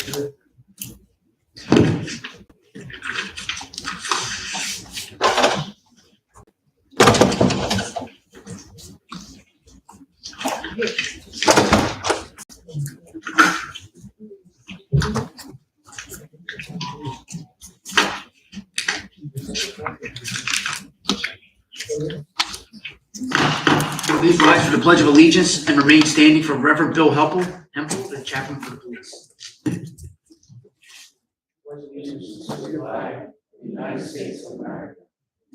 Please rise for the Pledge of Allegiance and remain standing for Reverend Bill Hempel, the chaplain for the police. Pledge allegiance to the flag of the United States of America,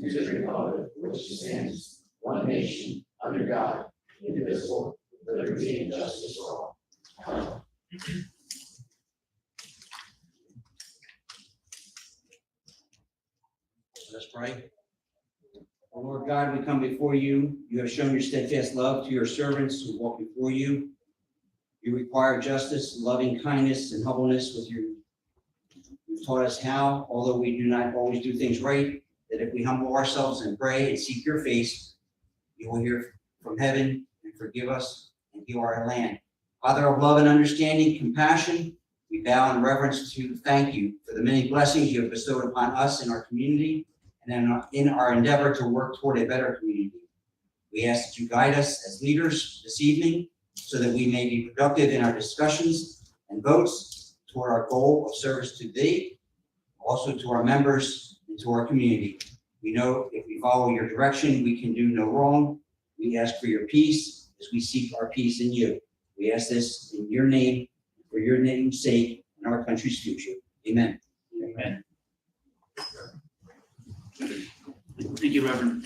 to the republic for which it stands, one nation, under God, indivisible, with liberty and justice for all. Let's pray. Oh, Lord God, we come before you. You have shown your steadfast love to your servants who walk before you. You require justice, loving kindness, and humbleness with you. You've taught us how, although we do not always do things right, that if we humble ourselves and pray and seek your face, you will hear from heaven and forgive us and heal our land. Father of love and understanding, compassion, we bow in reverence to thank you for the many blessings you have bestowed upon us and our community, and in our endeavor to work toward a better community. We ask that you guide us as leaders this evening so that we may be productive in our discussions and votes toward our goal of service to thee, also to our members and to our community. We know if we follow your direction, we can do no wrong. We ask for your peace as we seek our peace in you. We ask this in your name, for your name's sake, and our country's future. Amen. Amen. Thank you, Reverend.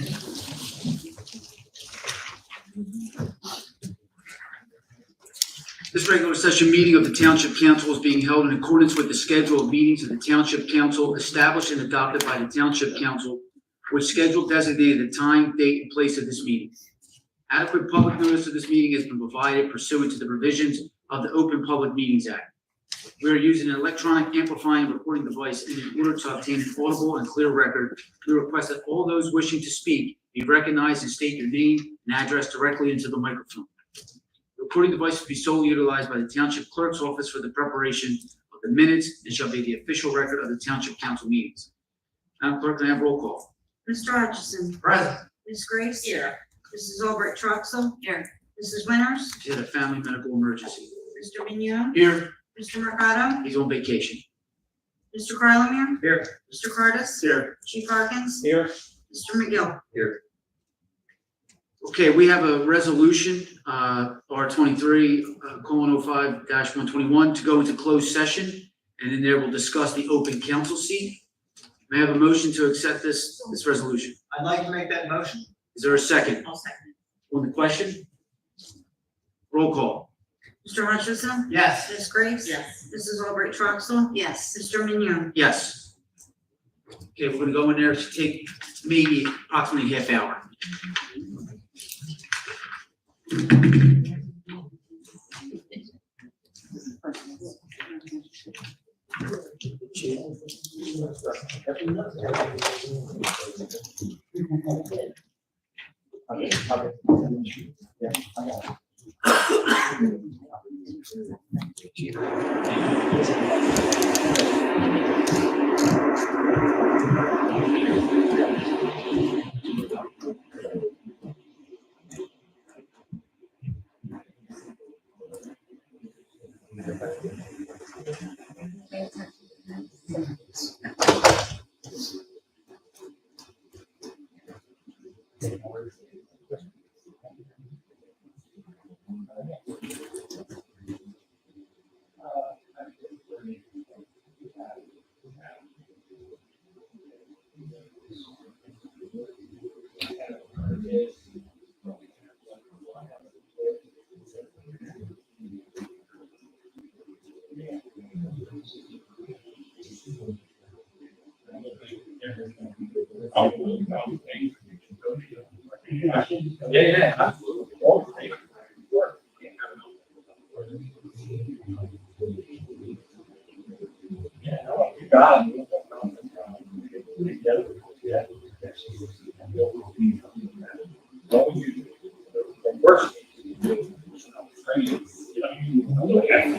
This regular session meeting of the Township Council is being held in accordance with the schedule of meetings of the Township Council established and adopted by the Township Council, which schedule designated the time, date, and place of this meeting. Adequate public notice of this meeting has been provided pursuant to the provisions of the Open Public Meetings Act. We are using an electronic amplifying recording device, and in order to obtain an audible and clear record, we request that all those wishing to speak be recognized and state your name and address directly into the microphone. The recording device will be solely utilized by the Township Clerk's Office for the preparation of the minutes and shall be the official record of the Township Council meetings. Madam Clerk, can I have roll call? Mr. Hutchison. Present. Ms. Grace. Here. Mrs. Albrecht Troxel. Here. Mrs. Winters. She had a family medical emergency. Mr. Mignon. Here. Mr. Mercado. He's on vacation. Mr. Carlemere. Here. Mr. Curtis. Here. Chief Harkins. Here. Mr. McGill. Here. Okay, we have a resolution, R23:05-121 to go into closed session, and in there we'll discuss the open council seat. May I have a motion to accept this resolution? I'd like to make that motion. Is there a second? I'll second. On the question? Roll call. Mr. Hutchison. Yes. Ms. Grace. Yes. Mrs. Albrecht Troxel. Yes. Mr. Mignon. Yes. Okay, we're gonna go in there to take maybe approximately half hour. Yeah, absolutely. You got it.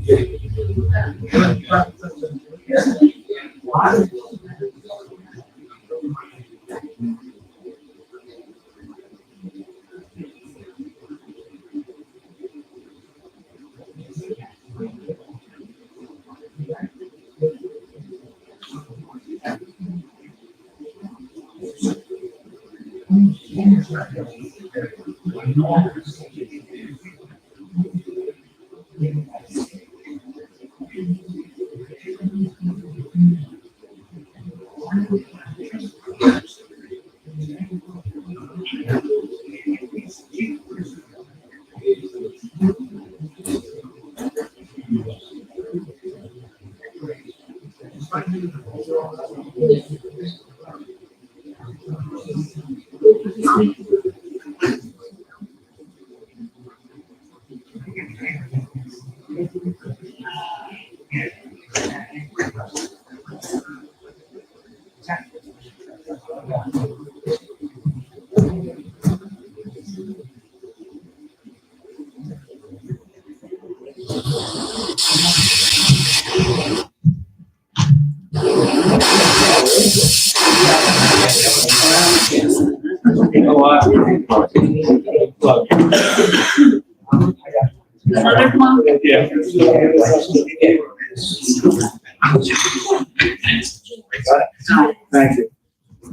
Thank you.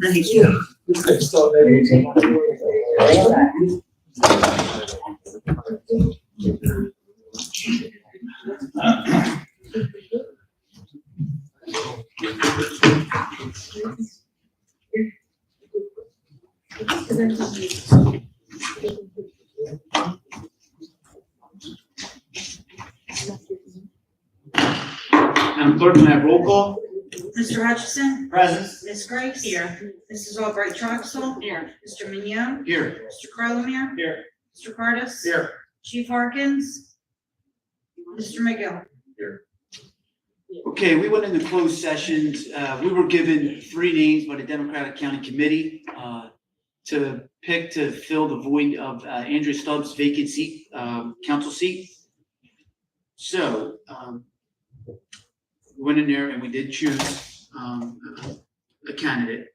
Thank you. Madam Clerk, can I have roll call? Mr. Hutchison? Present. Ms. Grace? Here. Mrs. Albright Troxel? Here. Mr. Mignon? Here. Mr. Crowe? Here. Mr. Cardis? Here. Chief Harkins? Mr. McGill? Okay, we went into closed sessions. We were given 3 names by the Democratic County Committee to pick to fill the void of Andrea Stubbs' vacant seat, council seat. So, we went in there and we did choose a candidate.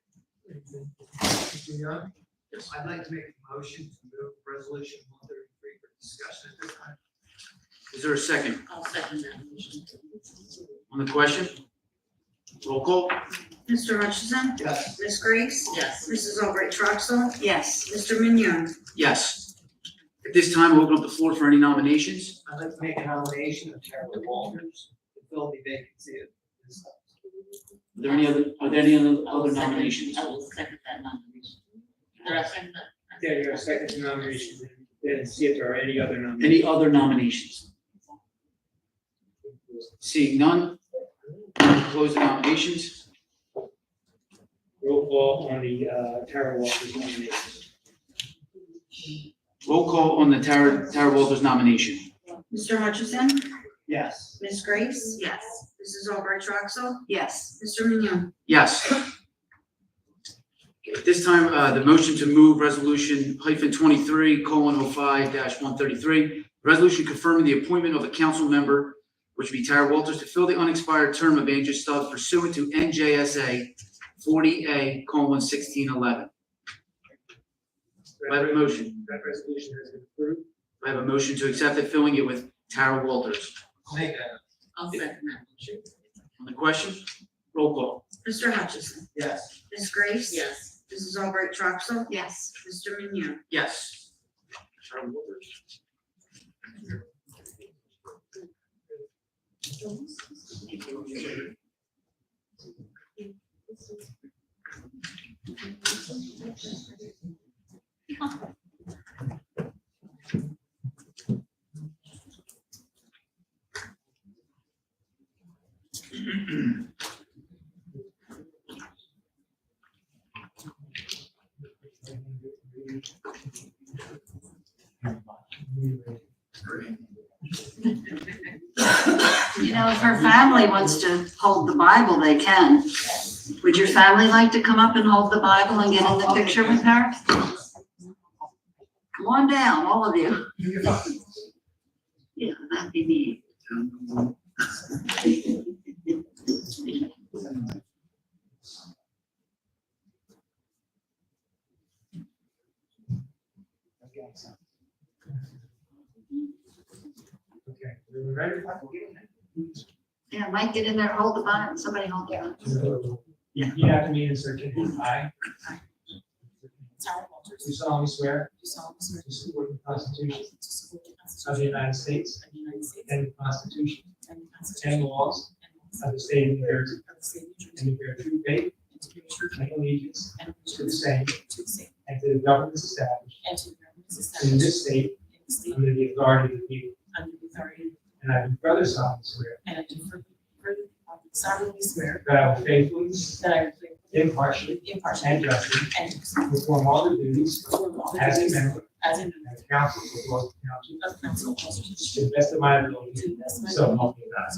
Mr. Young? Yes. I'd like to make a motion to move resolution 133 for discussion at this time. Is there a second I'll second that. on the question? Roll call? Mr. Hutchison? Yes. Ms. Grace? Yes. Mrs. Albright Troxel? Yes. Mr. Mignon? Yes. At this time, we'll open up the floor for any nominations. I'd like to make a nomination of Terry Walters to fill the vacancy of this house. Are there any other nominations? I will second that nomination. The rest of the. Yeah, you're a second nomination, and see if there are any other nominations. Any other nominations? Seeing none, close the nominations. Roll call on the Terry Walters nomination. Roll call on the Tara Walters nomination. Mr. Hutchison? Yes. Ms. Grace? Yes. Mrs. Albright Troxel? Yes. Mr. Mignon? Yes. At this time, the motion to move resolution -23:05-133, resolution confirming the appointment of a council member, which would be Tara Walters, to fill the unexpired term of Andrew Stubbs pursuant to NJSA 40A:1611. I have a motion. That resolution has been approved. I have a motion to accept it, filling it with Tara Walters. Make that. I'll second that motion. On the question, roll call. Mr. Hutchison? Yes. Ms. Grace? Yes. Mrs. Albright Troxel? Yes. Mr. Mignon? Yes. Tara Walters. You know, if her family wants to hold the Bible, they can. Would your family like to come up and hold the Bible and get in the picture with her? Come on down, all of you. Yeah, that'd be neat. Okay, we ready? Yeah, Mike, get in there, hold the Bible, somebody hold it. You repeat after me and say, I. Do solemnly swear to support the Constitution of the United States and the Constitution and laws of the state of New Jersey, and to bear true faith and allegiance to the same and to the governments established in this state under the authority of the people. And I do further solemnly swear that I will faithfully, impartially, and justly perform all the duties as a member of the council of Gloucester Township to the best of my ability, so help me God.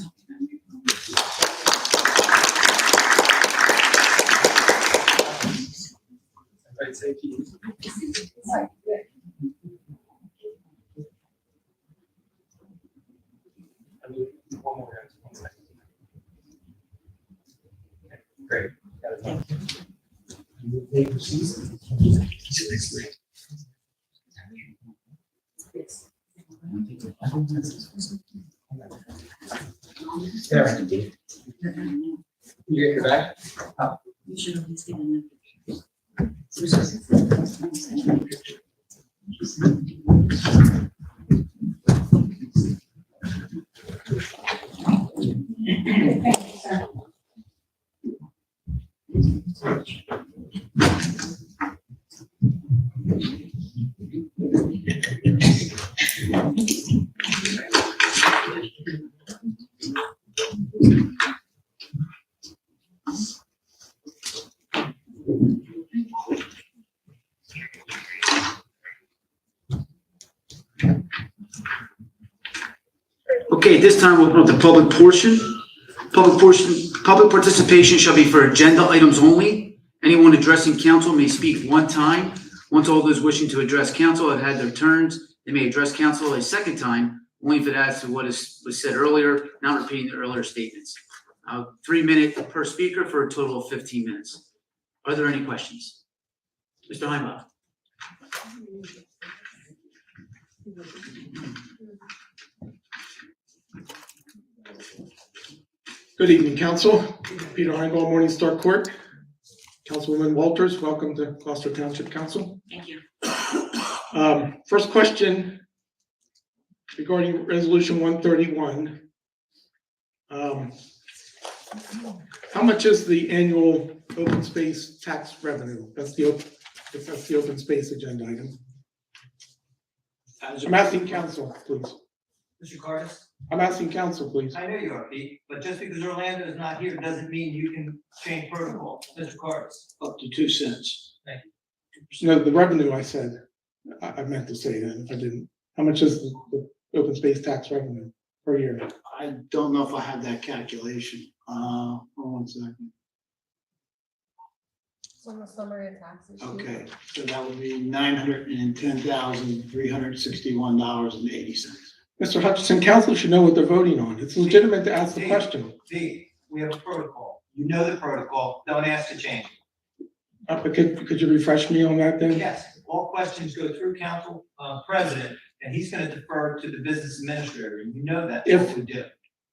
Everybody say cheese. One more, guys. 1 second. Okay, great. Got it done. You may proceed. There. You get your back? You should always get in Okay, at this time, we'll open up the public portion. Public participation shall be for agenda items only. Anyone addressing council may speak one time. Once all those wishing to address council have had their turns, they may address council a second time, only if it adds to what was said earlier, not repeating the earlier statements. 3 minutes per speaker for a total of 15 minutes. Are there any questions? Mr. Heimbach. Good evening, Council. Peter Heinball, Morningstar Court. Councilwoman Walters, welcome to Gloucester Township Council. Thank you. First question regarding Resolution 131. How much is the annual open space tax revenue? That's the open space agenda item. I'm asking council, please. Mr. Cardis? I'm asking council, please. I know you are, Pete, but just because Orlando is not here doesn't mean you can change protocol. Mr. Cardis? Up to 2 cents. No, the revenue I said, I meant to say that if I didn't. How much is the open space tax revenue per year? I don't know if I have that calculation. Hold on 1 second. On the summary of taxes. Okay, so that would be $910,361.80. Mr. Hutchinson, council should know what they're voting on. It's legitimate to ask the question. Pete, we have a protocol. You know the protocol. Don't ask to change But could you refresh me on that it. then? Yes, all questions go through council president, and he's going to defer to the business administrator, and you know that's what we do.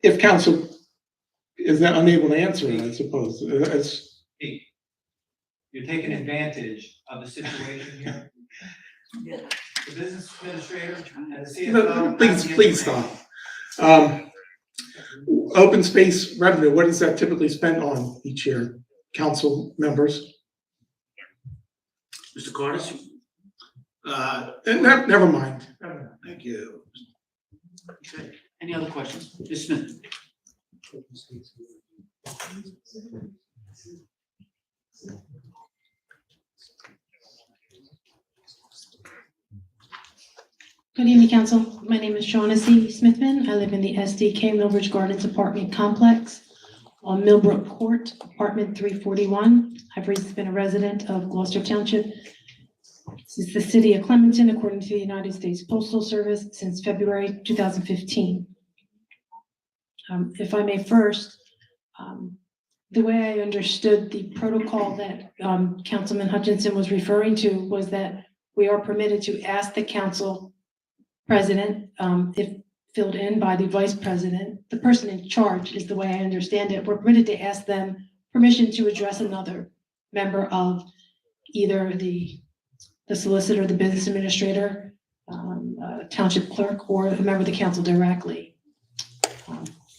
If council is not unable to answer it, I suppose. Pete, you're taking advantage of the situation here. The business administrator and the CFO. Please stop. Open space revenue, what is that typically spent on each year? Council members? Mr. Cardis? Never mind. Thank you. Okay. Any other questions? Ms. Smith? Good evening, council. My name is Shaughnessy Smithman. I live in the SDK Millbridge Gardens apartment complex on Millbrook Court, apartment 341. I've recently been a resident of Gloucester Township since the city of Clementon, according to the United States Postal Service, since February 2015. If I may first, the way I understood the protocol that Councilman Hutchinson was referring to was that we are permitted to ask the council president, if filled in by the vice president, the person in charge is the way I understand it. We're permitted to ask them permission to address another member of either the solicitor, the business administrator, township clerk, or a member of the council directly.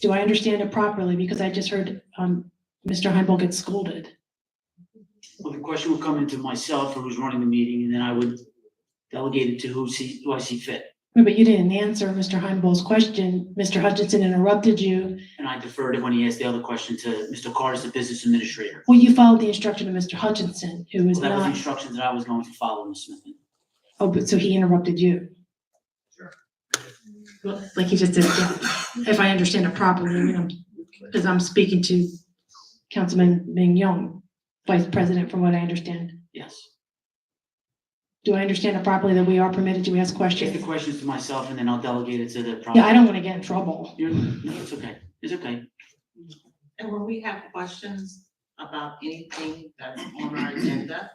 Do I understand it properly? Because I just heard Mr. Heimel get scolded. Well, the question would come into myself or who's running the meeting, and then I would delegate it to who I see fit. No, but you didn't answer Mr. Heimbold's question. Mr. Hutchinson interrupted you. And I deferred it when he asked the other question to Mr. Carter, the business administrator. Well, you followed the instruction of Mr. Hutchinson, who was Well, that was the not, instructions that I was going to follow, Ms. Smithman. oh, but so he interrupted you. Sure. Well, like he just did again. If I understand it properly, because I'm speaking to Councilman Ming Young, Vice President, from what I understand. Yes. Do I understand it properly that we are permitted to ask Take questions? the questions to myself and then I'll delegate it to the. Yeah, I don't want to get in trouble. No, it's okay. It's okay. And when we have questions about anything that's on our agenda,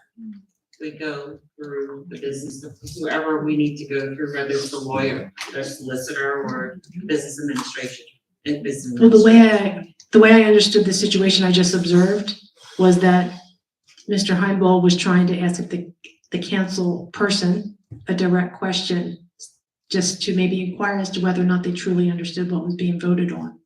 we go through the business, whoever we need to go through, whether it's the lawyer, the solicitor, or business administration. Well, the way I understood the situation I just observed was that Mr. Heimbold was trying to ask if the council person a direct question, just to maybe inquire as to whether or not they truly understood what was being voted on.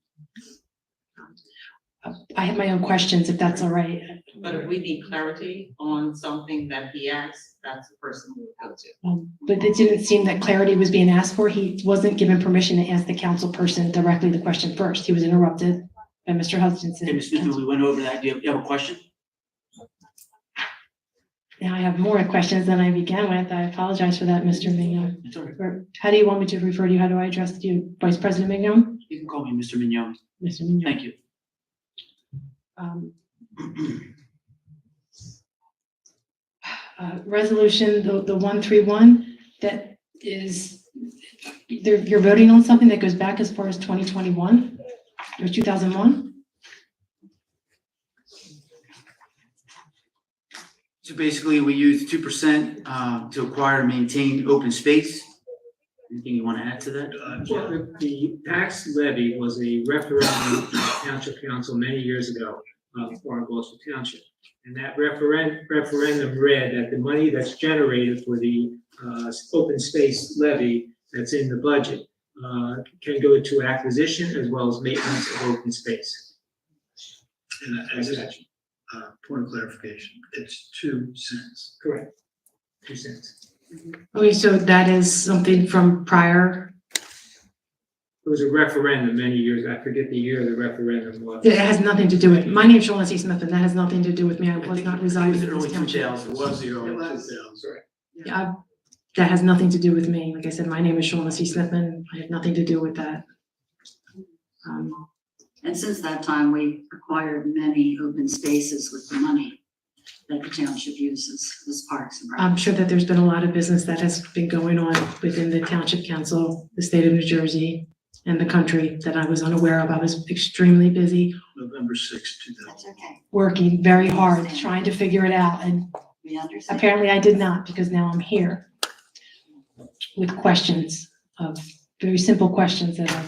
I have my own questions, if that's all right. But if we need clarity on something that he asked, that's the person we would go to. But it didn't seem that clarity was being asked for. He wasn't given permission to ask the council person directly the question first. He was interrupted by Mr. Hutchinson. Okay, Ms. Smithman, we went over that. Do you have a question? Now I have more questions than I began with. I apologize for that, Mr. Mignon. It's all right. Or how do you want me to refer to you? How do I address you? Vice President Mignon? You can call me Mr. Mignon. Mr. Mignon. Thank you. Resolution, the 131, that is, you're voting on something that goes back as far as 2021 or 2001? So basically, we use 2% to acquire and maintain open space. Anything you want to add to that? Well, the tax levy was a referendum to the Township Council many years ago for Gloucester Township. And that referendum read that the money that's generated for the open space levy that's in the budget can go to acquisition as well as maintenance of open space. And point of clarification, it's 2 cents. Correct. 2 cents. Okay, so that is something from prior, It was a referendum many years, I forget the year the referendum was. it has nothing to do with, my name's Shaughnessy Smith, and that has nothing to do with me. I was not residing in Early this township. 2000s. It was the early It was. 2000s. Yeah, that has nothing to do with me. Like I said, my name is Shaughnessy Smithman. I have nothing to do with that. And since that time, we acquired many open spaces with the money that the township uses as parks and rec. I'm sure that there's been a lot of business that has been going on within the Township Council, the state of New Jersey, and the country that I was unaware of. I was extremely busy, November 6, That's 2000. okay. working very hard, trying to figure it out. And We understand. apparently I did not, because now I'm here with questions of very simple questions that I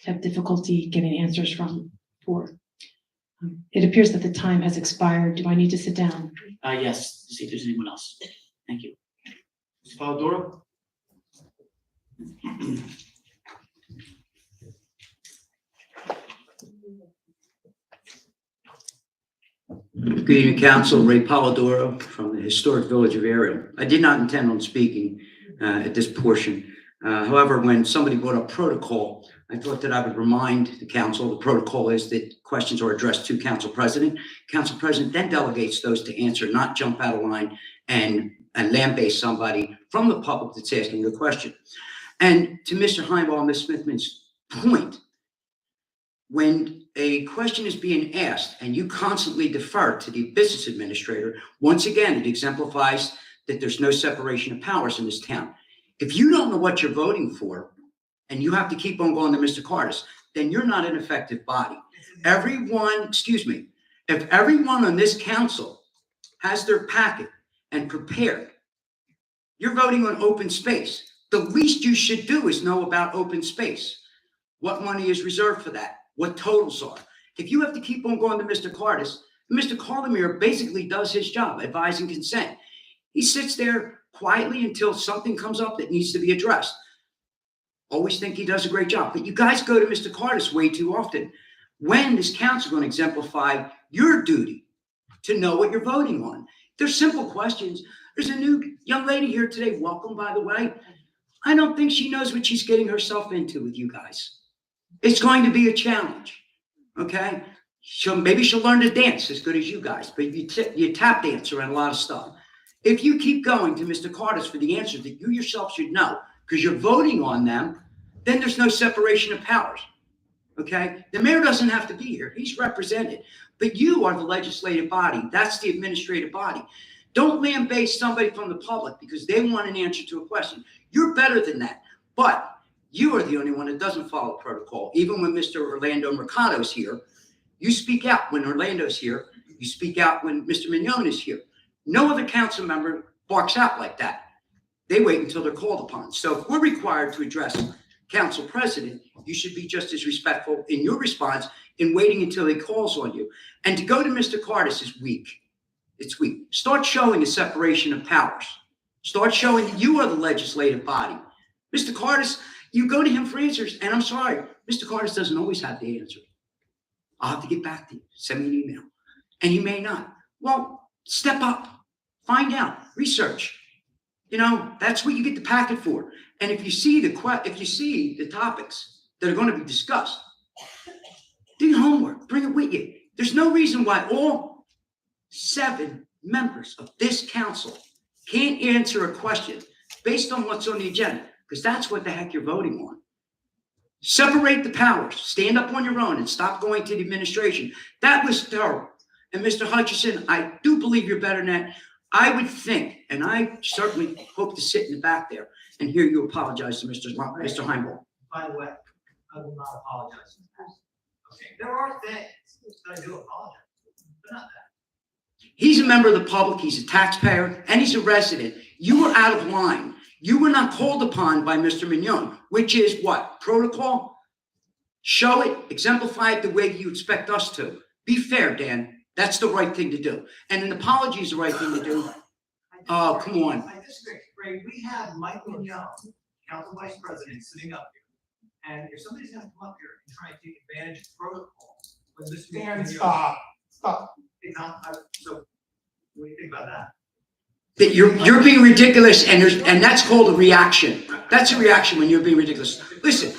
have difficulty getting answers for. It appears that the time has expired. Do I need to sit down? Yes, to see if there's anyone else. Thank you. Mr. Polidoro? Good evening, Council. Ray Polidoro from the Historic Village of Ariel. I did not intend on speaking at this portion. However, when somebody brought up protocol, I thought that I would remind the council, the protocol is that questions are addressed to Council President. Council President then delegates those to answer, not jump out of line and lambaste somebody from the public that's asking the question. And to Mr. Heimbaugh and Ms. Smithman's point, when a question is being asked and you constantly defer to the business administrator, once again, it exemplifies that there's no separation of powers in this town. If you don't know what you're voting for and you have to keep on going to Mr. Cardis, then you're not an effective body. If everyone on this council has their packet and prepared, you're voting on open space. The least you should do is know about open space. What money is reserved for that? What totals are? If you have to keep on going to Mr. Cardis, Mr. Carlemere basically does his job, advise and consent. He sits there quietly until something comes up that needs to be addressed. Always think he does a great job, but you guys go to Mr. Cardis way too often. When is council going to exemplify your duty to know what you're voting on? They're simple questions. There's a new young lady here today. Welcome, by the way. I don't think she knows what she's getting herself into with you guys. It's going to be a challenge, okay? Maybe she'll learn to dance as good as you guys, but you tap dance around a lot of stuff. If you keep going to Mr. Cardis for the answers that you yourself should know, because you're voting on them, then there's no separation of powers, okay? The mayor doesn't have to be here. He's represented, but you are the legislative body. That's the administrative body. Don't lambaste somebody from the public because they want an answer to a question. You're better than that, but you are the only one that doesn't follow protocol. Even when Mr. Orlando Mercado's here, you speak out when Orlando's here. You speak out when Mr. Mignon is here. No other council member barks out like that. They wait until they're called upon. So if we're required to address council president, you should be just as respectful in your response in waiting until he calls on you. And to go to Mr. Cardis is weak. It's weak. Start showing a separation of powers. Start showing that you are the legislative body. Mr. Cardis, you go to him for answers, and I'm sorry, Mr. Cardis doesn't always have the answer. I'll have to get back to you. Send me an email. And he may not. Well, step up. Find out. Research. You know, that's what you get the packet for. And if you see the topics that are going to be discussed, do your homework. Bring it with you. There's no reason why all 7 members of this council can't answer a question based on what's on the agenda, because that's what the heck you're voting on. Separate the powers. Stand up on your own and stop going to the administration. That was terrible. And Mr. Hutchison, I do believe you're better than that. I would think, and I certainly hope to sit in the back there and hear you apologize to Mr. Heimel. By the way, I will not apologize. Okay, there are things that I do apologize, but not that. He's a member of the public, he's a taxpayer, and he's a resident. You were out of line. You were not called upon by Mr. Mignon, which is what? Protocol? Show it, exemplify it the way you expect us to. Be fair, Dan. That's the right thing to do. And an apology is the right thing to do. Oh, come on. I disagree. Ray, we have Mike Mignon, Council Vice President, sitting up here. And if somebody's gonna come up here and try and take advantage of protocol, when this. Dan, stop. So, what do you think about that? That you're being ridiculous, and that's called a reaction. That's a reaction when you're being ridiculous. Listen,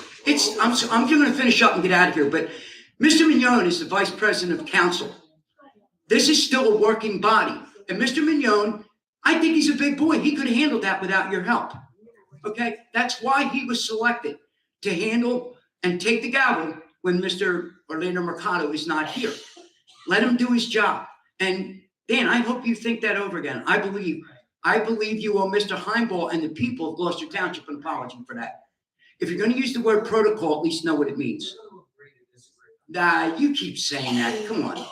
I'm going to finish up and get out of here, but Mr. Mignon is the Vice President of Council. This is still a working body, and Mr. Mignon, I think he's a big boy. He could have handled that without your help. Okay, that's why he was selected to handle and take the gavel when Mr. Orlando Mercado is not here. Let him do his job. And Dan, I hope you think that over again. I believe you owe Mr. Heimel and the people of Gloucester Township an apology for that. If you're going to use the word protocol, at least know what it means. Nah, you keep saying that. Come on.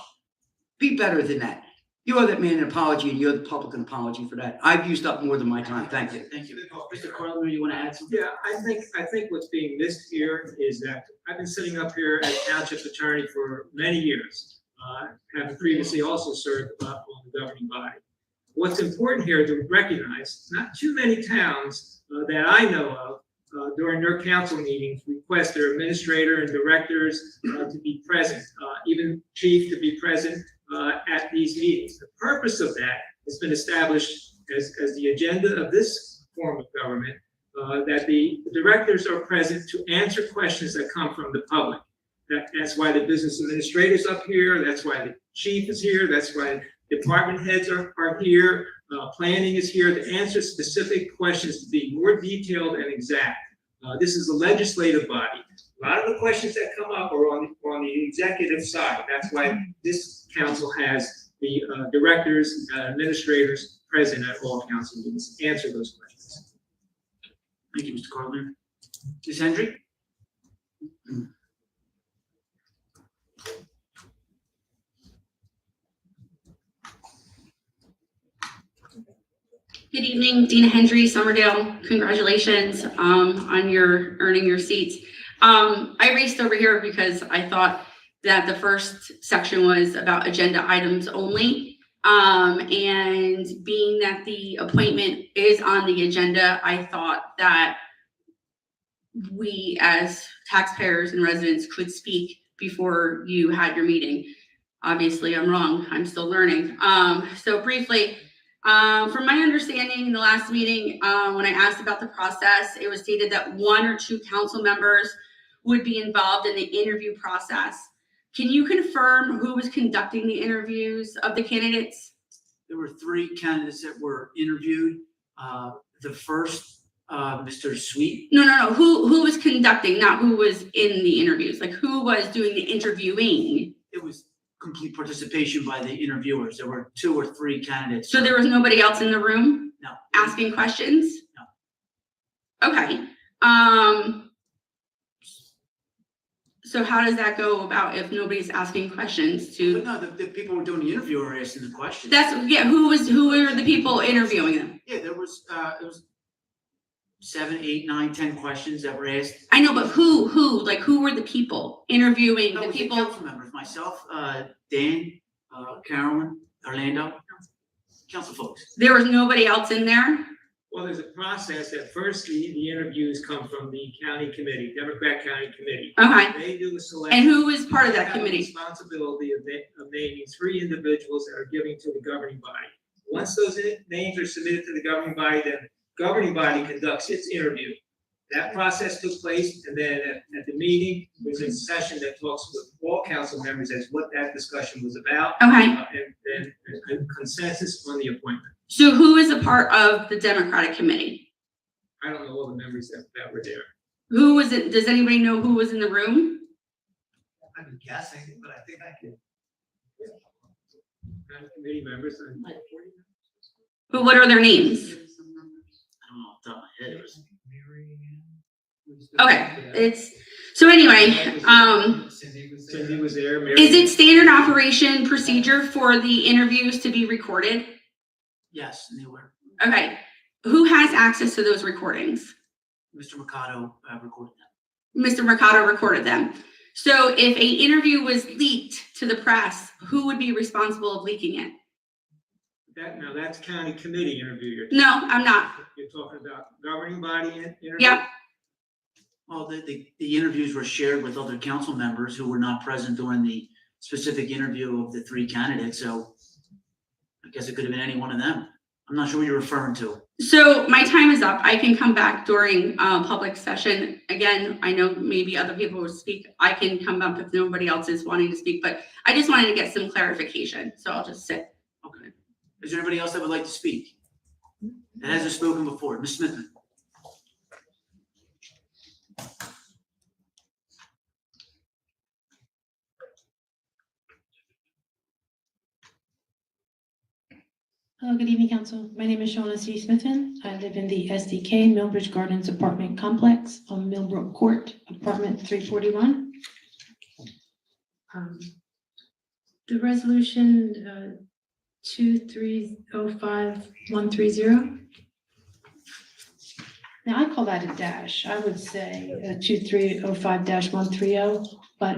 Be better than that. You owe that man an apology, and you owe the public an apology for that. I've used up more than my time. Thank you. Thank you. Mr. Carlemere, you want to add something? Yeah, I think what's being missed here is that I've been sitting up here as township attorney for many years. Having previously also served on the governing body. What's important here to recognize, not too many towns that I know of during their council meetings request their administrator and directors to be present, even chief to be present at these meetings. The purpose of that has been established as the agenda of this form of government, that the directors are present to answer questions that come from the public. That's why the business administrator's up here. That's why the chief is here. That's why department heads are here. Planning is here to answer specific questions, to be more detailed and exact. This is a legislative body. A lot of the questions that come up are on the executive side. That's why this council has the directors, administrators present at all council meetings to answer those questions. Thank you, Mr. Carlemere. Ms. Hendry? Good evening, Dina Hendry, Summerdale. Congratulations on your earning your seats. I raced over here because I thought that the first section was about agenda items only. And being that the appointment is on the agenda, I thought that we as taxpayers and residents could speak before you had your meeting. Obviously, I'm wrong. I'm still learning. So briefly, from my understanding in the last meeting, when I asked about the process, it was stated that 1 or 2 council members would be involved in the interview process. Can you confirm who was conducting the interviews of the candidates? There were 3 candidates that were interviewed. The first, Mr. Sweet. No. Who was conducting, not who was in the interviews? Like who was doing the interviewing? It was complete participation by the interviewers. There were 2 or 3 candidates. So there was nobody else in the room? No. Asking questions? No. Okay. So how does that go about if nobody's asking questions to? But no, the people who were doing the interview were asking the questions. Who were the people interviewing them? Yeah, there was, it was 7, 8, 9, 10 questions that were asked. I know, but who were the people interviewing That the was people? council members, myself, Dan, Carolyn, Orlando, council folks. There was nobody else in there? Well, there's a process that first the interviews come from the county committee, Democrat County Committee. Okay. They do the selection. And who was part of that They have the committee? responsibility of naming 3 individuals that are giving to the governing body. Once those names are submitted to the governing body, then the governing body conducts its interview. That process took place, and then at the meeting, there's a session that talks with all council members as what that discussion was about. Okay. And then a consensus on the appointment. So who is a part of the Democratic Committee? I don't know all the members that were there. Who was it? Does anybody know who was in the room? I'm guessing, but I think I can. Committee members. But what are their names? I don't know off the top of my head. It was Okay, so anyway, Cindy was there. Mary. is it standard operation procedure for the interviews to be recorded? Yes, and they were. Okay, who has access to those recordings? Mr. Mercado recorded them. Mr. Mercado recorded them. So if a interview was leaked to the press, who would be responsible of leaking it? That's county committee interview. No, I'm not. You're talking about governing body interview? Yeah. Well, the interviews were shared with other council members who were not present during the specific interview of the 3 candidates, so I guess it could have been any one of them. I'm not sure what you're referring to. So my time is up. I can come back during public session. Again, I know maybe other people will speak. I can come up if nobody else is wanting to speak, but I just wanted to get some clarification, so I'll just sit. Okay. Is there anybody else that would like to speak? That hasn't spoken before? Ms. Smithman? Hello, good evening, council. My name is Shauna Smithman. I live in the SDK Millbridge Gardens apartment complex on Millbrook Court, apartment 341. The resolution 2305130. Now, I call that a dash. I would say 2305-130. But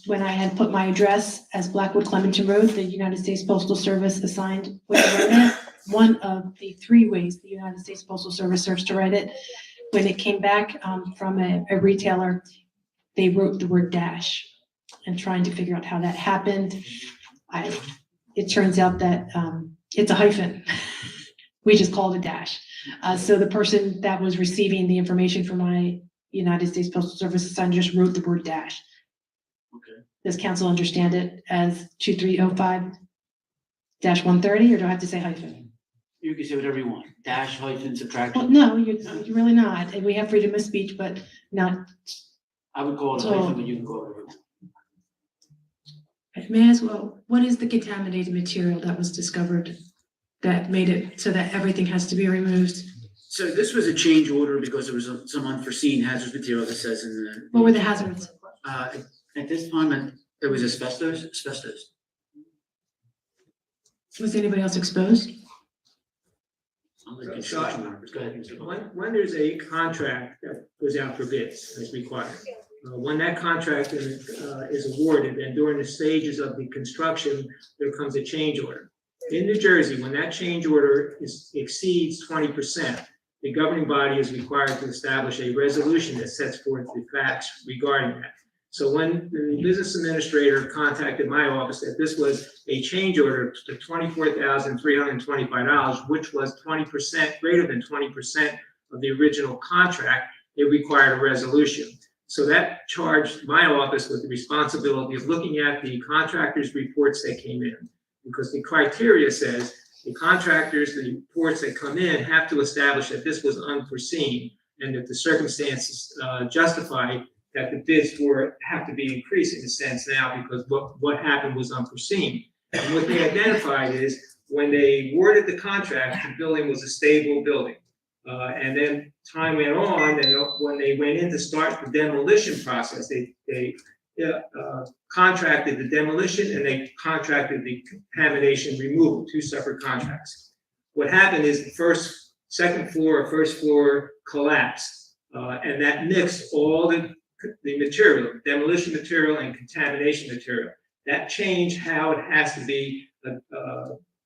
when I had put my address as Blackwood Clementon Road, the United States Postal Service assigned way to write it. One of the 3 ways the United States Postal Service serves to write it. When it came back from a retailer, they wrote the word dash and trying to figure out how that happened. It turns out that it's a hyphen. We just called it a dash. So the person that was receiving the information from my United States Postal Service assigned just wrote the word dash. Okay. Does council understand it as 2305-130, or do I have to say hyphen? You can say whatever you want. Dash, hyphen, Well, subtraction. no, you're really not. And we have freedom of speech, but not. I would call it a hyphen, but you can call it whatever you want. May I as well, what is the contaminated material that was discovered that made it so that everything has to be removed? So this was a change order because there was some unforeseen hazardous material that says in the. What were the hazards? At this time, it was asbestos. Was anybody else exposed? Construction workers. Go ahead, Mr. Bowman. When there's a contract that goes out for bids as required, when that contract is awarded, and during the stages of the construction, there comes a change order. In New Jersey, when that change order exceeds 20%, the governing body is required to establish a resolution that sets forth the facts regarding that. So when the business administrator contacted my office that this was a change order to $24,325, which was 20%, greater than 20% of the original contract, it required a resolution. So that charged my office with the responsibility of looking at the contractors' reports that came in. Because the criteria says the contractors, the reports that come in have to establish that this was unforeseen and that the circumstances justify that the bids have to be increased in a sense now because what happened was unforeseen. And what they identified is when they awarded the contract, the building was a stable building. And then time went on, and when they went in to start the demolition process, they contracted the demolition and they contracted the contamination removal, two separate contracts. What happened is the second floor or first floor collapsed, and that mixed all the material, demolition material and contamination material. That changed how it has to be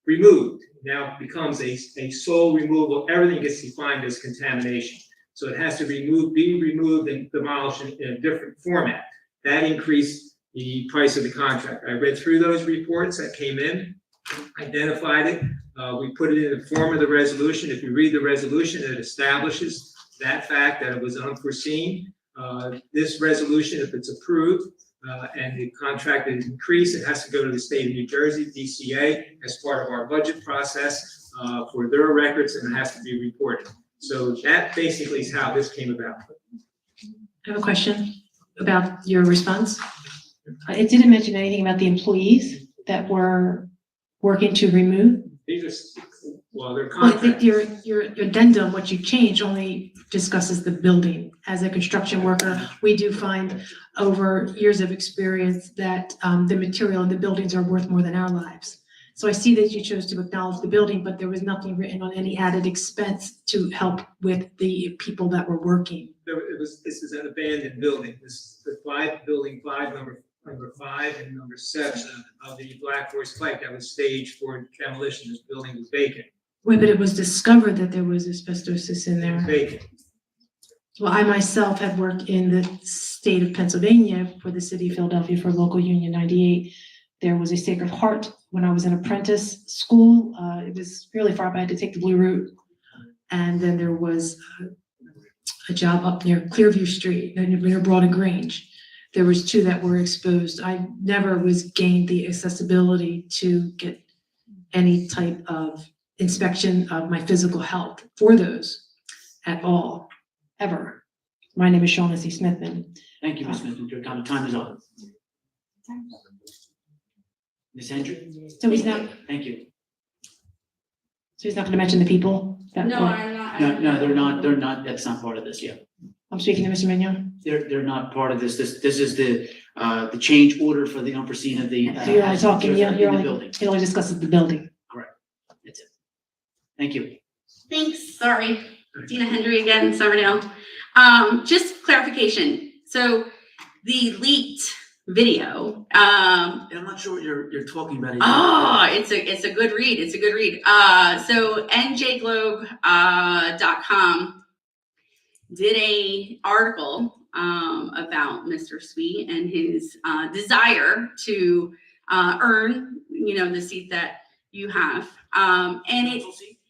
removed. Now it becomes a sole removal. Everything gets defined as contamination. So it has to be removed and demolished in a different format. That increased the price of the contract. I read through those reports that came in, identified it. We put it in the form of the resolution. If you read the resolution, it establishes that fact that it was unforeseen. This resolution, if it's approved and the contract is increased, it has to go to the state of New Jersey, DCA, as part of our budget process for their records, and it has to be reported. So that basically is how this came about. I have a question about your response. It didn't mention anything about the employees that were working to remove. These are, well, they're Well, I contracts. think your addendum, what you changed, only discusses the building. As a construction worker, we do find over years of experience that the material and the buildings are worth more than our lives. So I see that you chose to acknowledge the building, but there was nothing written on any added expense to help with the people that were working. This is an abandoned building. This is the building 5, number 5 and number 7 of the Black Horse Pike that was staged for demolition. This building was vacant. Wait, but it was discovered that there was asbestosis in there. Vacant. Well, I myself had worked in the state of Pennsylvania for the city of Philadelphia for local Union 98. There was a Sacred Heart when I was in apprentice school. It was really far, but I had to take the Blue Route. And then there was a job up near Clearview Street, near Broad and Grange. There was 2 that were exposed. I never was gained the accessibility to get any type of inspection of my physical health for those at all, ever. My name is Shaughnessy Smithman. Thank you, Ms. Smithman. Your time is up. Ms. Hendry? So he's not, Thank you. so he's not gonna mention the people? that No, were- I'm not. No, they're not, that's not part of this yet. I'm speaking to Mr. Mignon. They're not part of this. This is the change order for the unforeseen of the. So you're only talking, in the it building. only discusses the building. That's it. Thank you. Thanks, sorry. Dina Hendry again, Summerdale. Just clarification. So the leaked video, I'm not sure what you're talking about. it's a good read. It's a good read. So njglobe.com did a article about Mr. Sweet and his desire to earn, the seat that you have. And it,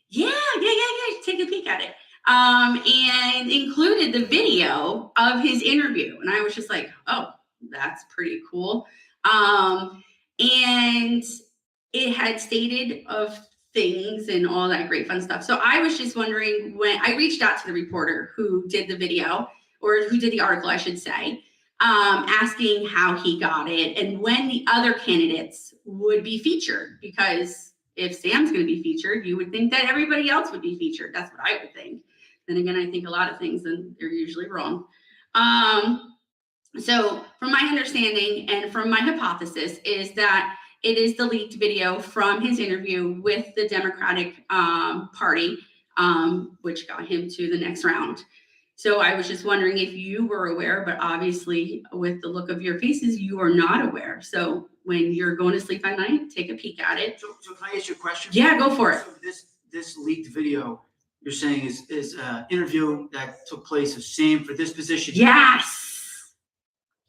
yeah. Take a peek at it. And included the video of his interview. And I was just like, oh, that's pretty cool. And it had stated of things and all that great fun stuff. So I was just wondering, when I reached out to the reporter who did the video, or who did the article, I should say, asking how he got it and when the other candidates would be featured. Because if Sam's going to be featured, you would think that everybody else would be featured. That's what I would think. Then again, I think a lot of things, and they're usually wrong. So from my understanding and from my hypothesis is that it is the leaked video from his interview with the Democratic Party which got him to the next round. So I was just wondering if you were aware, but obviously with the look of your faces, you are not aware. So when you're going to sleep at night, take a peek at it. So can I ask you a question? Yeah, go for it. So this leaked video, you're saying is interview that took place of Sam for this position? Yes.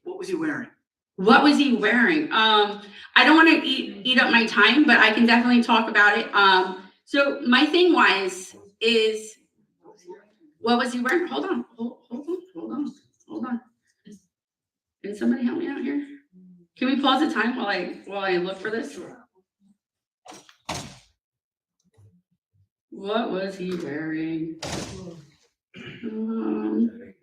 What was he wearing? What was he wearing? I don't want to eat up my time, but I can definitely talk about it. So my thing is what was he wearing? Hold on. Can somebody help me out here? Can we pause the time while I look for this? What was he wearing? Hold on.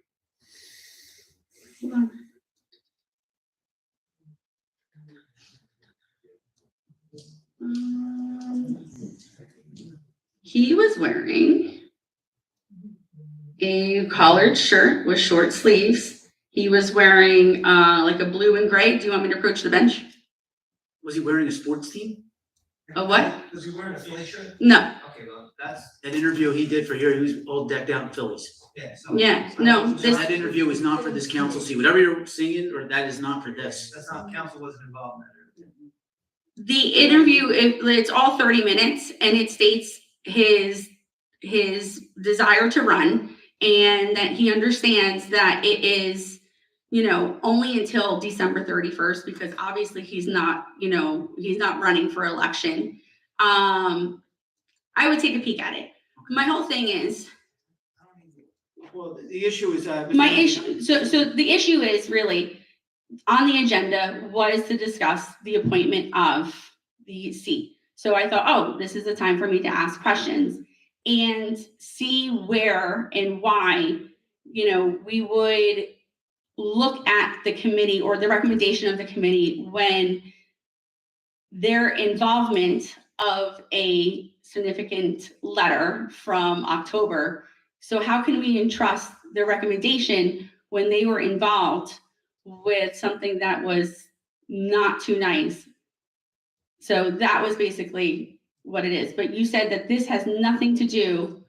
He was wearing a collared shirt with short sleeves. He was wearing like a blue and gray. Do you want me to approach the bench? Was he wearing a sports team? A what? Was he wearing a Philly shirt? No. Okay, well, that's, That interview he did for here, he was all decked out in Phillies. yeah, so. Yeah, no, So that interview is not for this council seat. Whatever you're singing, or that is not for this. That's not, council wasn't involved in that. the interview, it's all 30 minutes and it states his desire to run and that he understands that it is, only until December 31st, because obviously he's not running for election. I would take a peek at it. My whole thing is, Well, the issue is, so the issue is really on the agenda was to discuss the appointment of the seat. So I thought, oh, this is the time for me to ask questions and see where and why, we would look at the committee or the recommendation of the committee when their involvement of a significant letter from October. So how can we entrust their recommendation when they were involved with something that was not too nice? So that was basically what it is. But you said that this has nothing to do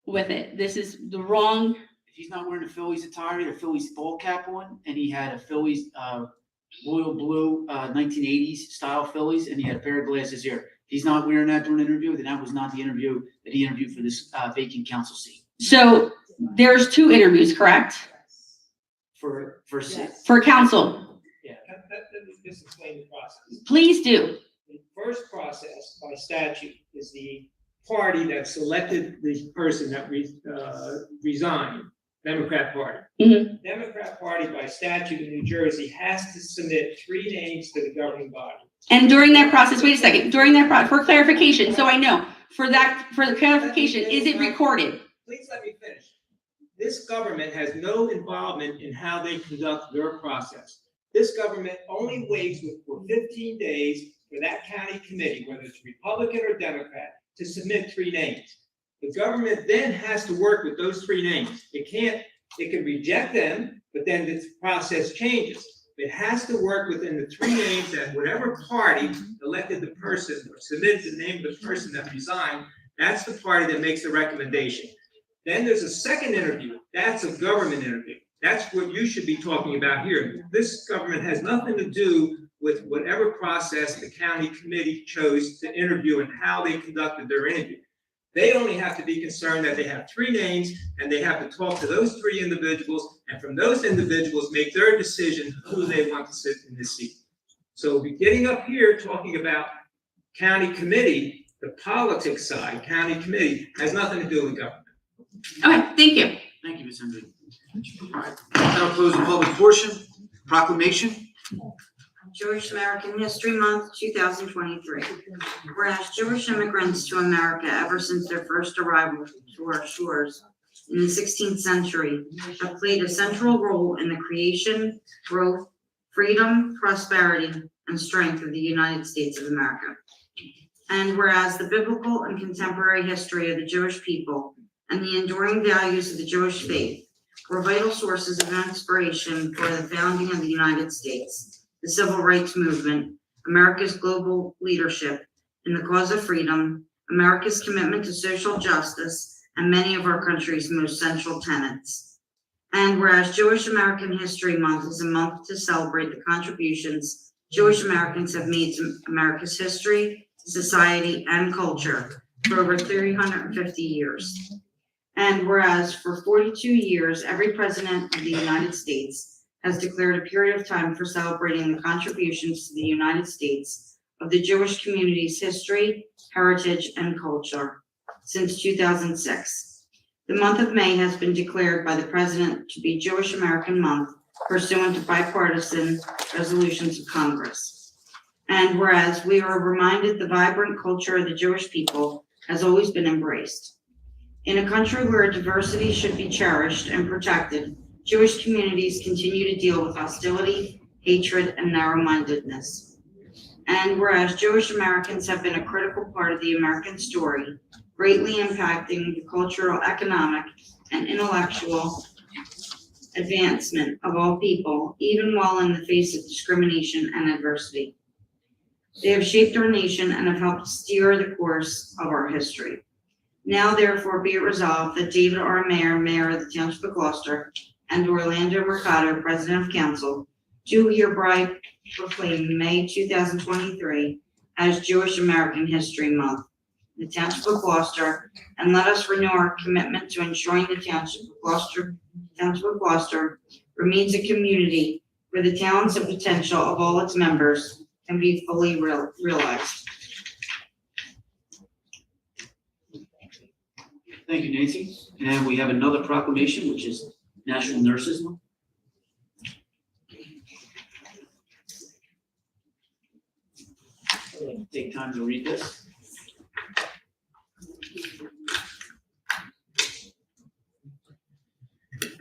with it. This is the wrong. if he's not wearing a Phillies attire, he had a Phillies ball cap on, and he had a Phillies, royal blue, 1980s style Phillies, and he had a pair of glasses here. If he's not wearing that during an interview, then that was not the interview that he interviewed for this, vacant council seat. So there's 2 interviews, correct? For For council. Yeah, let me just explain the process. Please do. The first process by statute is the party that selected the person that resigned, Democrat Party. Mhm. Democrat Party by statute in New Jersey has to submit 3 names to the governing body. And during that process, wait a second, for clarification, so I know, for the clarification, is it recorded? Please let me finish. This government has no involvement in how they conduct their process. This government only waits for 15 days for that county committee, whether it's Republican or Democrat, to submit 3 names. The government then has to work with those 3 names. It can reject them, but then the process changes. It has to work within the 3 names that whatever party elected the person or submitted the name of the person that resigned, that's the party that makes the recommendation. Then there's a second interview. That's a government interview. That's what you should be talking about here. This government has nothing to do with whatever process the county committee chose to interview and how they conducted their interview. They only have to be concerned that they have 3 names and they have to talk to those 3 individuals, and from those individuals make their decision who they want to sit in this seat. So getting up here talking about county committee, the politics side, county committee, has nothing to do with government. Okay, thank you. Thank you, Ms. Hendry. All right, that'll close the public portion. Proclamation. Jewish American History Month, 2023. Whereas Jewish immigrants to America, ever since their first arrival to our shores in the 16th century, have played a central role in the creation, growth, freedom, prosperity, and strength of the United States of America. And whereas the biblical and contemporary history of the Jewish people and the enduring values of the Jewish faith were vital sources of inspiration for the founding of the United States, the Civil Rights Movement, America's global leadership in the cause of freedom, America's commitment to social justice, and many of our country's most central tenets. And whereas Jewish American History Month is a month to celebrate the contributions Jewish Americans have made to America's history, society, and culture for over 350 years. And whereas for 42 years, every president of the United States has declared a period of time for celebrating the contributions to the United States of the Jewish community's history, heritage, and culture since 2006. The month of May has been declared by the President to be Jewish American Month pursuant to bipartisan resolutions of Congress. And whereas we are reminded the vibrant culture of the Jewish people has always been embraced. In a country where diversity should be cherished and protected, Jewish communities continue to deal with hostility, hatred, and narrow-mindedness. And whereas Jewish Americans have been a critical part of the American story, greatly impacting the cultural, economic, and intellectual advancement of all people, even while in the face of discrimination and adversity. They have shaped our nation and have helped steer the course of our history. Now therefore be it resolved that David R. Mayer, Mayor of the Township of Gloucester, and Orlando Mercado, President of Council, do hereby proclaim May 2023 as Jewish American History Month in the Township of Gloucester, and let us renew our commitment to ensuring the Township of Gloucester remains a community where the talents and potential of all its members can be fully realized. Thank you, Nancy. And we have another proclamation, which is National Nurses Month. Take time to read this.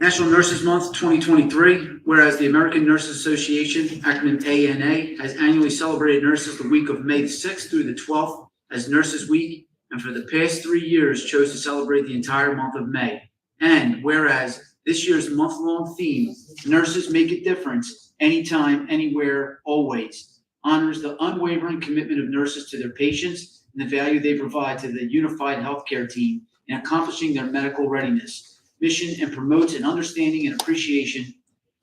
National Nurses Month 2023, whereas the American Nurses Association, acronym ANA, has annually celebrated nurses the week of May 6th through the 12th as Nurses Week, and for the past 3 years chose to celebrate the entire month of May. And whereas this year's month-long theme, Nurses Make a Difference, Anytime, Anywhere, Always, honors the unwavering commitment of nurses to their patients and the value they provide to the unified healthcare team in accomplishing their medical readiness, mission, and promotes an understanding and appreciation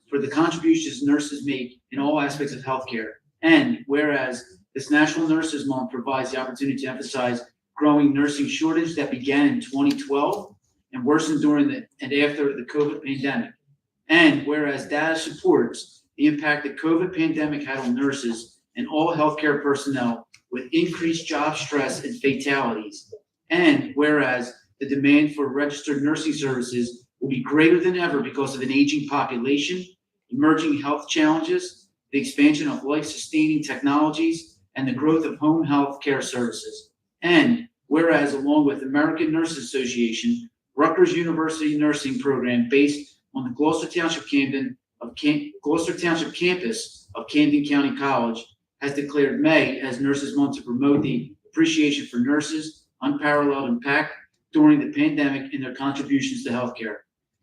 for the contributions nurses make in all aspects of healthcare. And whereas this National Nurses Month provides the opportunity to emphasize growing nursing shortage that began in 2012 and worsened during and after the COVID pandemic. And whereas data supports the impact the COVID pandemic had on nurses and all healthcare personnel with increased job stress and fatalities. And whereas the demand for registered nursing services will be greater than ever because of an aging population, emerging health challenges, the expansion of life-sustaining technologies, and the growth of home health care services. And whereas, along with American Nurses Association, Rutgers University Nursing Program based on the Gloucester Township campus of Camden County College has declared May as Nurses Month to promote the appreciation for nurses' unparalleled impact during the pandemic and their contributions to healthcare.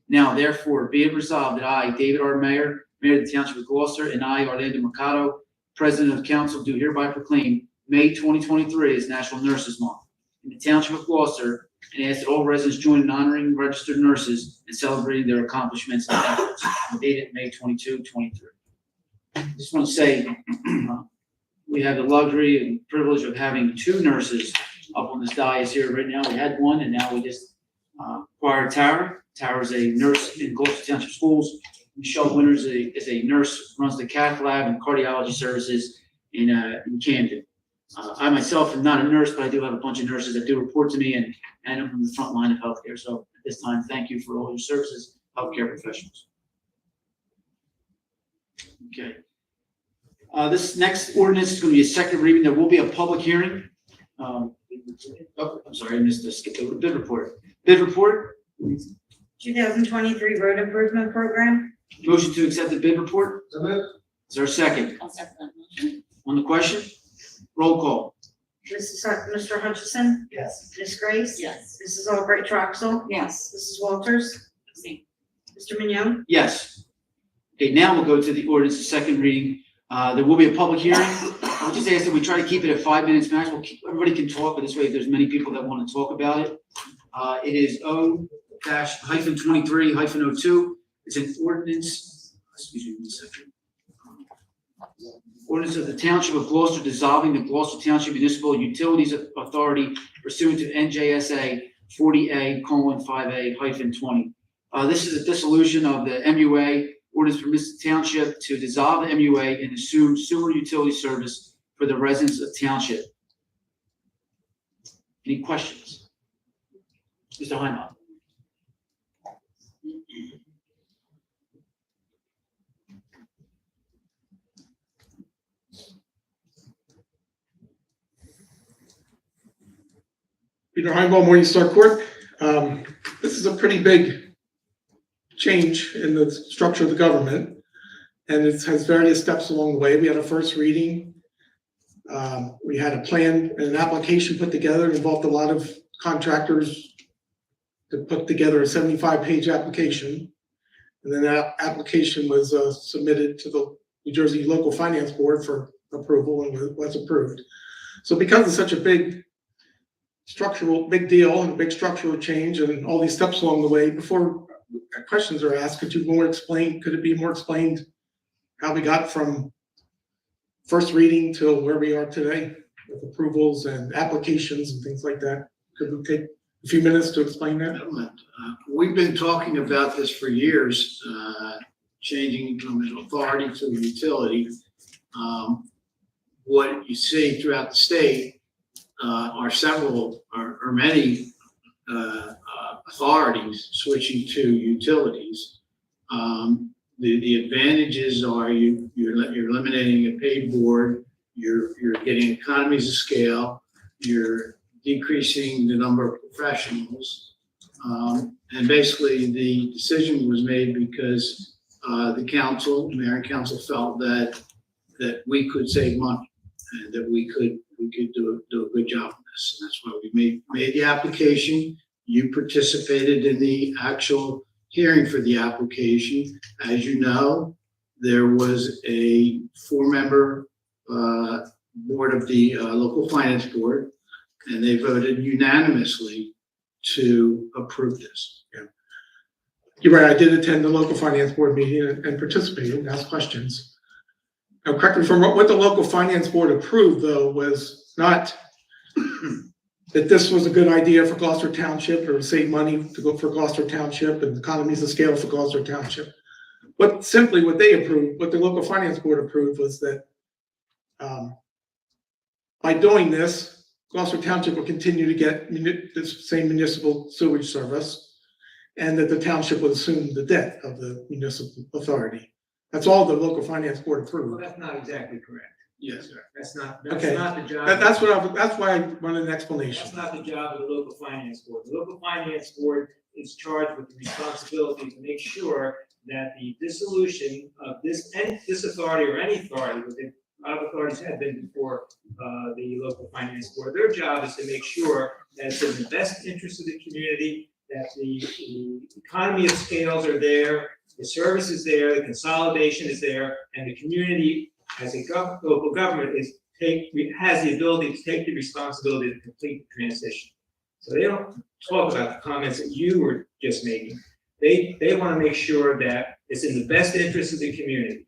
Now, therefore, be it resolved that I, David R. Mayer, Mayor of the Township of Gloucester, and I, Orlando Mercado, President of Council, do hereby proclaim May 2023 as National Nurses Month in the Township of Gloucester, and ask that all residents join in honoring registered nurses and celebrating their accomplishments and efforts. Dated May 22, 23. I just want to say we have the luxury and privilege of having two nurses up on this dais here right now. We had one, and now we just acquired Tara. Tara's a nurse in Gloucester Township Schools. Michelle Winters is a nurse, runs the cath lab and cardiology services in Camden. I myself am not a nurse, but I do have a bunch of nurses that do report to me, and I'm from the front line of healthcare. So at this time, thank you for all your services, healthcare professionals. Okay. This next ordinance is going to be a second reading. There will be a public hearing. Oh, I'm sorry, I missed this. Skip the bid report. Bid report. 2023 Road Improvement Program. Motion to accept the bid report. Is there a second? I'll second that motion. On the question? Roll call. Mr. Hutchison? Yes. Ms. Grace? Yes. Mrs. Albright Troxel? Yes. Mrs. Walters? Abstain. Mr. Mignon? Yes. Okay, now we'll go to the ordinance, the second reading. There will be a public hearing. I'll just ask that we try to keep it at 5 minutes max. Everybody can talk, but this way, if there's many people that want to talk about it. It is O-23-02. It's an ordinance, excuse me 1 second. Ordinance of the Township of Gloucester dissolving the Gloucester Township Municipal Utilities Authority pursuant to NJSA 40A:5A-20. This is a dissolution of the MUA. Ordinance permits the township to dissolve the MUA and assume sewer utility service for the residents of township. Any questions? Mr. Heimat. Peter Heimbaum, Morningstar Court. This is a pretty big change in the structure of the government, and it has various steps along the way. We had a first reading. We had a plan and an application put together. It involved a lot of contractors to put together a 75-page application. And then that application was submitted to the New Jersey Local Finance Board for approval and was approved. So because it's such a big deal and a big structural change and all these steps along the way, before questions are asked, could it be more explained how we got from first reading to where we are today with approvals and applications and things like that? Could we take a few minutes to explain that? We've been talking about this for years, changing from an authority to a utility. What you see throughout the state are many authorities switching to utilities. The advantages are you're eliminating a paid board, you're getting economies of scale, you're decreasing the number of professionals. And basically the decision was made because the mayor and council felt that we could save money and that we could do a good job on this. And that's why we made the application. You participated in the actual hearing for the application. As you know, there was a 4-member board of the local finance board, and they voted unanimously to approve this. Yeah. You're right, I did attend the local finance board meeting and participated and asked questions. Now, correct me if I'm wrong, what the local finance board approved, though, was not that this was a good idea for Gloucester Township or save money to go for Gloucester Township and economies of scale for Gloucester Township. What the local finance board approved was that by doing this, Gloucester Township will continue to get the same municipal sewage service, and that the township would assume the debt of the municipal authority. That's all the local finance board Well, approved. that's not exactly correct. Yes, Sir. That's not Okay. the job. That's why I wanted an explanation. That's not the job of the local finance board. The local finance board is charged with the responsibility to make sure that the dissolution of this authority or any authority, because a lot of authorities have been before the local finance board, their job is to make sure that it's in the best interest of the community, that the economy of scales are there, the service is there, the consolidation is there, and the community as a local government has the ability to take the responsibility to complete the transition. So they don't talk about the comments that you were just making. They want to make sure that it's in the best interest of the community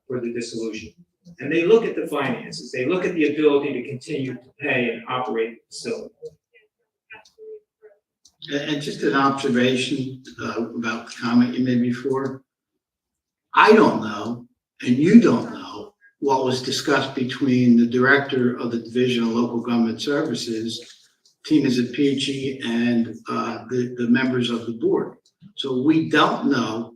for the dissolution. And they look at the finances, they look at the ability to continue to pay and operate the facility. and just an observation about the comment you made before. I don't know, and you don't know, what was discussed between the director of the Division of Local Government Services, Tina Zapici, and the members of the board. So we don't know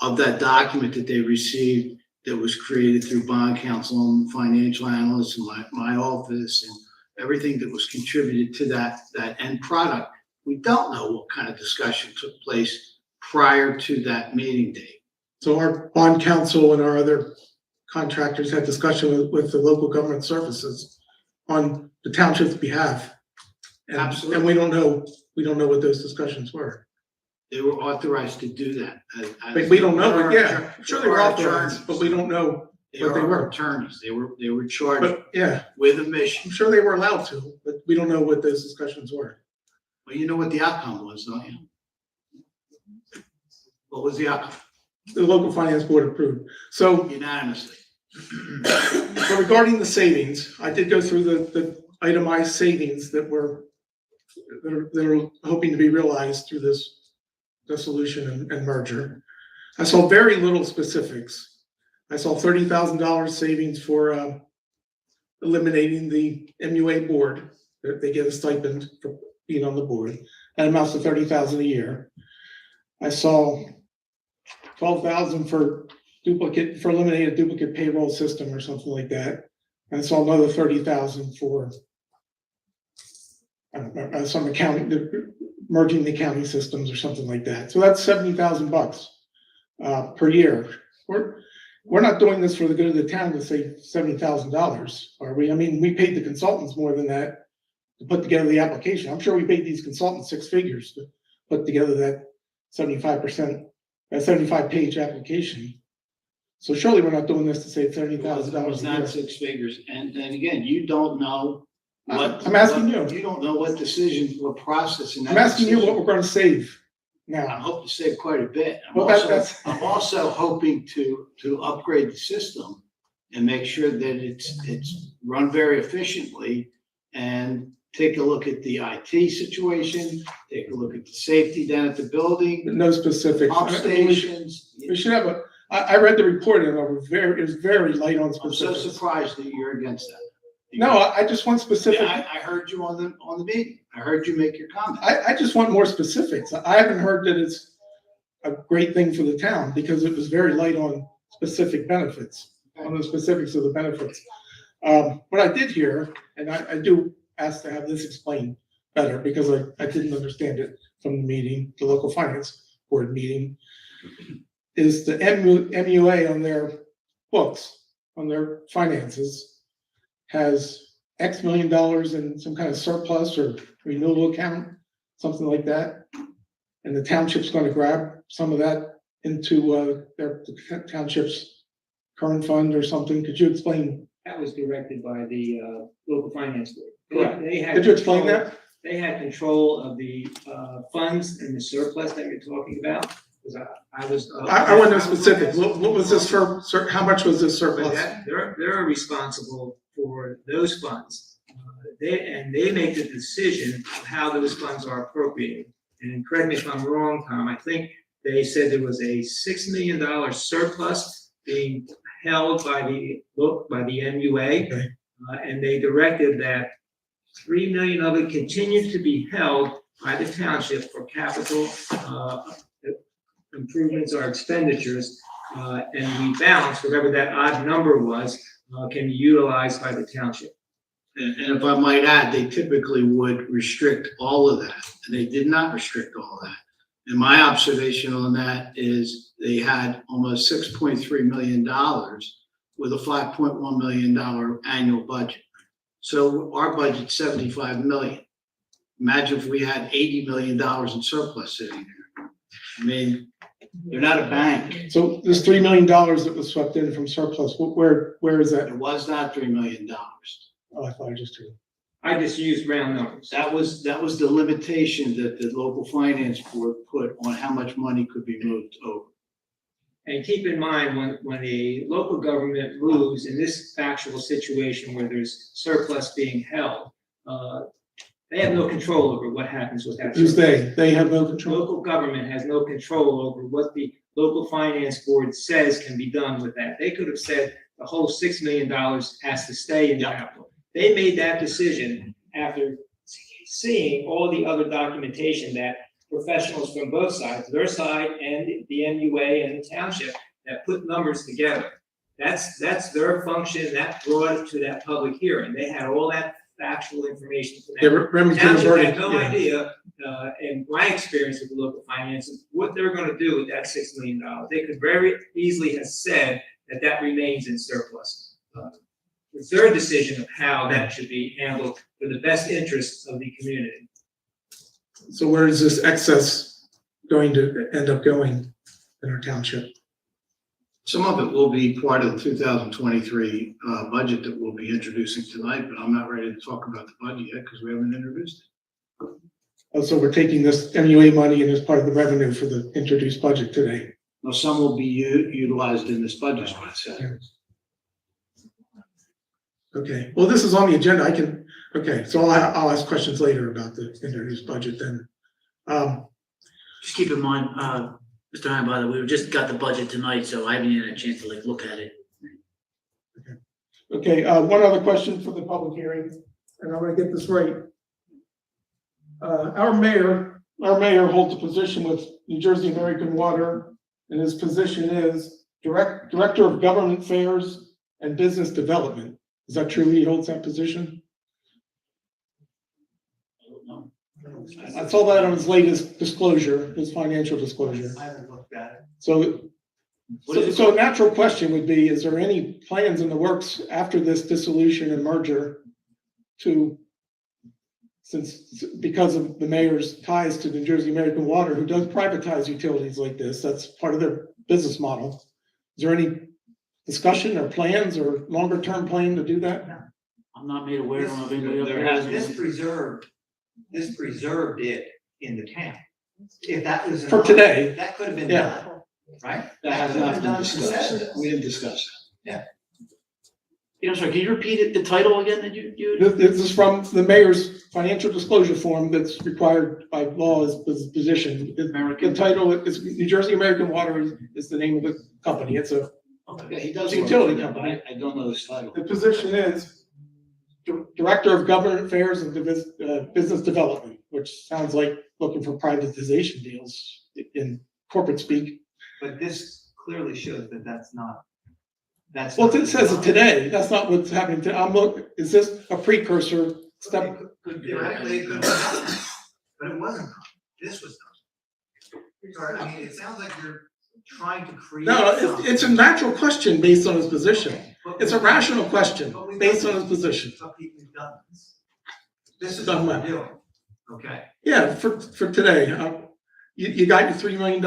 of that document that they received that was created through bond counsel and financial analysts and my office and everything that was contributed to that end product. We don't know what kind of discussion took place prior to that meeting date. So our bond counsel and our other contractors had discussion with the local government services on the township's behalf. And Absolutely. And we don't know what those discussions were. They were authorized to do that. But we don't know, yeah, sure they were authorized, but we don't know They But they are were. attorneys. They were charged But yeah, with a mission. I'm sure they were allowed to, but we don't know what those discussions were. Well, you know what the outcome was, don't you? What was the outcome? The local finance board approved. So Unanimously. So regarding the savings, I did go through the itemized savings that are hoping to be realized through this dissolution and merger. I saw very little specifics. I saw $30,000 savings for eliminating the MUA board. They get a stipend for being on the board. That amounts to $30,000 a year. I saw $12,000 for eliminating a duplicate payroll system or something like that. And I saw another $30,000 for some accounting, merging the accounting systems or something like that. So that's $70,000 per year. We're not doing this for the good of the town to save $70,000, are we? I mean, we paid the consultants more than that to put together the application. I'm sure we paid these consultants six figures to put together that 75-page application. So surely we're not doing this to save $70,000 It was a year. not six figures. And again, you don't know what. I'm asking you. You don't know what decisions were processed in that. I'm asking you what decision. we're gonna save I'm now. hoping to save quite a bit. Well, I'm also hoping to upgrade the system and make sure that it's run very efficiently, and take a look at the IT situation, take a look at the safety down at the building, No specifics. pump stations. We should have I read the report and it was very light on I'm so specifics. surprised that you're against that. No, I just want specific. Yeah, I heard you on the meeting. I heard you make your comment. I just want more specifics. I haven't heard that it's a great thing for the town because it was very light on specific benefits, on the specifics of the benefits. What I did hear, and I do ask to have this explained better because I didn't understand it from the meeting, the local finance board meeting, is the MUA on their books, on their finances, has X million dollars in some kind of surplus or renewal account, something like that. And the township's gonna grab some of that into the township's current fund or something. Could you explain? That was directed by the local finance board. Correct. They had Could you explain control- that? They had control of the funds and the surplus that you're talking about, because I was. I want no specifics. What was this how much was this But surplus? they're responsible for those funds. They make the decision of how those funds are appropriated. And correct me if I'm wrong, Tom, I think they said there was a $6 million surplus being held by the MUA. Okay. And they directed that $3 million of it continued to be held by the township for capital improvements or expenditures. And we balance whatever that odd number was, can be utilized by the township. And if I might add, they typically would restrict all of that, and they did not restrict all that. And my observation on that is they had almost $6.3 million with a $5.1 million annual budget. So our budget's $75 million. Imagine if we had $80 million in surplus sitting there. I mean, they're not a bank. So this $3 million that was swept in from surplus, where is that? It was not $3 million. Oh, I thought I just heard. I just used round numbers. That was the limitation that the local finance board put on how much money could be moved over. And keep in mind, when a local government moves in this factual situation where there's surplus being held, they have no control over what happens with that. Who's surplus. they? They have no control. Local government has no control over what the local finance board says can be done with that. They could have said the whole $6 million has to stay in capital. They made that decision after seeing all the other documentation that professionals from both sides, their side and the MUA and the township, that put numbers together. That's their function. That brought it to that public hearing. They had all that factual information for Yeah, that. Remington Township already- had no yeah. idea, in my experience with the local finances, what they're gonna do with that $6 million. They could very easily have said that remains in surplus. It's their decision of how that should be handled for the best interests of the community. So where is this excess going to end up going in our township? Some of it will be part of the 2023 budget that we'll be introducing tonight, but I'm not ready to talk about the budget yet because we haven't introduced it. Oh, so we're taking this MUA money and as part of the revenue for the introduced budget today. Now, some will be utilized in this budget, is what I said. Okay, well, this is on the agenda. Okay, so I'll ask questions later about the introduced budget then. Just keep in mind, Mr. Hine, by the way, we just got the budget tonight, so I haven't even had a chance to look at it. Okay, one other question for the public hearing, and I'm gonna get this right. Our mayor holds a position with New Jersey American Water, and his position is Director of Government Affairs and Business Development. Is that true? He holds that position? I saw that on his latest disclosure, his financial disclosure. I haven't looked at it. So a natural question would be, is there any plans in the works after this dissolution and merger because of the mayor's ties to New Jersey American Water, who does privatize utilities like this, that's part of their business model. Is there any discussion or plans or longer term plan to do that? I'm not made aware of anybody up there. This preserved it in the town. If that was. For today. That could have been Yeah. done, right? That has could have not been been done discussed. consent. We didn't discuss You know, sorry, can you repeat it, the title again that you? This is from the mayor's financial disclosure form that's required by law as his position. The title is New Jersey American Water is the name of the company. It's a that. Yeah, he does. It's a utility work for them, but company. I don't know his title. The position is Director of Government Affairs and Business Development, which sounds like looking for privatization deals in corporate speak. But this clearly shows that that's not. Well, it says it today. That's not what's happening today. Is this a precursor step? Theoretically, it could be done, but it wasn't done. This was done. Sorry, I mean, it sounds like you're trying to create. No, it's a natural question based on his position. But It's a rational question but we've based done on his position. Some people have done this. This is Done what what? we're doing, okay? Yeah, for today, you got your $3 million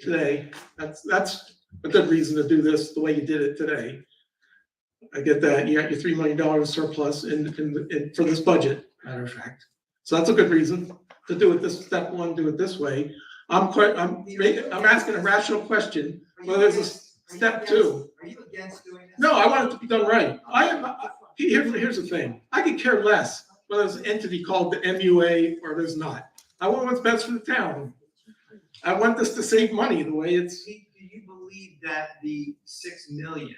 today. That's a good reason to do this the way you did it today. I get that. You got your $3 million surplus for this budget, matter of fact. So that's a good reason to do it this, step one, do it this way. I'm asking a rational question, whether there's a step two. Are you against doing this? No, I want it to be done right. Here's the thing. I could care less whether there's an entity called the MUA or there's not. I want what's best for the town. I want this to save money the way it's. Do you believe that the 6 million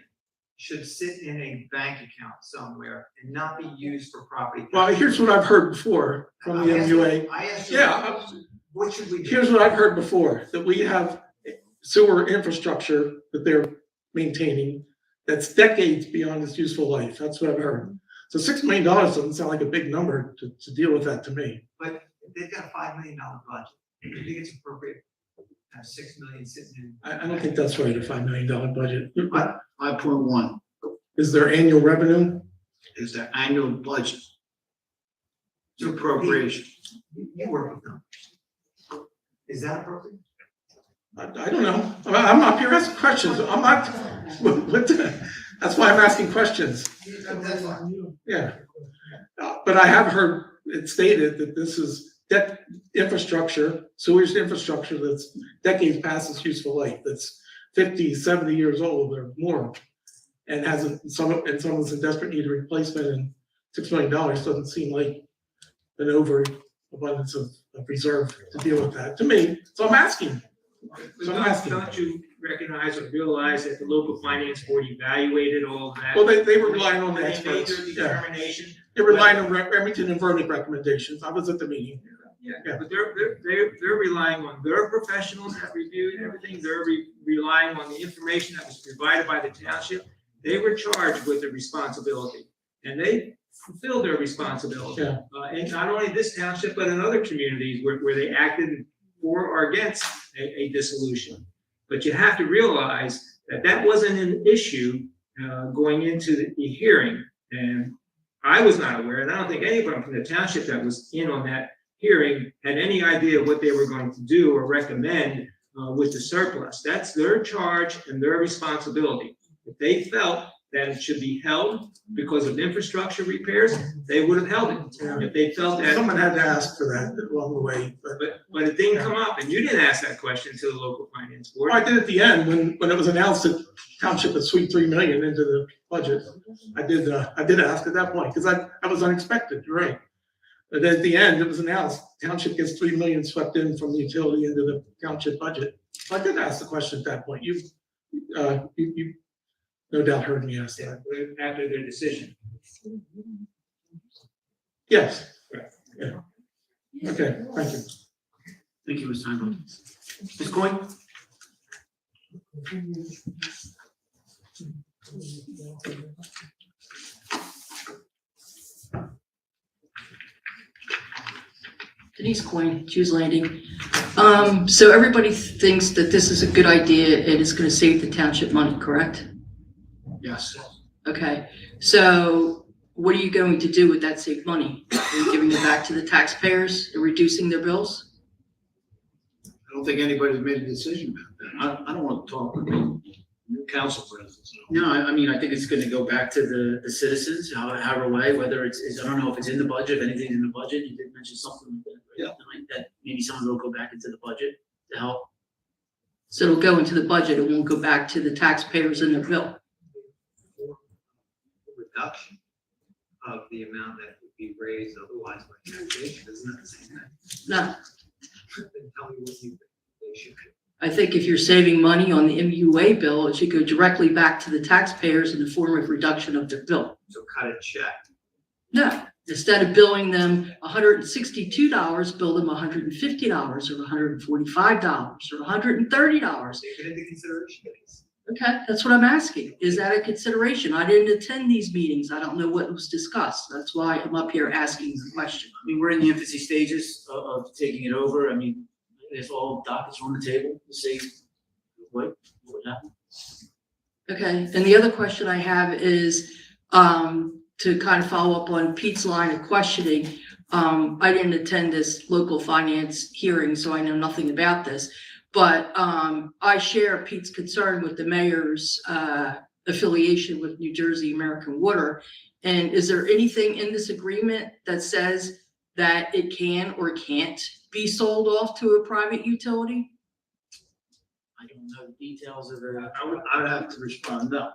should sit in a bank account somewhere and not be used for property? Well, here's what I've heard before from the MUA. I asked you, Yeah, what should we do? here's what I've heard before, that we have sewer infrastructure that they're maintaining that's decades beyond its useful life. That's what I've heard. So $6 million doesn't sound like a big number to deal with that to me. But they've got a $5 million budget. Do you think it's appropriate to have 6 million sitting in? I don't think that's right, a $5 million budget. 5.1 Is there annual revenue? is their annual budget. It's appropriation. You work with them. Is that appropriate? I don't know. I'm up here asking questions. I'm not, that's why I'm asking questions. That's fine. Yeah. But I have heard it stated that this is infrastructure, sewage infrastructure that's decades past its useful life, that's 50, 70 years old or more. And someone's in desperate need of replacement, and $6 million doesn't seem like an overabundance of reserve to deal with that, to me. So I'm asking. So I'm asking. Don't you recognize or realize that the local finance board evaluated all of that? Well, they were relying on the They made experts. their Yeah. determination. They were relying on Remington and Vernick recommendations. I was at the meeting. Yeah, Yeah. but they're relying on their professionals that reviewed everything. They're relying on the information that was provided by the township. They were charged with the responsibility, and they fulfilled their responsibility. Yeah. And not only this township, but in other communities where they acted for or against a dissolution. But you have to realize that that wasn't an issue going into the hearing. And I was not aware, and I don't think anybody from the township that was in on that hearing had any idea what they were going to do or recommend with the surplus. That's their charge and their responsibility. If they felt that it should be held because of infrastructure repairs, they would have held it. If they felt that, Someone had to ask for that along the way, but but it didn't come up, and you didn't ask that question to the local finance board. I did at the end, when it was announced that township had swept 3 million into the budget. I did ask at that point, because that was unexpected, you're right. But at the end, it was announced, township gets 3 million swept in from the utility into the township budget. So I did ask the question at that point. You no doubt heard me ask that. After their decision. Yes. Yeah. Okay, thank you. Thank you, Ms. Steinberg. Ms. Coyne? Denise Coyne, Hughes Landing. So everybody thinks that this is a good idea and it's gonna save the township money, correct? Yes. Okay, so what are you going to do with that saved money? Are you giving it back to the taxpayers and reducing their bills? I don't think anybody's made a decision about that. I don't want to talk with new council presidents. No, I mean, I think it's gonna go back to the citizens, however way, whether it's, I don't know if it's in the budget, if anything's in the budget, you did mention something like that, right? Like that maybe some of it will go back into the budget to help. So it'll go into the budget, it won't go back to the taxpayers in their bill. Reduction of the amount that would be raised otherwise by taxation, isn't that the same thing? No, Then tell me what you think they should do. I think if you're saving money on the MUA bill, it should go directly back to the taxpayers in the form of reduction of their bill. So cut a check. No, instead of billing them $162, bill them $150 or $145 or $130. Take it into consideration. Okay, that's what I'm asking. Is that a consideration? I didn't attend these meetings. I don't know what was discussed. That's why I'm up here asking the question. I mean, we're in the infancy stages of taking it over. I mean, if all dockets are on the table, to see what happened. Okay, and the other question I have is, to kind of follow up on Pete's line of questioning. I didn't attend this local finance hearing, so I know nothing about this. But I share Pete's concern with the mayor's affiliation with New Jersey American Water. And is there anything in this agreement that says that it can or can't be sold off to a private utility? I don't know the details of it. I would have to respond, no.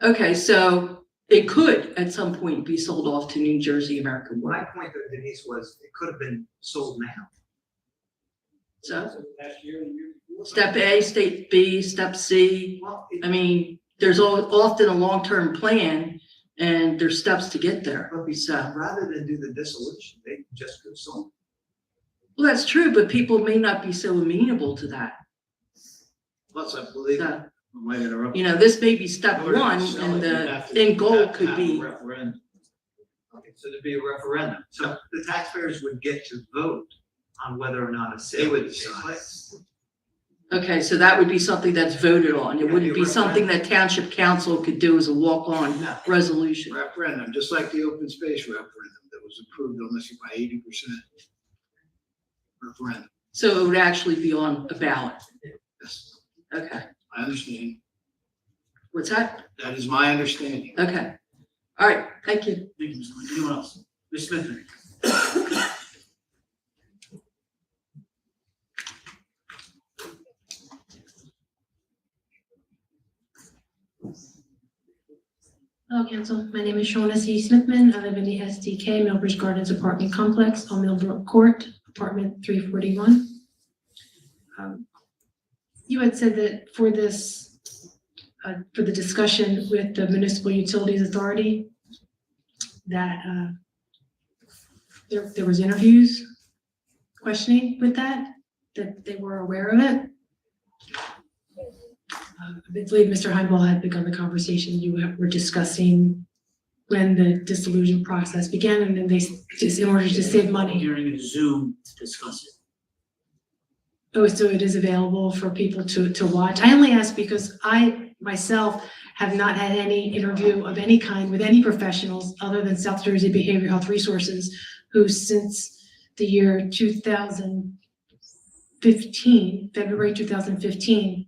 Okay, so it could at some point be sold off to New Jersey American My Water. point to Denise was it could have been sold now. So step A, step B, step C. Well, I mean, there's often a long-term plan and there's steps to get there. So, rather than do the dissolution, they just could have sold. well, that's true, but people may not be so amenable to that. Plus, I believe, So, I might interrupt. you know, this may be step In order to one sell and it, you the have to- end you goal have to could have a be, referendum. Okay, so there'd be a referendum. So the taxpayers would get to vote on whether or not a sale would take place. okay, so that would be something that's voted on. It wouldn't be something that township council could do as a walk-on No. resolution. Referendum, just like the open space referendum that was approved almost by 80%. Referendum, So it would actually be on a ballot. yes, Okay, I understand. what's that? That is my understanding. Okay. All right, thank you. Thank you, Ms. Coyne. Anyone else? Ms. Smith? Hello, Council. My name is Shaughnessy Smithman. I live in the SDK Millbridge Gardens Apartment Complex on Millbrook Court, apartment 341. You had said that for this, for the discussion with the Municipal Utilities Authority, that there was interviews questioning with that they were aware of it. I believe Mr. Heimel had begun the conversation. You were discussing when the dissolution process began, and then they, just in order to save money. Hearing in Zoom to discuss it. Oh, so it is available for people to watch. I only ask because I myself have not had any interview of any kind with any professionals other than South Jersey Behavioral Health Resources, who since the year 2000, February 2015,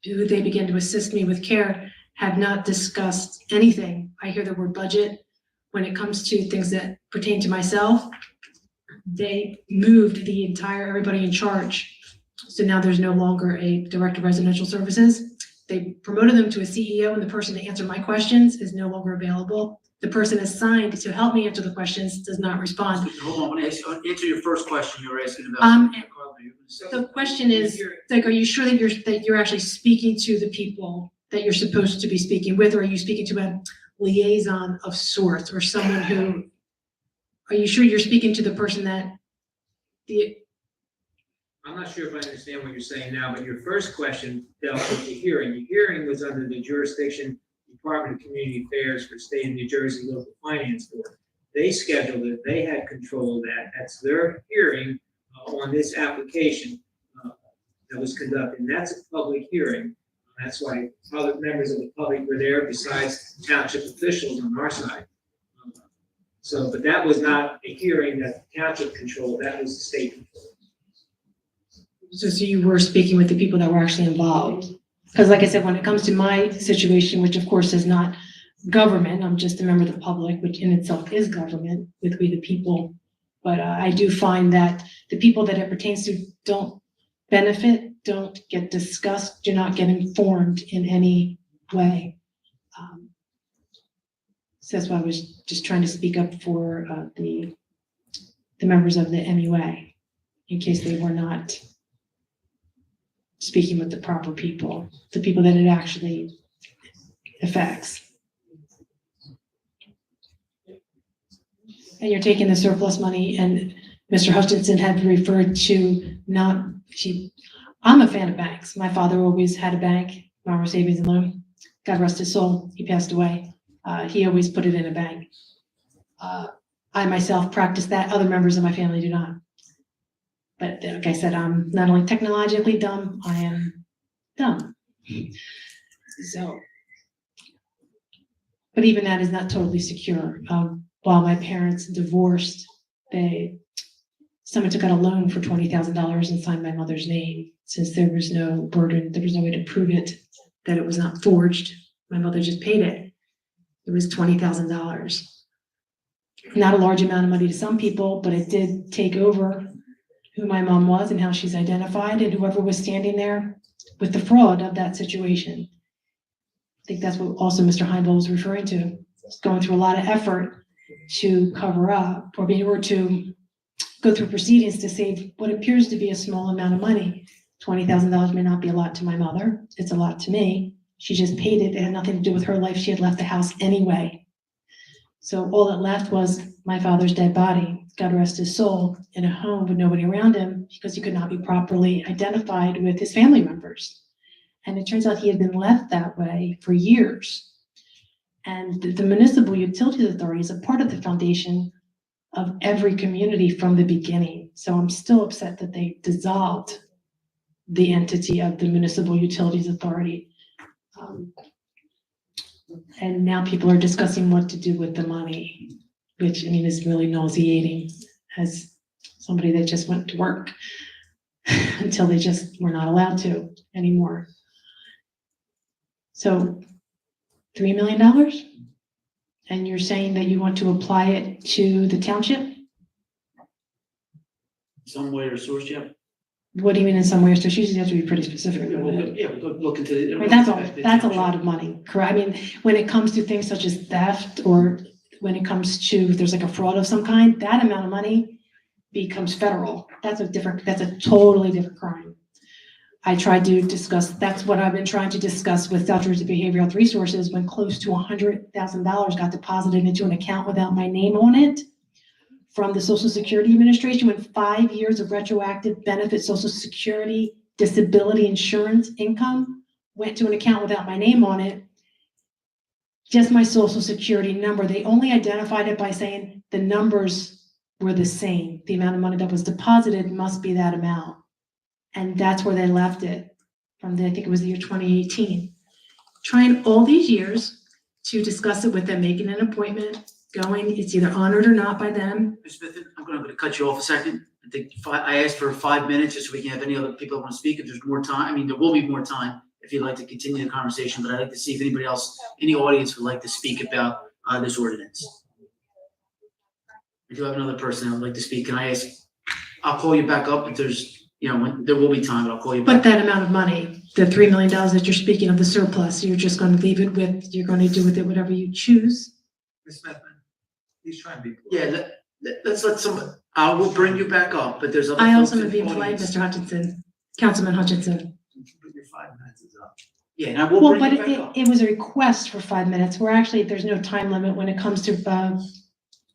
who they began to assist me with care, have not discussed anything. I hear the word budget. When it comes to things that pertain to myself, they moved the entire, everybody in charge. So now there's no longer a director of residential services. They promoted them to a CEO, and the person to answer my questions is no longer available. The person assigned to help me answer the questions does not respond. Hold on, I want to answer your first question you were asking about. The question is, like, are you sure that you're actually speaking to the people that you're supposed to be speaking with, or are you speaking to a liaison of sorts, or someone who, are you sure you're speaking to the person that I'm not sure if I understand what you're saying now, but your first question dealt with the hearing. The hearing was under the jurisdiction Department of Community Affairs for State of New Jersey Local Finance Board. They scheduled it, they had control of that. That's their hearing on this application that was conducted. And that's a public hearing. That's why other members of the public were there besides township officials on our side. But that was not a hearing that the township controlled, that was the state control. So you were speaking with the people that were actually involved? Because like I said, when it comes to my situation, which of course is not government, I'm just a member of the public, which in itself is government, with we the people. But I do find that the people that it pertains to don't benefit, don't get discussed, do not get informed in any way. So that's why I was just trying to speak up for the members of the MUA, in case they were not speaking with the proper people, the people that it actually affects. And you're taking the surplus money, and Mr. Hutchinson had referred to I'm a fan of banks. My father always had a bank, Farmer Savings and Loan. God rest his soul, he passed away. He always put it in a bank. I myself practice that, other members of my family do not. But like I said, I'm not only technologically dumb, I am dumb. So, but even that is not totally secure. While my parents divorced, someone took out a loan for $20,000 and signed my mother's name. Since there was no burden, there was no way to prove it, that it was not forged. My mother just paid it. It was $20,000. Not a large amount of money to some people, but it did take over who my mom was and how she's identified, and whoever was standing there with the fraud of that situation. I think that's what also Mr. Heimel was referring to. It's going through a lot of effort to cover up, or be able to go through proceedings to save what appears to be a small amount of money. $20,000 may not be a lot to my mother. It's a lot to me. She just paid it. It had nothing to do with her life. She had left the house anyway. So all that left was my father's dead body, God rest his soul, in a home with nobody around him, because he could not be properly identified with his family members. And it turns out he had been left that way for years. And the Municipal Utilities Authority is a part of the foundation of every community from the beginning. So I'm still upset that they dissolved the entity of the Municipal Utilities Authority. And now people are discussing what to do with the money, which, I mean, is really nauseating as somebody that just went to work until they just were not allowed to anymore. So $3 million? And you're saying that you want to apply it to the township? Some way or source, yeah. What do you mean in some way? So you have to be pretty specific. Yeah, we'll look into it. I mean, that's a lot of money, correct? I mean, when it comes to things such as theft, or when it comes to, if there's like a fraud of some kind, that amount of money becomes federal. That's a totally different crime. I tried to discuss, that's what I've been trying to discuss with South Jersey Behavioral Health Resources, when close to $100,000 got deposited into an account without my name on it from the Social Security Administration, when 5 years of retroactive benefit Social Security disability insurance income went to an account without my name on it. Just my Social Security number. They only identified it by saying the numbers were the same. The amount of money that was deposited must be that amount. And that's where they left it from I think it was the year 2018. Trying all these years to discuss it with them, making an appointment, going, it's either honored or not by them. Ms. Smith, I'm going to cut you off a second. I think I asked for 5 minutes just so we can have any other people that want to speak. If there's more time, I mean, there will be more time if you'd like to continue the conversation, but I'd like to see if anybody else in the audience would like to speak about this ordinance. We do have another person that would like to speak. Can I ask, I'll call you back up if there's, when there will be time, but I'll call you But back. that amount of money, the $3 million that you're speaking of, the surplus, you're just going to leave it with, you're going to do with it whatever you choose? Ms. Smithman, he's trying to be. Yeah, let's let somebody, I will bring you back up, but there's other I folks also in am being the polite, audience. Mr. Hutchinson, Councilman Hutchinson. Your 5 minutes is up. Yeah, and I will Well, bring but you back up. it was a request for 5 minutes, where actually there's no time limit when it comes to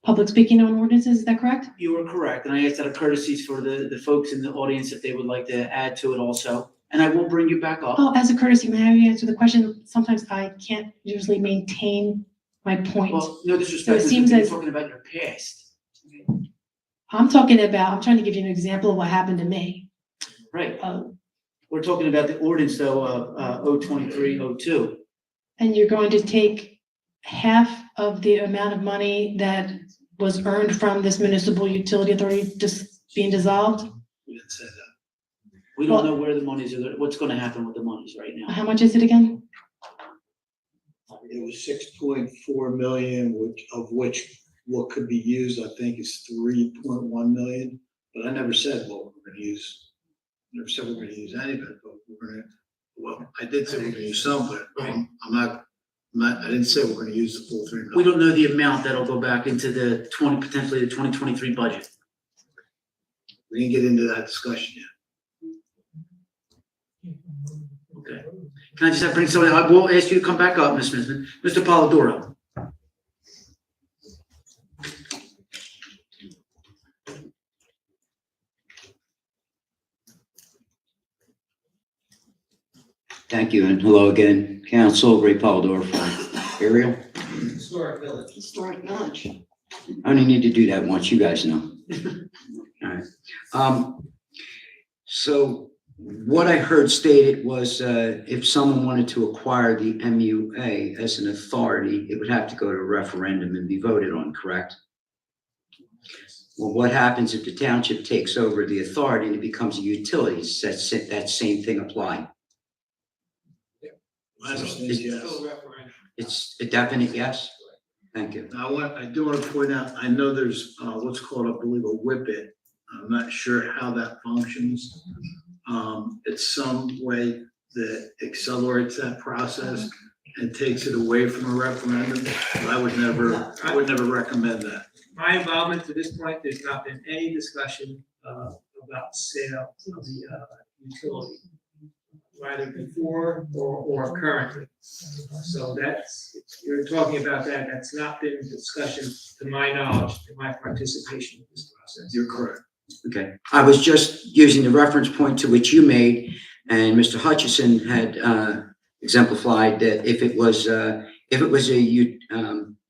public speaking on ordinances, is that correct? You are correct, and I asked out of courtesies for the folks in the audience if they would like to add to it also, and I will bring you back up. Oh, as a courtesy, may I answer the question? Sometimes I can't usually maintain my point. Well, no So disrespect, it seems you're as- talking about your past. I'm trying to give you an example of what happened to me. Right, we're talking about the ordinance though, 02302. And you're going to take half of the amount of money that was earned from this municipal utility authority just being dissolved? We didn't say that. We don't know where the monies are, what's gonna happen with the monies right now. How much is it again? It was 6.4 million, of which what could be used, I think, is 3.1 million. But I never said what we're gonna use. Never said we're gonna use any of it, but I did say we're gonna use some, but I'm not, I didn't say we're gonna use the full 3 million. We don't know the amount that'll go back into the potentially the 2023 budget. We didn't get into that discussion yet. Okay. Can I just bring somebody, I will ask you to come back up, Ms. Smithman. Mr. Polidoro. Thank you, and hello again, Council, Ray Polidor from Ariel. Historic village. Historic village. I only need to do that once, you guys know. All right. So what I heard stated was, if someone wanted to acquire the MUA as an authority, it would have to go to a referendum and be voted on, correct? Well, what happens if the township takes over the authority and it becomes a utility? Does that same thing apply? My understanding is yes. It's a definite yes? Thank you. Now, I do want to point out, I know there's what's called, I believe, a whippet. I'm not sure how that functions. It's some way that accelerates that process and takes it away from a referendum. But I would never recommend that. My involvement to this point, there's not been any discussion about sale of the utility, either before or currently. So that's, you're talking about that, that's not been discussion to my knowledge, to my participation in this process. You're correct. Okay, I was just using the reference point to which you made, and Mr. Hutchison had exemplified that if it was an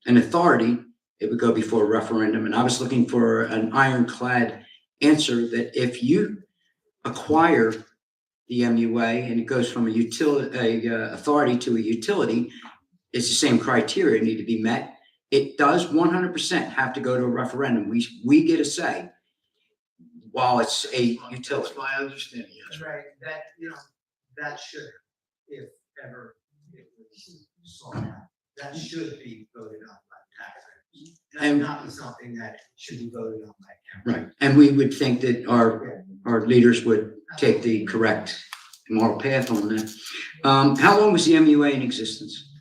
authority, it would go before a referendum. And I was looking for an ironclad answer that if you acquire the MUA and it goes from a authority to a utility, it's the same criteria need to be met. It does 100% have to go to a referendum. We get a say while it's a utility. That's my understanding, yes. Right, that should, if ever it was sought out, that should be voted on by taxpayers. And- That's not something that should be voted on by council. Right, and we would think that our leaders would take the correct moral path on that. How long was the MUA in existence?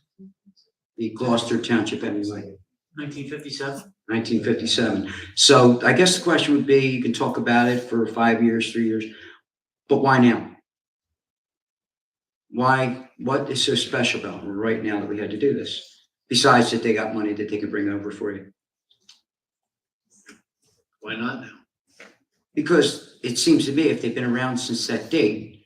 The Gloucester Township MUA? 1957. 1957. So I guess the question would be, you can talk about it for 5 years, 3 years, but why now? Why, what is so special about it right now that we had to do this? Besides that they got money that they can bring over for you? Why not now? Because it seems to me if they've been around since that date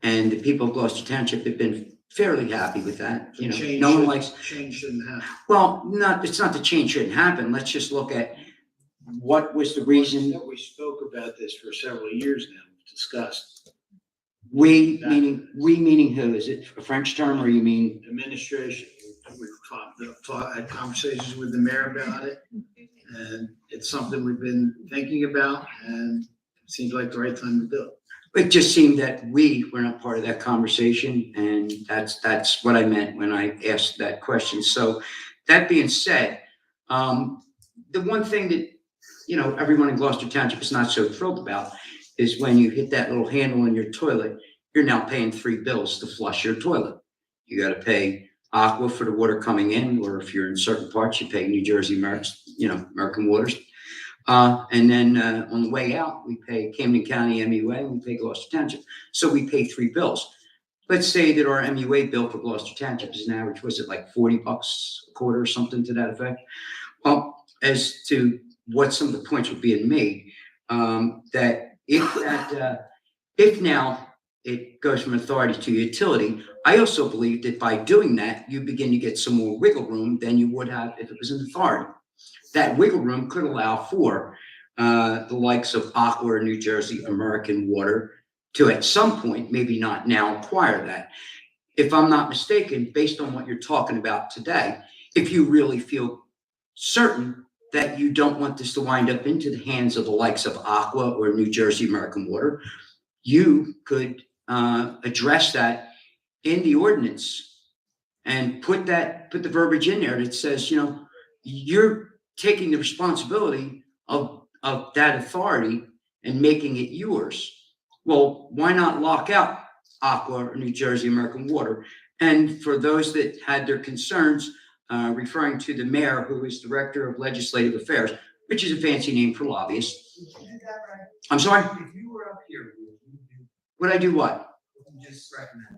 and the people of Gloucester Township have been fairly happy with that, you know, no one likes. Change shouldn't happen. Well, it's not the change shouldn't happen. Let's just look at what was the reason. We spoke about this for several years now, we've discussed. We meaning who? Is it a French term or you mean? Administration, we've had conversations with the mayor about it, and it's something we've been thinking about, and Seems like the right time to do it. It just seemed that we were not part of that conversation, and that's what I meant when I asked that question. So that being said, the one thing that, everyone in Gloucester Township is not so thrilled about is when you hit that little handle in your toilet, you're now paying 3 bills to flush your toilet. You got to pay Aqua for the water coming in, or if you're in certain parts, you pay New Jersey American Waters. And then on the way out, we pay Camden County MUA and we pay Gloucester Township. So we pay 3 bills. Let's say that our MUA bill for Gloucester Township is an average, was it like $40 a quarter or something to that effect? Well, as to what some of the points were being made, that if now it goes from authority to utility, I also believe that by doing that, you begin to get some more wiggle room than you would have if it was an authority. That wiggle room could allow for the likes of Aqua or New Jersey American Water to at some point, maybe not now, acquire that. If I'm not mistaken, based on what you're talking about today, if you really feel certain that you don't want this to wind up into the hands of the likes of Aqua or New Jersey American Water, you could address that in the ordinance and put the verbiage in there that says, you're taking the responsibility of that authority and making it yours. Well, why not lock out Aqua or New Jersey American Water? And for those that had their concerns, referring to the mayor, who is Director of Legislative Affairs, which is a fancy name for lobbyists. I'm sorry? If you were up here, Would I do what? would you just recommend?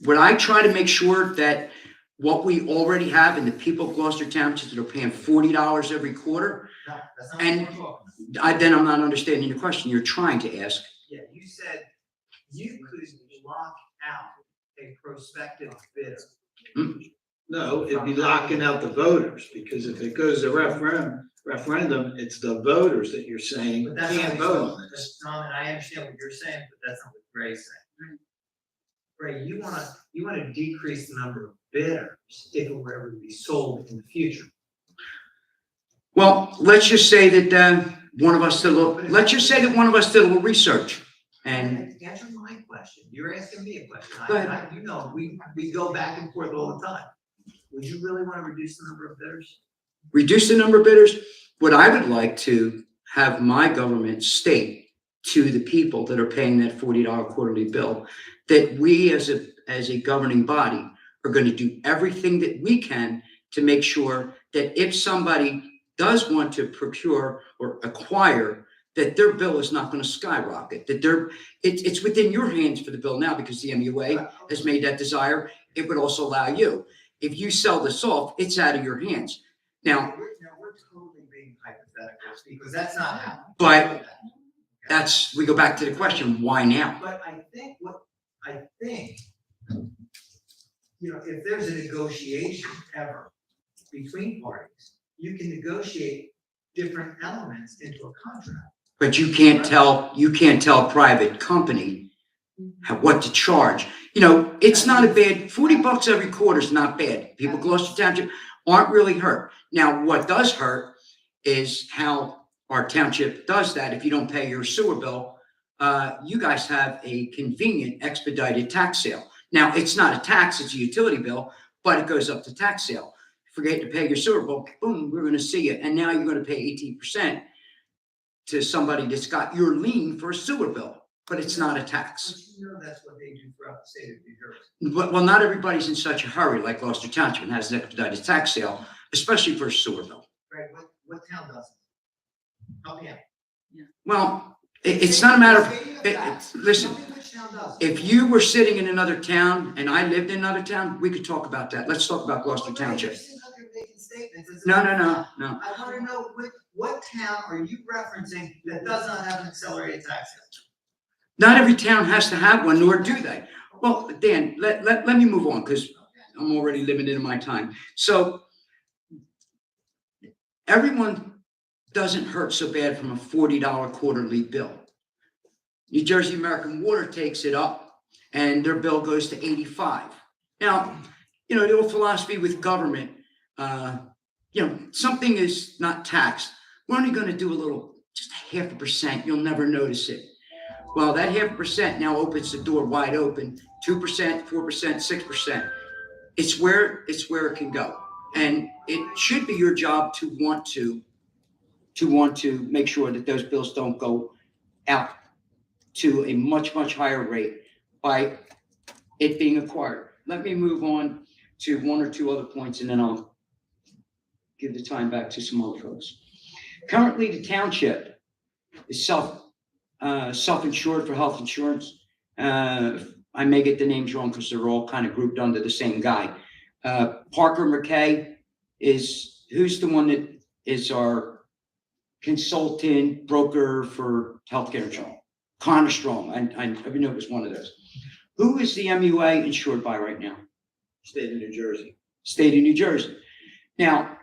Would I try to make sure that what we already have in the people of Gloucester Township that are paying $40 every quarter? No, that's not And what we're talking about. then I'm not understanding the question you're trying to ask. Yeah, you said you could lock out a prospective bidder. No, it'd be locking out the voters, because if it goes to referendum, it's the voters that you're saying But that's not can't what vote you're- on this. Tom, and I understand what you're saying, but that's not what Gray's saying. Gray, you wanna decrease the number of bidders if it were ever to be sold in the future. Well, let's just say that one of us did a little research, and Answer my question. You're asking me a question. Go ahead. We go back and forth all the time. Would you really wanna reduce the number of bidders? reduce the number of bidders. What I would like to have my government state to the people that are paying that $40 quarterly bill, that we as a governing body are going to do everything that we can to make sure that if somebody does want to procure or acquire, that their bill is not going to skyrocket, that it's within your hands for the bill now because the MUA has made that desire. It would also allow you. If you sell this off, it's out of your hands. Now, We're totally being hypothetical because that's not happening. But we go back to the question, why now? But I think, if there's a negotiation ever between parties, you can negotiate different elements into a contract. But you can't tell a private company what to charge. It's not a bad, $40 every quarter is not bad. People in Gloucester Township aren't really hurt. Now, what does hurt is how our township does that. If you don't pay your sewer bill, you guys have a convenient expedited tax sale. Now, it's not a tax, it's a utility bill, but it goes up to tax sale. Forget to pay your sewer bill, boom, we're going to see you. And now you're going to pay 18% to somebody that's got your lien for a sewer bill, but it's not a tax. But that's what they do throughout the state of New Jersey. But, well, not everybody's in such a hurry like Gloucester Township and has an expedited tax sale, especially for a sewer bill. Right, what town doesn't? Help me out. Well, it's not a matter of, listen, Tell me which town doesn't. if you were sitting in another town and I lived in another town, we could talk about that. Let's talk about Gloucester Township. You're sitting up here making statements as if- No. I want to know what town are you referencing that does not have an accelerated tax sale? Not every town has to have one, nor do they. Well, Dan, let me move on because I'm already limited in my time. So everyone doesn't hurt so bad from a $40 quarterly bill. New Jersey American Water takes it up and their bill goes to $85. Now, the old philosophy with government, something is not taxed. We're only going to do a little just 0.5%, you'll never notice it. Well, that 0.5% now opens the door wide open, 2%, 4%, 6%. It's where it can go. And it should be your job to want to make sure that those bills don't go out to a much, much higher rate by it being acquired. Let me move on to one or two other points, and then I'll give the time back to some other folks. Currently, the township is self-insured for health insurance. I may get the names wrong because they're all kind of grouped under the same guy. Parker McKay who's the one that is our consultant broker for healthcare insurance? Connor Strong, I know it was one of those. Who is the MUA insured by right now? State of New Jersey. State of New Jersey. Now,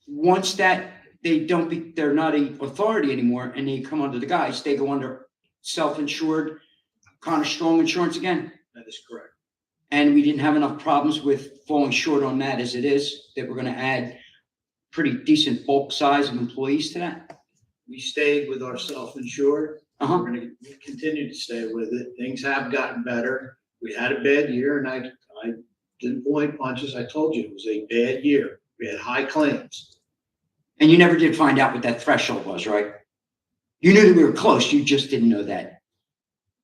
once that they're not an authority anymore and they come under the guise, they go under self-insured Connor Strong insurance again. That is correct. And we didn't have enough problems with falling short on that as it is, that we're going to add pretty decent bulk size of employees to that. We stayed with our self-insured. Uh-huh. We're going to continue to stay with it. Things have gotten better. We had a bad year, and I didn't pull any punches. I told you it was a bad year. We had high claims. And you never did find out what that threshold was, right? You knew that we were close. You just didn't know that.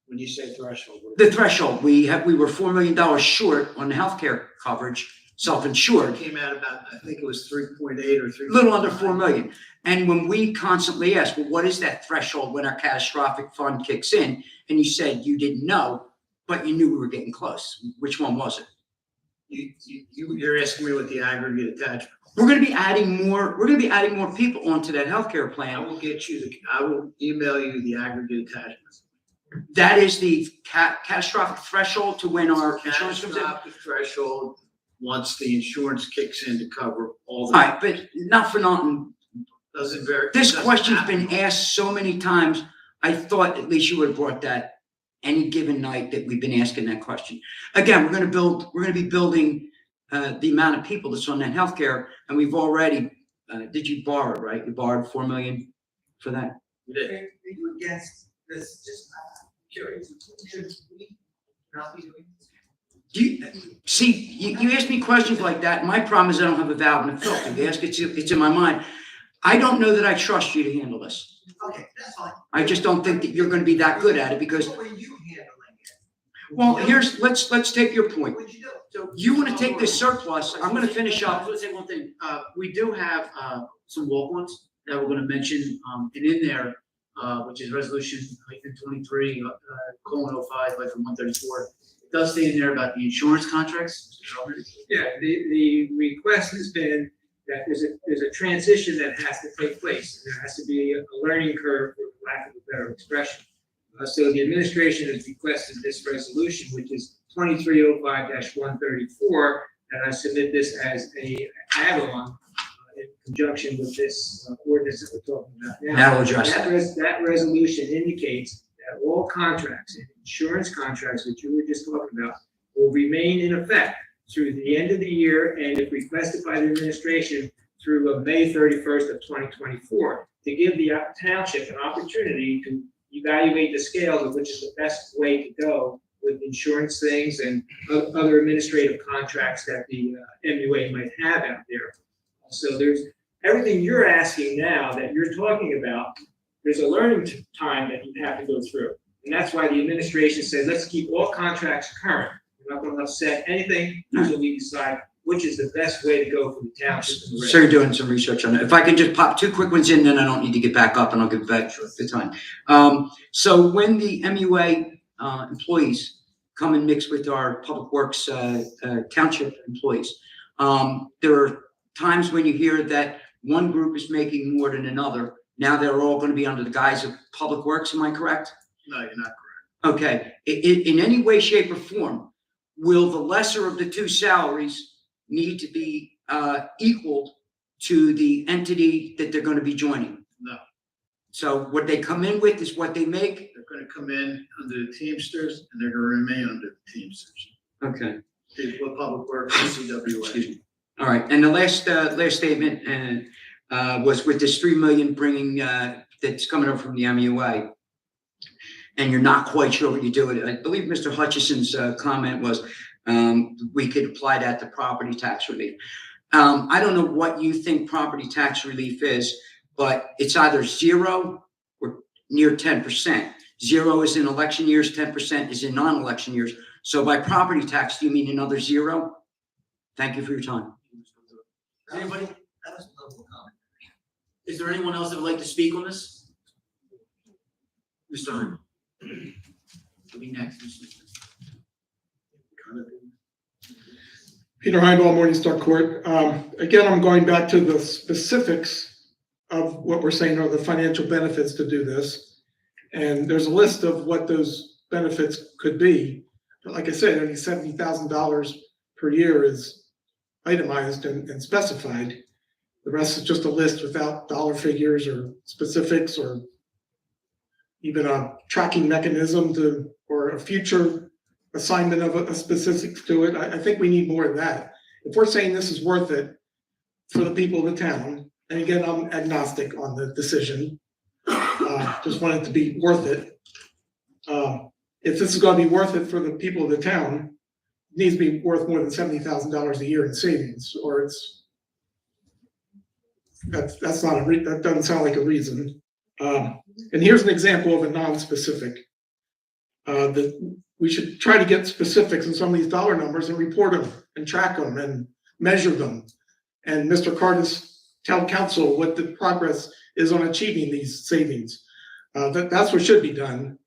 When you say threshold, The threshold, we were $4 million short on the healthcare coverage, self-insured. came out about, I think it was 3.8 or 3. A little under 4 million. And when we constantly ask, well, what is that threshold when our catastrophic fund kicks in? And you said you didn't know, but you knew we were getting close. Which one was it? You're asking me what the aggregate attachment. We're going to be adding more people onto that healthcare I plan. will email you the aggregate attachments. That is the catastrophic threshold to when our insurance comes in. Catastrophic threshold, once the insurance kicks in to cover all All the. right, but not for nothing. Doesn't vary. This doesn't question's happen. been asked so many times. I thought at least you would have brought that any given night that we've been asking that question. Again, we're going to be building the amount of people that's on that healthcare, and we've already, did you borrow, right? You borrowed 4 million for that? We did. Are you against this, just curious, should we not be doing this? Do you ask me questions like that. My problem is I don't have a valve and a filter. You ask, it's in my mind. I don't know that I trust you to handle this. Okay, that's fine. I just don't think that you're going to be that good at it because, What were you handling it? well, let's take your point. What'd you do? So You want to take this surplus, I'm going to finish I up. was going to say one thing. We do have some walk-ons that we're going to mention, and in there, which is resolution 23, colon 05, 134. It does say in there about the insurance contracts. Mr. Sheldon. Yeah, the request has been that there's a transition that has to take place. And there has to be a learning curve, for lack of a better expression. So the administration has requested this resolution, which is 2305-134, and I submit this as a add-on in conjunction with this ordinance that we're talking about now. That'll address that. That resolution indicates that all contracts, insurance contracts that you were just talking about, will remain in effect through the end of the year and if requested by the administration through May 31st of 2024, to give the township an opportunity to evaluate the scales of which is the best way to go with insurance things and other administrative contracts that the MUA might have out there. So there's everything you're asking now that you're talking about, there's a learning time that you have to go through. And that's why the administration said, let's keep all contracts current. We're not going to upset anything until we decide which is the best way to go for the township. and the So you're doing some research on it. If I can just pop 2 quick ones in, then I don't need to get back up and I'll give back the time. So when the MUA employees come and mix with our Public Works Township employees, there are times when you hear that one group is making more than another. Now they're all going to be under the guise of Public Works, am I correct? No, you're not correct. Okay, in any way, shape, or form, will the lesser of the two salaries need to be equal to the entity that they're going to be joining? No. So what they come in with is what they make? They're going to come in under the Teamsters and they're going to remain under the Teamsters. Okay. People of Public Works, CWA. Excuse me. All right, and the last statement, and was with this 3 million bringing, that's coming up from the MUA. And you're not quite sure what you do with it. I believe Mr. Hutchison's comment was, we could apply that to property tax relief. I don't know what you think property tax relief is, but it's either 0 or near 10%. 0 is in election years, 10% is in non-election years. So by property tax, do you mean another 0? Thank you for your time. Anybody? Is there anyone else that would like to speak on this? Mr. Hearn. Will be next. Peter Heinball, Morningstar Court. Again, I'm going back to the specifics of what we're saying are the financial benefits to do this. And there's a list of what those benefits could be. But like I said, only $70,000 per year is itemized and specified. The rest is just a list without dollar figures or specifics or even a tracking mechanism or a future assignment of a specifics to it. I think we need more of that. If we're saying this is worth it for the people of the town, and again, I'm agnostic on the decision, just want it to be worth it. If this is going to be worth it for the people of the town, it needs to be worth more than $70,000 a year in savings, or that's not that doesn't sound like a reason. And here's an example of a non-specific. That we should try to get specifics in some of these dollar numbers and report them and track them and measure them. And Mr. Cardis tell council what the progress is on achieving these savings. That's what should be done.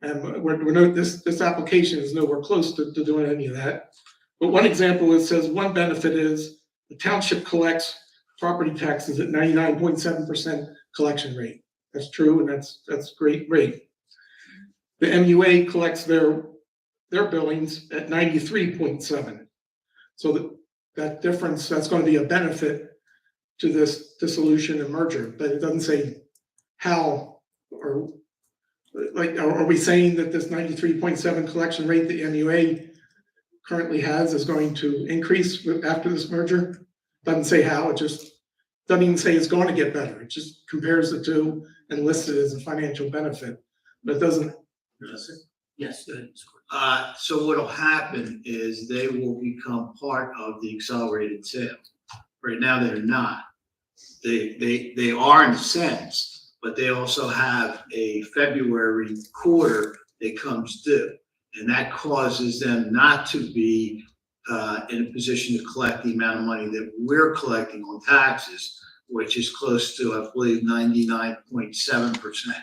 And this application is nowhere close to doing any of that. But one example, it says one benefit is the township collects property taxes at 99.7% collection rate. That's true, and that's great rate. The MUA collects their billings at 93.7. So that difference, that's going to be a benefit to this dissolution and merger, but it doesn't say how, or like, are we saying that this 93.7 collection rate the MUA currently has is going to increase after this merger? Doesn't say how, it just doesn't even say it's going to get better. It just compares the two and lists it as a financial benefit, but it doesn't. Yes, good. So what'll happen is they will become part of the accelerated sale. Right now, they're not. They are in a sense, but they also have a February quarter that comes due. And that causes them not to be in a position to collect the amount of money that we're collecting on taxes, which is close to, I believe, 99.7%.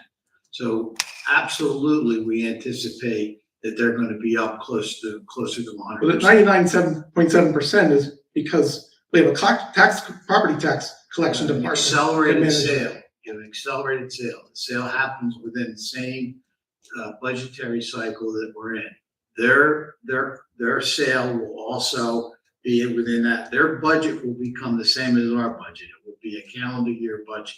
So absolutely, we anticipate that they're going to be up closer to 100%. Well, the 99.7% is because we have a property tax collection department. Accelerated sale. You have an accelerated sale. The sale happens within the same budgetary cycle that we're in. Their sale will also be within that. Their budget will become the same as our budget. It will be a calendar year budget.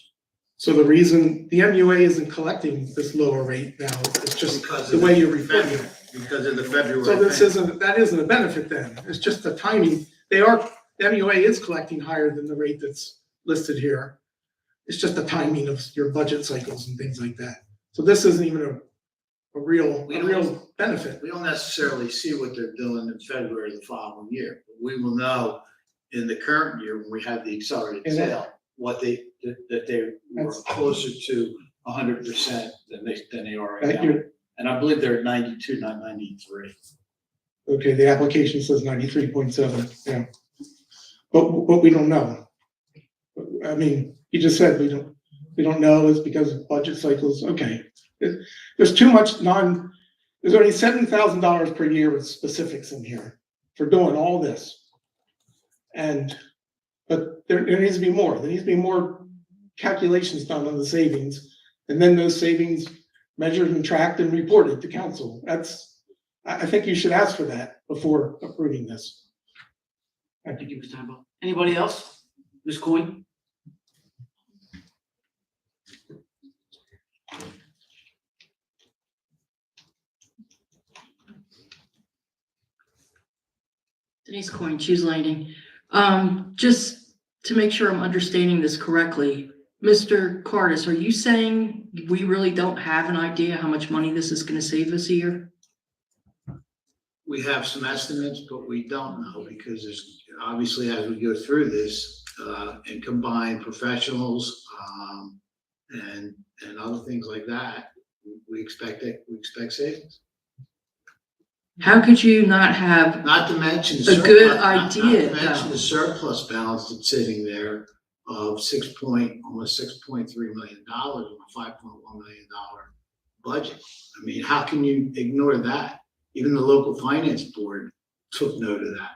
So the reason the MUA isn't collecting this lower rate now, it's just Because the of way you're reporting it. Because of the February. So this payment. that isn't a benefit then. It's just the timing. The MUA is collecting higher than the rate that's listed here. It's just the timing of your budget cycles and things like that. So this isn't even a real benefit. We don't necessarily see what they're doing in February of the following year. But we will know in the current year when we have the accelerated sale, that they were closer to 100% than they are right now. And I believe they're at 92, not 93. Okay, the application says 93.7, yeah. But we don't know. I mean, you just said we don't know, it's because of budget cycles. Okay. There's too much there's only $7,000 per year with specifics in here for doing all this. But there needs to be more. There needs to be more calculations done on the savings, and then those savings measured and tracked and reported to council. I think you should ask for that before approving this. Thank you, Mr. Heinball. Anybody else? Ms. Coyne? Denise Coyne, Choose Lighting. Just to make sure I'm understanding this correctly, Mr. Cardis, are you saying we really don't have an idea how much money this is gonna save us a year? We have some estimates, but we don't know because there's, obviously, as we go through this, and combine professionals, and other things like that, we expect savings. How could you not have Not to mention the a surplus. good Not to idea, mention though? the surplus balance that's sitting there of almost $6.3 million on a $5.1 million budget. I mean, how can you ignore that? Even the local finance board took note of that.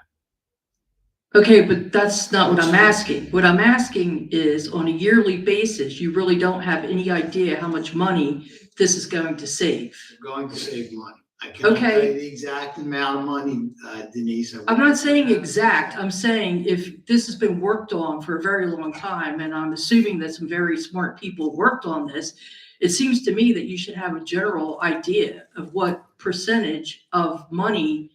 Okay, but that's not what I'm asking. What I'm asking is, on a yearly basis, you really don't have any idea how much money this is going to save. We're going to save money. I cannot tell Okay. you the exact amount of money, Denise. I'm not saying exact, I'm saying if this has been worked on for a very long time, and I'm assuming that some very smart people worked on this, it seems to me that you should have a general idea of what percentage of money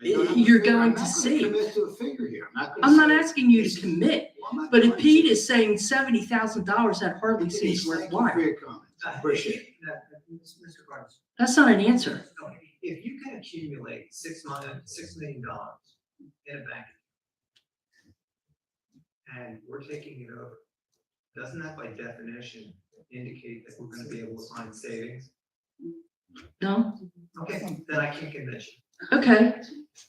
you're going to save. I'm not gonna commit to a figure here. I'm not asking you to commit, Well, I'm not but if going Pete to. is saying $70,000, that hardly seems Denise, thank you for worthwhile. your comments. Appreciate it. Mr. Cardis, That's not an answer. if you can accumulate $6 million in a bank, and we're taking it over, doesn't that by definition indicate that we're gonna be able to find savings? No? Okay, then I can't convince you. Okay,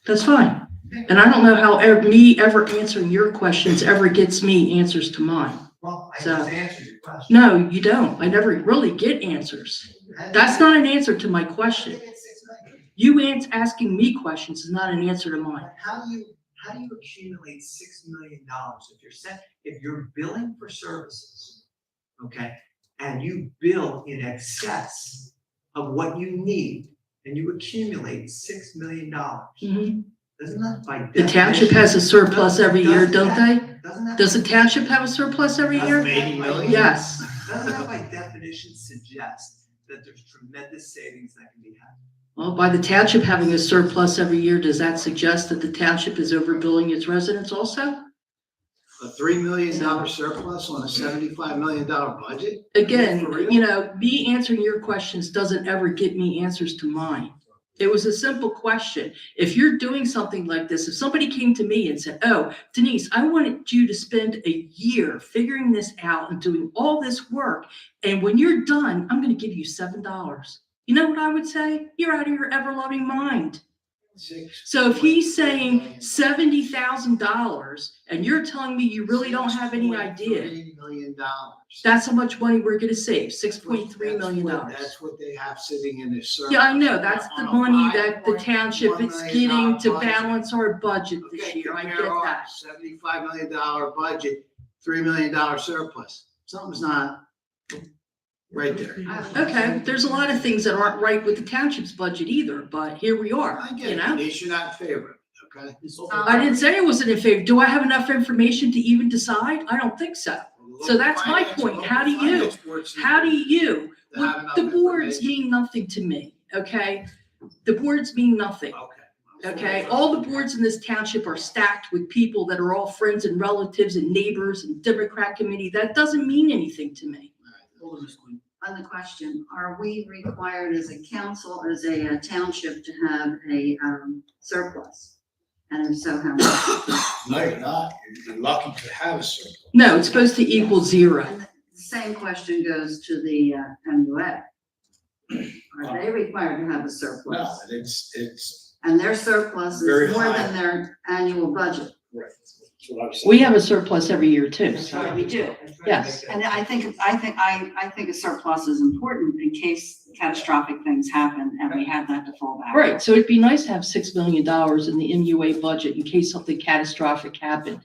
that's fine. And I don't know how me ever answering your questions ever gets me answers to mine. Well, I So- just answered your question. No, you don't. I never really get answers. That's not an answer to my question. You asking me questions is not an answer to mine. How do you accumulate $6 million if you're billing for services, okay? And you bill in excess of what you need, and you accumulate $6 million, Mhm. doesn't that by The definition? township has a surplus every year, don't they? Doesn't that? Does the township have a surplus every year? $80 million? Yes. Doesn't that by definition suggest that there's tremendous savings that can be had? Well, by the township having a surplus every year, does that suggest that the township is overbilling its residents also? A $3 million surplus on a $75 million budget? Again, For real? you know, me answering your questions doesn't ever get me answers to mine. It was a simple question. If you're doing something like this, if somebody came to me and said, oh, Denise, I wanted you to spend a year figuring this out and doing all this work, and when you're done, I'm going to give you $7. You know what I would say? You're out of your ever-loving mind. So if he's saying $70,000 and you're telling me you really don't have any idea, $6.3 million. that's how much money we're going to save, $6.3 million. That's what they have sitting in this surplus. Yeah, I know, that's the On a money that the $5.1 township is million getting to budget. balance our budget this Okay, year, I get compare our that. $75 million budget, $3 million surplus. Something's not right there. Okay, there's a lot of things that aren't right with the township's budget either, but here we are, I you get it, know? Denise, you're not in favor of it, okay? I didn't say I wasn't in favor. Do I have enough information to even decide? I don't think so. So that's my point. How do you- How do you, the boards mean nothing to me, okay? The boards mean nothing, okay? All the boards in this township are stacked with people that are all friends and relatives and neighbors and Democrat committee. That doesn't mean anything to me. Hold on, Ms. Quinn. On the question, are we required as a council, as a township to have a surplus? And if so, how much? No, you're not. You're lucky to have a surplus. No, it's supposed to equal zero. And the same question goes to the MUA. Are they required to have a No, surplus? it's, And their surplus Very is more high. than their annual budget. right. That's what I was saying. We have a surplus every year too. Yeah, we do. Yes. And I think a surplus is important in case catastrophic things happen and we have that to fall back on. Right, so it'd be nice to have $6 million in the MUA budget in case something catastrophic happened.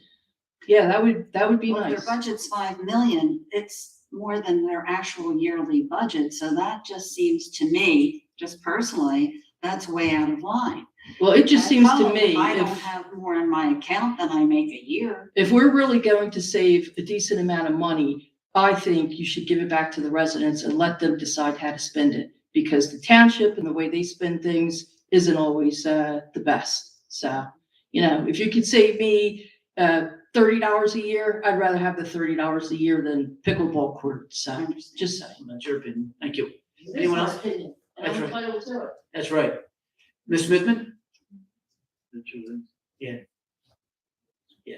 Yeah, that would be Well, if nice. their budget's 5 million, it's more than their actual yearly budget, so that just seems to me, just personally, that's way out of line. Well, it just At seems to home, me I don't if, have more in my account than I make a year. if we're really going to save a decent amount of money, I think you should give it back to the residents and let them decide how to spend it. Because the township and the way they spend things isn't always the best. So, you know, if you could save me $30 a year, I'd rather have the $30 a year than pickleball courts, so just saying. That's your opinion. Thank you. Anyone else? Opinion, and That's I'm right. entitled to it. That's right. Ms. Smithman? Yeah. Yeah.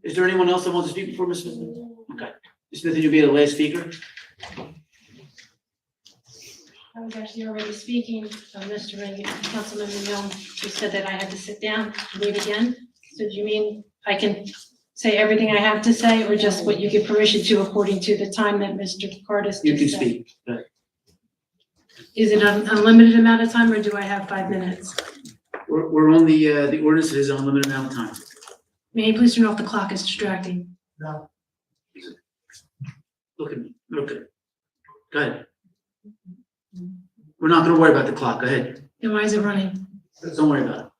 Is there anyone else that wants to speak before Ms. Smithman? Okay. Ms. Smithman, you'll be the last speaker. I was actually already speaking, Councilman Mignon, who said that I had to sit down and wait again. So do you mean I can say everything I have to say, or just what you give permission to according to the time that Mr. Cardis You can just said? speak. Go ahead. Is it an unlimited amount of time, or do I have 5 minutes? We're on the ordinance, it is an unlimited amount of time. May you please turn off the clock, it's distracting. No. Look at me, look at it. Go ahead. We're not gonna worry about the clock, go ahead. Then why is it running? Don't worry about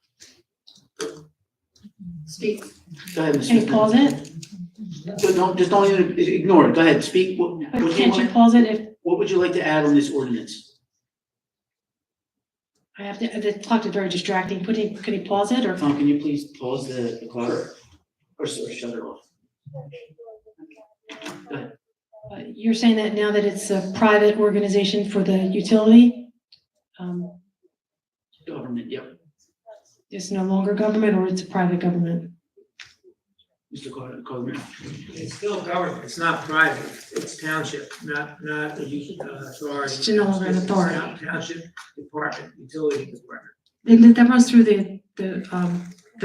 Speak. it. Go ahead, Ms. Can you Smithman. pause it? Just don't even ignore it, go ahead, speak. What do you Can't you want- pause it if What would you like to add on this ordinance? I have to, the clock is very distracting. Could he pause it, or? Tom, can you please pause the clock? Or shut it off? Go ahead. You're saying that now that it's a private organization for the utility, Government, yep. it's no longer government, or it's a private government? Mr. Carter. It's still government, it's not private, it's township, not a authority. It's no longer an authority. It's Township department, utility department. And that runs through the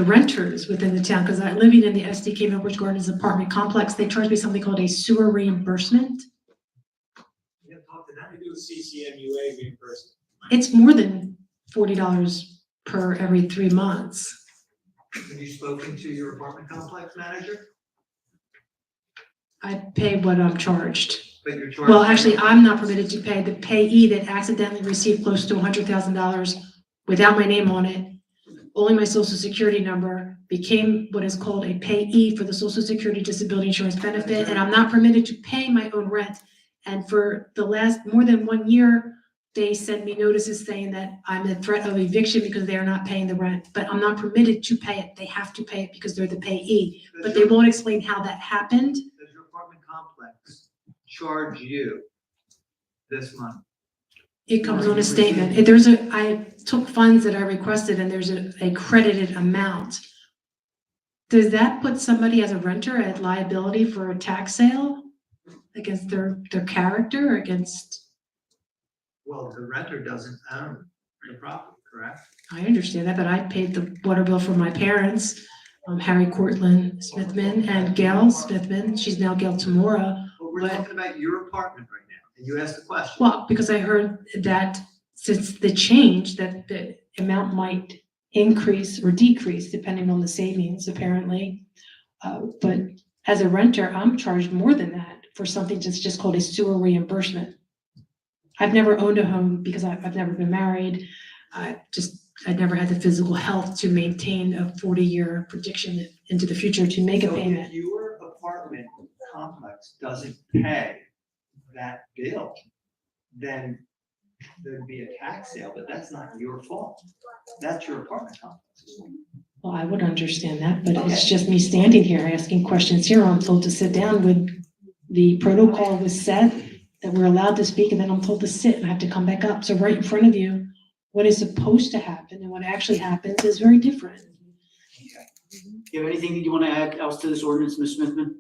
renters within the town, because I'm living in the SDK Millbridge Gardens apartment complex. They charge me something called a sewer reimbursement. You have to talk to them, they do a CCMUA reimbursement. It's more than $40 per every 3 months. Have you spoken to your apartment complex manager? I pay what I'm charged. But you're charged. Well, actually, I'm not permitted to pay. The payee that accidentally received close to $100,000 without my name on it, only my social security number, became what is called a payee for the social security disability insurance benefit, and I'm not permitted to pay my own rent. And for the last more than 1 year, they send me notices saying that I'm a threat of eviction because they are not paying the rent, but I'm not permitted to pay it. They have to pay it because they're the payee, but they won't explain how that happened. Does your apartment complex charge you this month? It comes on a statement. I took funds that I requested and there's a credited amount. Does that put somebody as a renter at liability for a tax sale against their character or against? Well, the renter doesn't own the property, correct? I understand that, but I paid the water bill for my parents, Harry Cortland Smithman and Gail Smithman. She's now Gail Tamora. But we're But- talking about your apartment right now, and you asked the question. Well, because I heard that since the change, that the amount might increase or decrease depending on the savings, apparently. But as a renter, I'm charged more than that for something that's just called a sewer reimbursement. I've never owned a home because I've never been married. I never had the physical health to maintain a 40-year prediction into the future to make a So payment. if your apartment complex doesn't pay that bill, then there'd be a tax sale, but that's not your fault. That's your apartment complex. Well, I would understand that, but it's Okay. just me standing here asking questions here. I'm told to sit down with the protocol was set, that we're allowed to speak, and then I'm told to sit and I have to come back up. So right in front of you, what is supposed to happen and what actually happens is very different. Do you have anything that you want to add else to this ordinance, Ms. Smithman?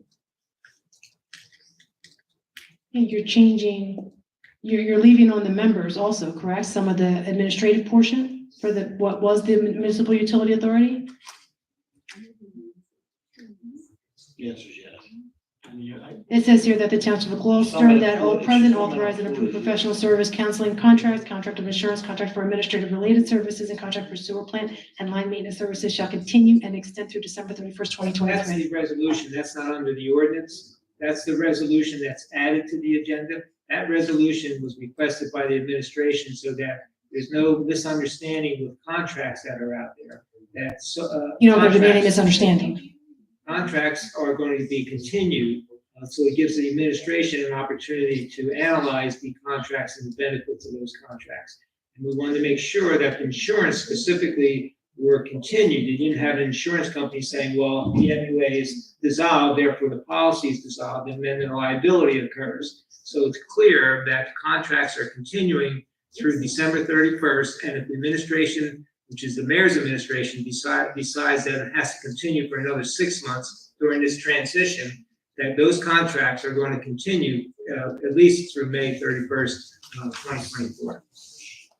And you're changing, you're leaving on the members also, correct? Some of the administrative portion for what was the municipal utility authority? The answer is yes. I mean, It says here that the Township of Gloucester, that all present authorized and approved professional service counseling contracts, contract of insurance, contract for administrative related services, and contract for sewer plant and line maintenance services shall continue and extend through December 31st, 2023. That's the resolution, that's not under the ordinance. That's the resolution that's added to the agenda. That resolution was requested by the administration so that there's no misunderstanding with contracts that are out there. That's, You know, there's been any contracts- misunderstanding. Contracts are going to be continued, so it gives the administration an opportunity to analyze the contracts and the benefits of those contracts. And we wanted to make sure that insurance, specifically were continued. You didn't have an insurance company saying, well, the MUA is dissolved, therefore the policy is dissolved, and then the liability occurs. So it's clear that contracts are continuing through December 31st, and if the administration, which is the mayor's administration, decides that it has to continue for another 6 months during this transition, that those contracts are going to continue at least through May 31st, 2024.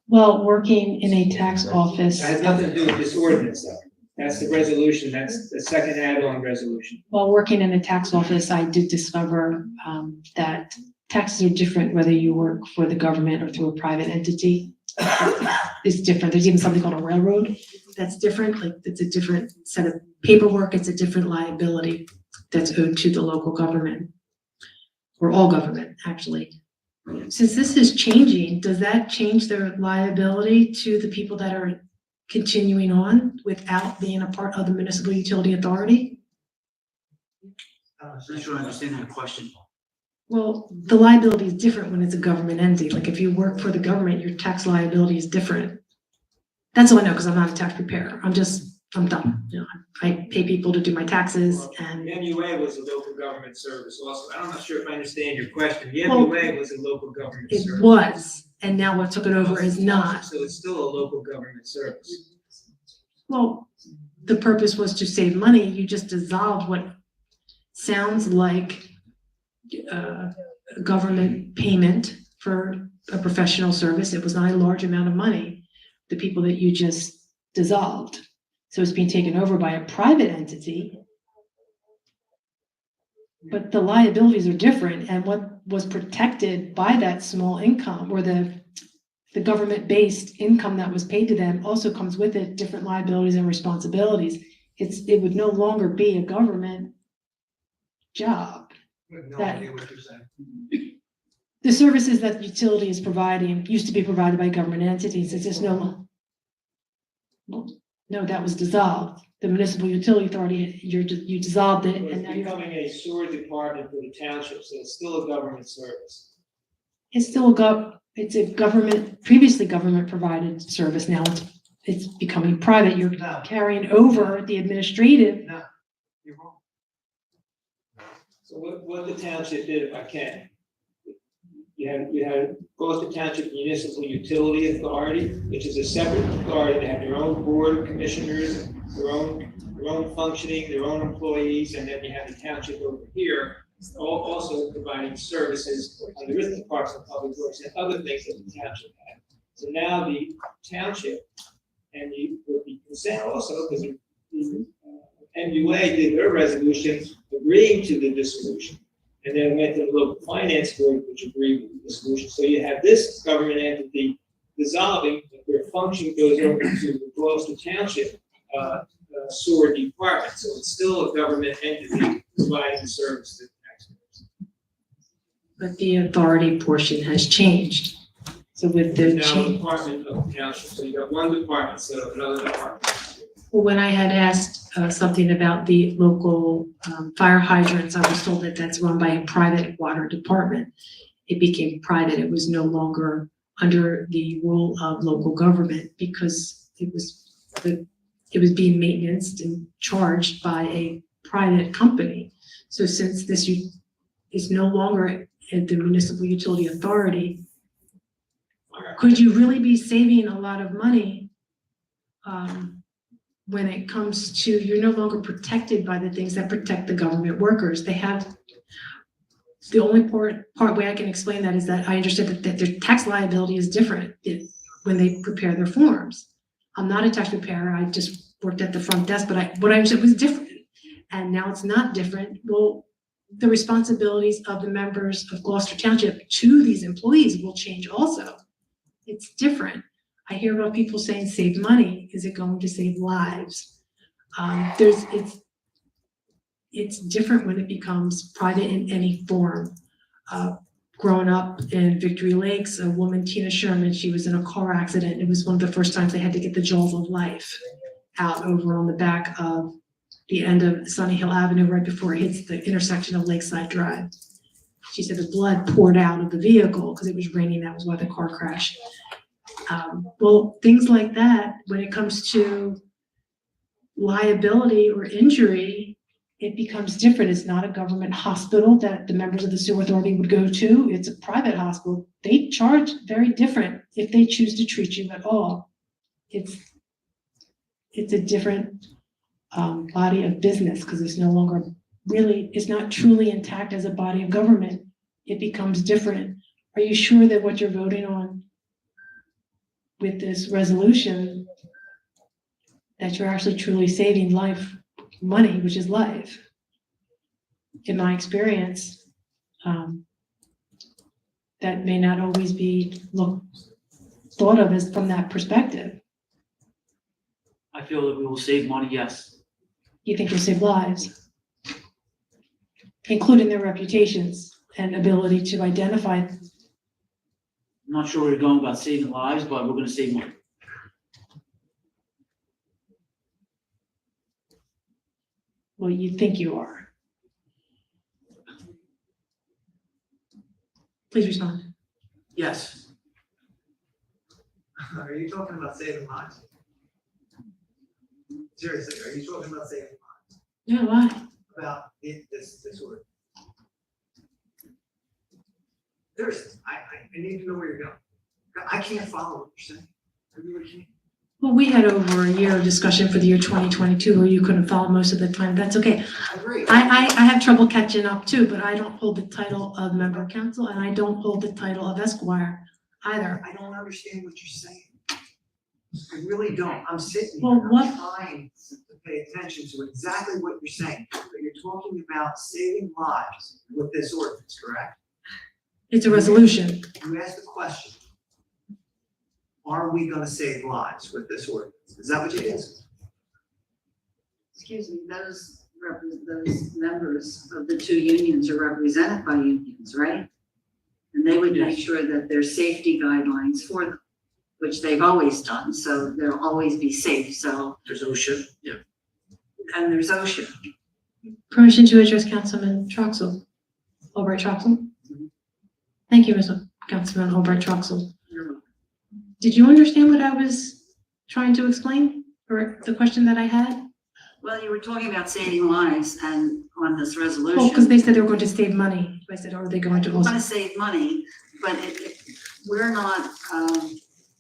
Well, working in a tax office. That has nothing to do with this ordinance, though. That's the resolution, that's the second add-on resolution. While working in a tax office, I did discover that taxes are different whether you work for the government or through a private entity. It's different. There's even something called a railroad that's different. Like it's a different set of paperwork. It's a different liability that's owed to the local government or all government, actually. Since this is changing, does that change their liability to the people that are continuing on without being a part of the municipal utility authority? I'm not sure I understand that question. Well, the liability is different when it's a government entity. Like if you work for the government, your tax liability is different. That's all I know because I'm not a tax preparer. I'm done. You know, I pay people to do my taxes and. The MUA was a local government service also. I'm not sure if I understand your question. The Well, MUA was a local government It service. was, and now what took it over is not. So it's still a local government service. Well, the purpose was to save money. You just dissolved what sounds like a government payment for a professional service. It was not a large amount of money, the people that you just dissolved. So it's being taken over by a private entity. But the liabilities are different, and what was protected by that small income or the government-based income that was paid to them also comes with it different liabilities and responsibilities. It would no longer be a government job. That- The services that the utility is providing used to be provided by government entities. It's just no, that was dissolved. The municipal utility authority, you dissolved it, and It's now you're. becoming a sewer department for the township, so it's still a government service. It's still it's a government, previously government provided service. Now it's becoming private. You're carrying over the administrative. No, you're wrong. So what the township did, if I can, you had Gloucester Township Municipal Utility Authority, which is a separate authority. They have their own board of commissioners, their own functioning, their own employees, and then you have the township over here, also providing services on the Rhythm Parks and Public Works and other things that the township had. So now the township and the consent also, because the MUA did their resolution agreeing to the dissolution, and then went to the local finance board, which agreed with the dissolution. So you have this government entity dissolving, but their function goes over to the Gloucester Township sewer department. So it's still a government entity providing the service to the taxpayers. But the authority portion has changed. So with the Now a change, department of the township, so you got one department instead of another department. when I had asked something about the local fire hydrants, I was told that that's run by a private water department. It became private. It was no longer under the rule of local government because it was being maintained and charged by a private company. So since this is no longer at the municipal utility authority, could you really be saving a lot of money when it comes to, you're no longer protected by the things that protect the government workers? They have, the only part way I can explain that is that I understand that their tax liability is different when they prepare their forms. I'm not a tax preparer, I just worked at the front desk, but what I understood was different. And now it's not different. Well, the responsibilities of the members of Gloucester Township to these employees will change also. It's different. I hear about people saying save money. Is it going to save lives? It's different when it becomes private in any form. Growing up in Victory Lakes, a woman, Tina Sherman, she was in a car accident. It was one of the first times they had to get the jaws of life out over on the back of the end of Sunny Hill Avenue, right before it hits the intersection of Lakeside Drive. She said the blood poured out of the vehicle because it was raining. That was why the car crashed. Well, things like that, when it comes to liability or injury, it becomes different. It's not a government hospital that the members of the sewer authority would go to. It's a private hospital. They charge very different if they choose to treat you at all. It's a different body of business because it's no longer really, it's not truly intact as a body of government. It becomes different. Are you sure that what you're voting on with this resolution, that you're actually truly saving life, money, which is life? In my experience, that may not always be thought of as from that perspective. I feel that we will save money, yes. You think you'll save lives, including their reputations and ability to identify. I'm not sure where you're going about saving lives, but we're gonna save money. Well, you think you are. Please respond. Yes. Are you talking about saving lives? Seriously, are you talking about saving lives? Yeah, why? About this word? Seriously, I need to know where you're going. I can't follow what you're saying. I really can't. Well, we had over a year of discussion for the year 2022 where you couldn't follow most of the time. That's okay. I agree. I have trouble catching up too, but I don't hold the title of member of council and I don't hold the title of Esquire either. I don't understand what you're saying. I really don't. I'm sitting Well, here, what- I'm trying to pay attention to exactly what you're saying. But you're talking about saving lives with this ordinance, correct? It's a resolution. You asked the question. Are we gonna save lives with this ordinance? Is that what you asked? Excuse me, those members of the two unions are represented by unions, right? And they would make sure that there's safety guidelines for them, which they've always done, so they'll always be safe, so, There's OSHA, yeah. and there's OSHA. Permission to address Councilman Troxel. Albright Troxel. Thank you, Mr. Councilman Albright Troxel. Did you understand what I was trying to explain, or the question that I had? Well, you were talking about saving lives and on this resolution. Well, because they said they were going to save money. I said, are they going to We want also? to save money, but we're not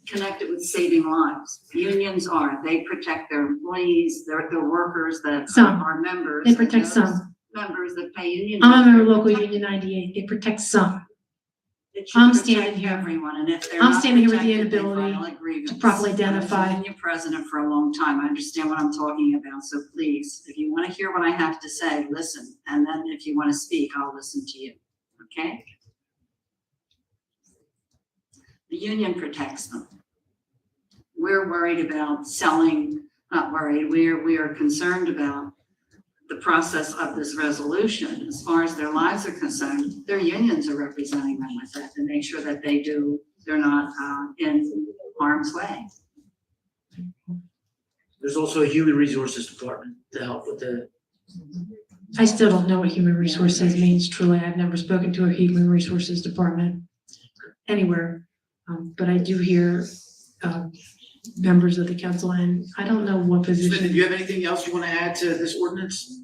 connected with saving lives. Unions are. They protect their employees, their workers that Some. are members. They protect and those some. Members that pay union. I'm a member of dues, local they're union 98. They protect some. It should I'm protect standing here. everyone, and if they're I'm not standing here with the protected, they inability file a grievance. to properly I was identify. a union president for a long time. I understand what I'm talking about, so please, if you want to hear what I have to say, listen. And then if you want to speak, I'll listen to you, okay? The union protects them. We're worried about selling, not worried, we are concerned about the process of this resolution. As far as their lives are concerned, their unions are representing them with that to make sure that they're not in harm's way. There's also a human resources department to help with the, I still don't know what human resources means truly. I've never spoken to a human resources department anywhere. But I do hear members of the council, and I don't know what Smith, do position you have anything else you want to add to this ordinance?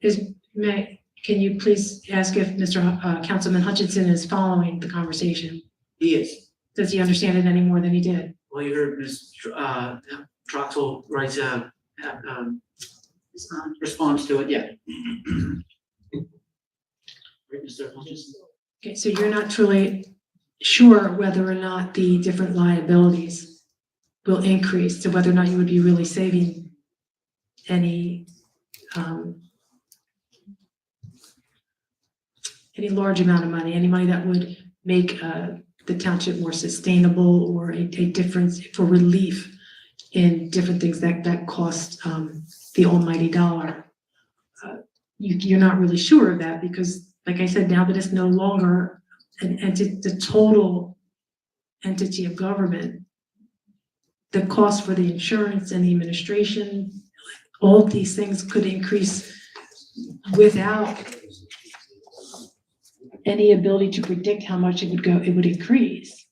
can you please ask if Mr. Councilman Hutchinson is following the conversation? He is. Does he understand it any more than he did? Well, you heard Ms. Troxel writes a response to it, yeah. Right, Mr. Hutchinson? Okay, so you're not truly sure whether or not the different liabilities will increase, to whether or not you would be really saving any large amount of money, any money that would make the township more sustainable, or a difference for relief in different things that cost the almighty dollar. You're not really sure of that because, like I said, now that it's no longer the total entity of government, the cost for the insurance and the administration, all of these things could increase without any ability to predict how much it would increase.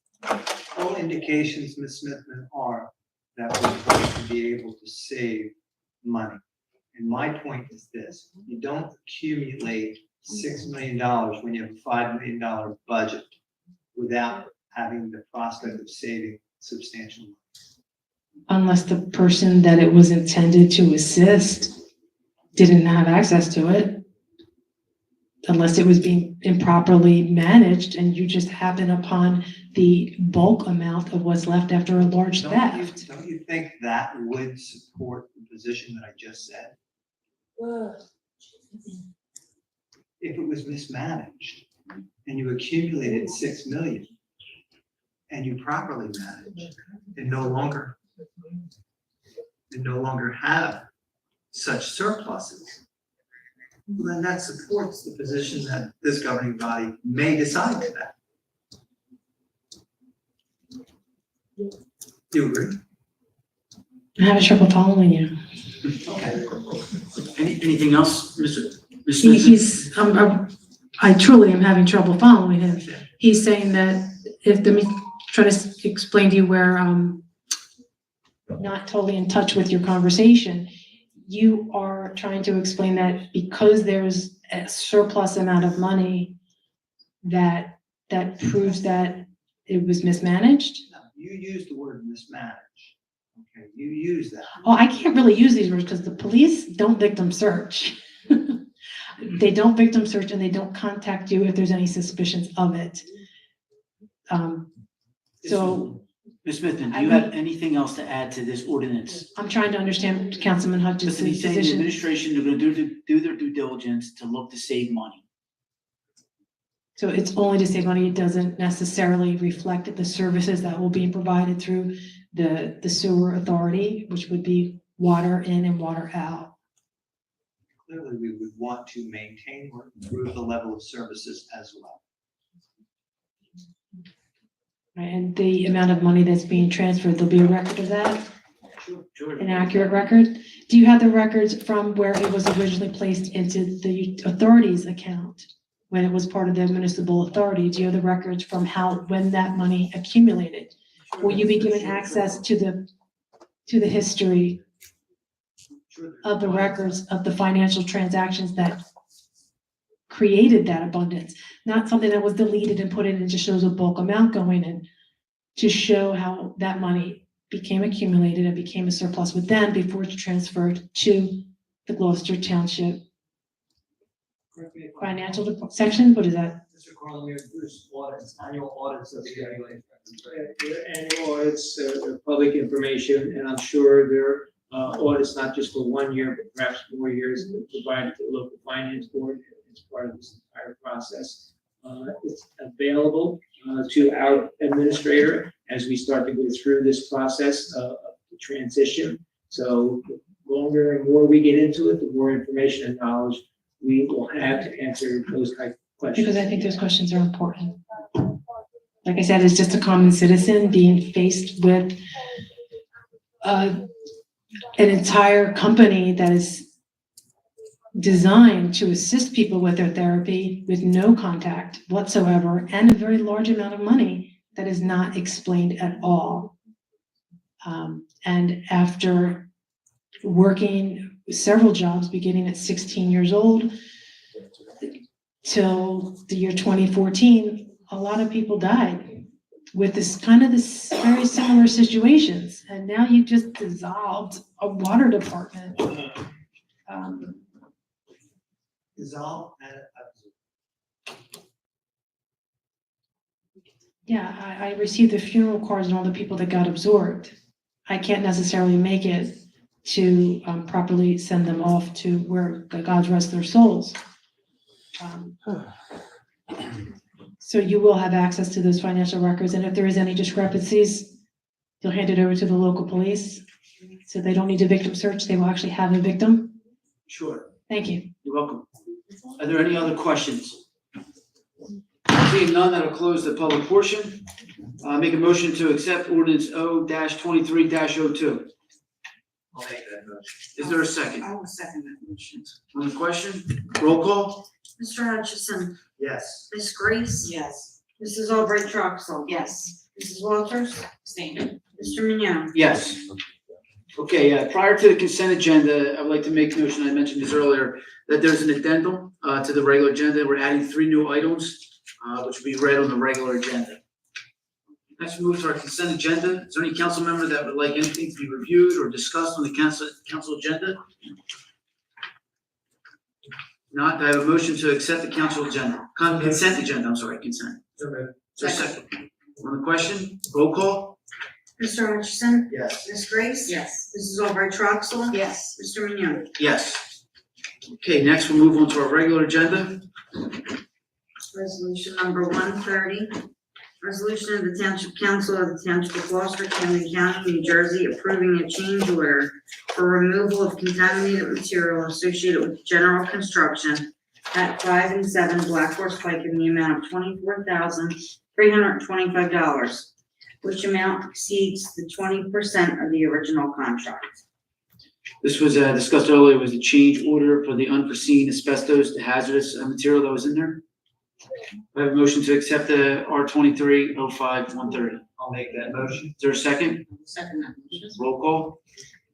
All indications, Ms. Smithman, are that we're going to to be able to save money. And my point is this, you don't accumulate $6 million when you have a $5 million budget without having the prospect of saving substantial money. Unless the person that it was intended to assist didn't have access to it. Unless it was being improperly managed and you just happen upon the bulk amount of what's left after a large theft. Don't you think that would support the position that I just said? If it was mismanaged and you accumulated 6 million and you properly managed and no longer have such surpluses, well, then that supports the position that this governing body may decide to that. Do you agree? I have trouble following you. Okay. Anything else, Ms. He's, I truly am having trouble following him. He's saying that let me try to explain to you where I'm not totally in touch with your conversation. You are trying to explain that because there's a surplus amount of money that proves that it was mismanaged? No, you used the word mismanage. Okay, you use that. Well, I can't really use these words because the police don't victim search. They don't victim search and they don't contact you if there's any suspicions of it. So Ms. Smithman, do you have anything else to add to this ordinance? I'm trying to understand Councilman Hutchinson's Listen, he's saying the position. administration, they're gonna do their due diligence to look to save money. So it's only to save money. It doesn't necessarily reflect the services that will be provided through the sewer authority, which would be water in and water out. Clearly, we would want to maintain or improve the level of services as well. Right, and the amount of money that's being transferred, there'll be a record of that, Sure. an accurate record. Do you have the records from where it was originally placed into the authority's account? When it was part of the municipal authority, do you have the records from when that money accumulated? Will you be given access to the history of the records of the financial transactions that created that abundance? Not something that was deleted and put in and just shows a bulk amount going in, to show how that money became accumulated and became a surplus with them before it's transferred to the Gloucester Township financial section. What is that? Mr. Carlin, there's audits, annual audits of the evaluation. Annual audits, public information, and I'm sure there are audits not just for 1 year, but perhaps more years provided to the local finance board as part of this entire process. It's available to our administrator as we start to go through this process of the transition. So the longer and more we get into it, the more information and knowledge we will have to answer those type of questions. Because I think those questions are important. Like I said, it's just a common citizen being faced with an entire company that is designed to assist people with their therapy with no contact whatsoever and a very large amount of money that is not explained at all. And after working several jobs beginning at 16 years old till the year 2014, a lot of people died with this very similar situations. And now you just dissolved a water department. Dissolve and Yeah, I received the funeral cards and all the people that got absorbed. I can't necessarily make it to properly send them off to where God rest their souls. So you will have access to those financial records, and if there is any discrepancies, you'll hand it over to the local police. So they don't need to victim search, they will actually have a victim. Sure. Thank you. You're welcome. Are there any other questions? Seeing none, that'll close the public portion. Make a motion to accept ordinance O-23-02. I'll make that motion. Is there a second? I will second that motion. On the question? Roll call? Mr. Hutchison, Yes. Ms. Grace, Yes. Mrs. Albright Troxel, Yes. Mrs. Walters, Same. Mr. Mignon. Yes. Okay, prior to the consent agenda, I would like to make a motion, I mentioned this earlier, that there's an addendum to the regular agenda. We're adding 3 new items, which will be read on the regular agenda. Next, we move to our consent agenda. Is there any council member that would like anything to be reviewed or discussed on the council agenda? Not, I have a motion to accept the council agenda, consent agenda, I'm sorry, consent. So moved. Is there a second? On the question, roll call? Mr. Hutchison? Yes. Ms. Grace? Yes. Mrs. Albright Troxel? Yes. Mr. Mignon? Yes. Okay, next we'll move on to our regular agenda. Resolution number 130. Resolution of the Township Council of the Township of Gloucester, Camden County, New Jersey, approving a change order for removal of contaminated material associated with general construction at 5 and 7 Black Horse Pike in the amount of $24,325, which amount exceeds the 20% of the original contract. This was discussed earlier, was a change order for the unforeseen asbestos to hazardous material that was in there. I have a motion to accept the R-2305-130. I'll make that motion. Is there a second? Second that motion. Roll call?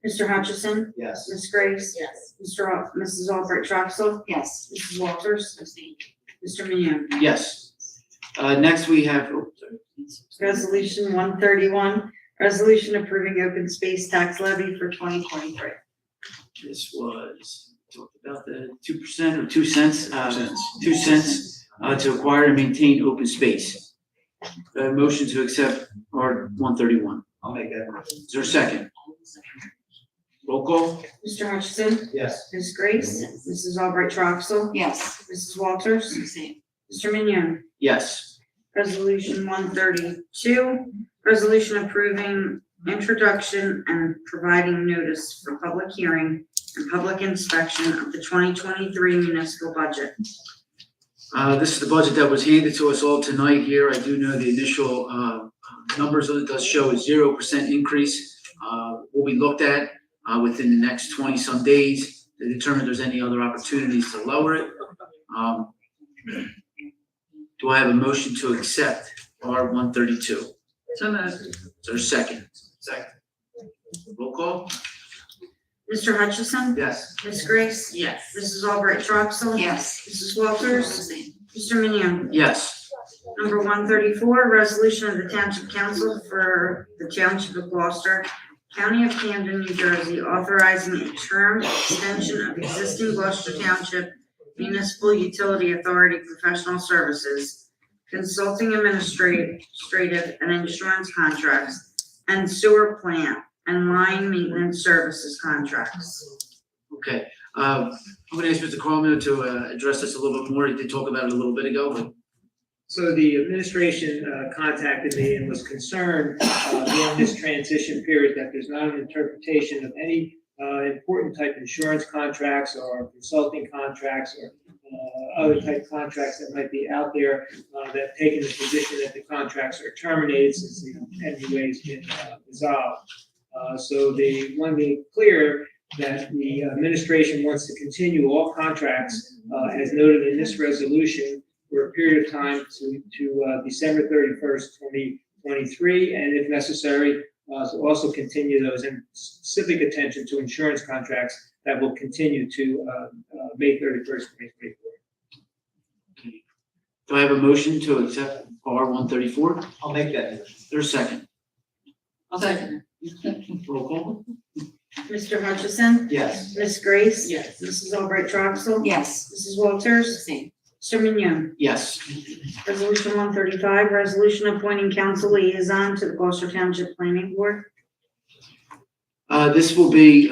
Mr. Hutchison? Yes. Ms. Grace? Yes. Mrs. Albright Troxel? Yes. Mrs. Walters? Mr. Mignon? Yes. Next we have, Resolution 131, resolution approving open space tax levy for 2023. this was, talked about the 2% or 2 cents? 2 cents to acquire and maintain open space. Motion to accept R-131. I'll make that motion. Is there a second? Roll call? Mr. Hutchison? Yes. Ms. Grace? Mrs. Albright Troxel? Yes. Mrs. Walters? Mr. Mignon? Yes. Resolution 132, resolution approving introduction and providing notice for public hearing and public inspection of the 2023 municipal budget. This is the budget that was handed to us all tonight here. I do know the initial numbers that it does show a 0% increase. Will be looked at within the next 20-some days to determine if there's any other opportunities to lower it. Do I have a motion to accept R-132? So moved. Is there a second? Second. Roll call? Mr. Hutchison? Yes. Ms. Grace? Yes. Mrs. Albright Troxel? Yes. Mrs. Walters? Mr. Mignon? Yes. Number 134, resolution of the Township Council for the Township of Gloucester, County of Camden, New Jersey, authorizing a term extension of existing Gloucester Township Municipal Utility Authority professional services, consulting administrative and insurance contracts, and sewer plant and line maintenance services contracts. Okay. I'm going to ask Mr. Carlman to address this a little bit more. He did talk about it a little bit ago, but So the administration contacted me and was concerned during this transition period that there's not an interpretation of any important type insurance contracts or consulting contracts or other type contracts that might be out there that have taken the position that the contracts are terminated since the NUA has been dissolved. So they want to be clear that the administration wants to continue all contracts as noted in this resolution for a period of time to December 31st, 2023, and if necessary, to also continue those in specific attention to insurance contracts that will continue to May 31st, 2024. do I have a motion to accept R-134? I'll make that motion. Is there a second? I'll second. Roll call? Mr. Hutchison? Yes. Ms. Grace? Yes. Mrs. Albright Troxel? Yes. Mrs. Walters? Mr. Mignon? Yes. Resolution 135, resolution appointing council liaison to the Gloucester Township Planning Board. This will be,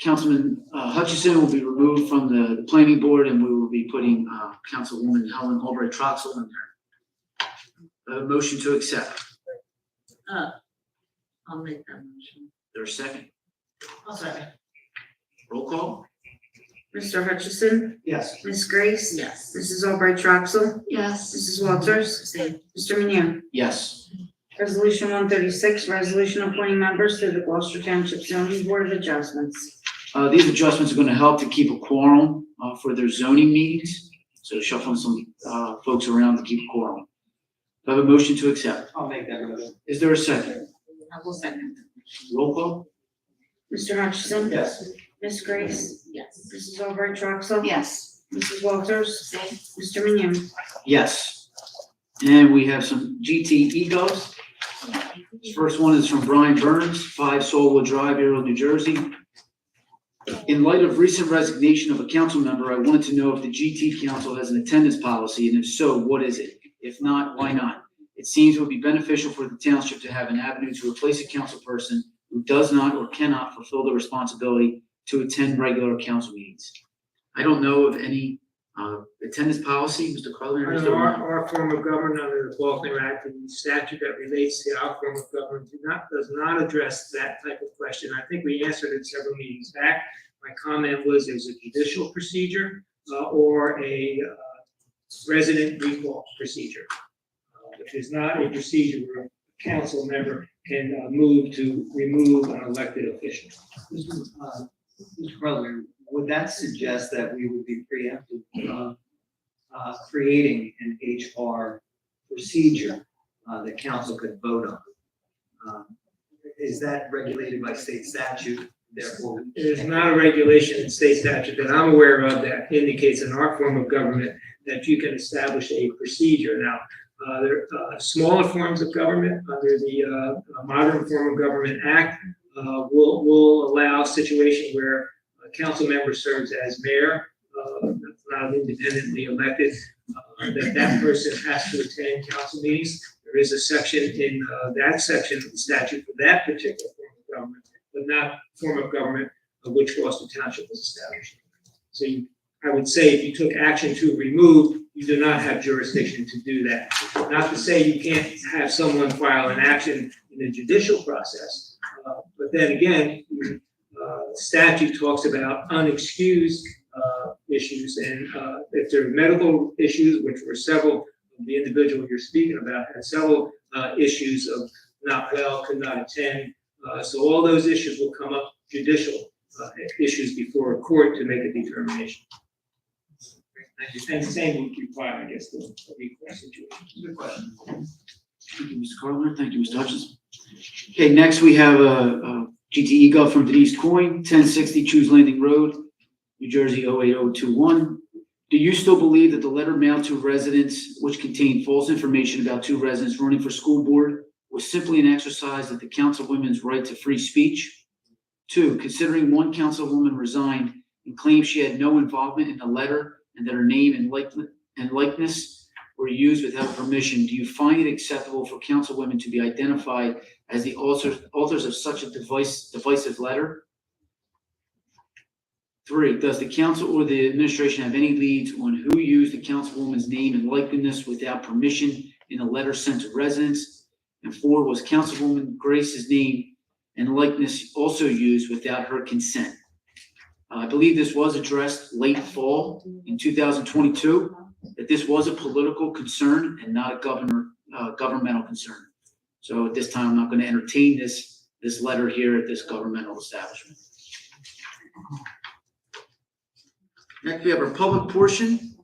Councilman Hutchison will be removed from the planning board, and we will be putting Councilwoman Helen Albright Troxel in there. A motion to accept. I'll make that motion. There's a second. I'll second. Roll call? Mr. Hutchison? Yes. Ms. Grace? Yes. Mrs. Albright Troxel? Yes. Mrs. Walters? Mr. Mignon? Yes. Resolution 136, resolution appointing members to the Gloucester Township Zoning Board of Adjustments. These adjustments are going to help to keep a quorum for their zoning meetings, so shuffling some folks around to keep a quorum. Do I have a motion to accept? I'll make that motion. Is there a second? I will second. Roll call? Mr. Hutchinson? Yes. Ms. Grace? Yes. Mrs. Albright Troxel? Yes. Mrs. Walters? Mr. Meunier? Yes. And we have some GT egos. This first one is from Brian Burns, 5 Solwood Drive, Arrow, New Jersey. In light of recent resignation of a council member, I wanted to know if the GT Council has an attendance policy, and if so, what is it? If not, why not? It seems it would be beneficial for the township to have an avenue to replace a council person who does not or cannot fulfill the responsibility to attend regular council meetings. I don't know of any attendance policy, Mr. Carlin. Under our form of government, under the Baltimore Act, the statute that relates to our form of government does not address that type of question. I think we answered it several meetings back. My comment was there's a judicial procedure or a resident recall procedure. If there's not a procedure where a council member can move to remove an elected official. Mr. Carlin, would that suggest that we would be preemptive creating an HR procedure that council could vote on? Is that regulated by state statute, therefore? There's not a regulation in state statute that I'm aware of that indicates in our form of government that you can establish a procedure. Now, there are smaller forms of government under the Modern Form of Government Act will allow a situation where a council member serves as mayor, not independently elected, that person has to attend council meetings. There is a section in that section of the statute for that particular form of government, but not form of government of which Gloucester Township was established. So I would say if you took action to remove, you do not have jurisdiction to do that. Not to say you can't have someone file an action in the judicial process, but then again, statute talks about unexcused issues, and if there are medical issues, which were several, the individual you're speaking about had several issues of not well, could not attend. So all those issues will come up judicial issues before a court to make a determination. Thank you. And the same would apply, I guess, the recourse situation. Good question. Thank you, Mr. Carlin. Thank you, Mr. Hutchinson. Okay, next we have a GT Ego from Denise Coyne, 1060 Choose Landing Road, New Jersey 08021. Do you still believe that the letter mailed to residents which contained false information about 2 residents running for school board was simply an exercise of the councilwoman's right to free speech? 2, considering one councilwoman resigned and claimed she had no involvement in the letter and that her name and likeness were used without permission, do you find it acceptable for councilwomen to be identified as the authors of such a divisive letter? 3, does the council or the administration have any leads on who used the councilwoman's name and likeness without permission in a letter sent to residents? And 4, was Councilwoman Grace's name and likeness also used without her consent? I believe this was addressed late fall in 2022, that this was a political concern and not a governmental concern. So at this time, I'm not going to entertain this letter here at this governmental establishment. Next, we have our public portion.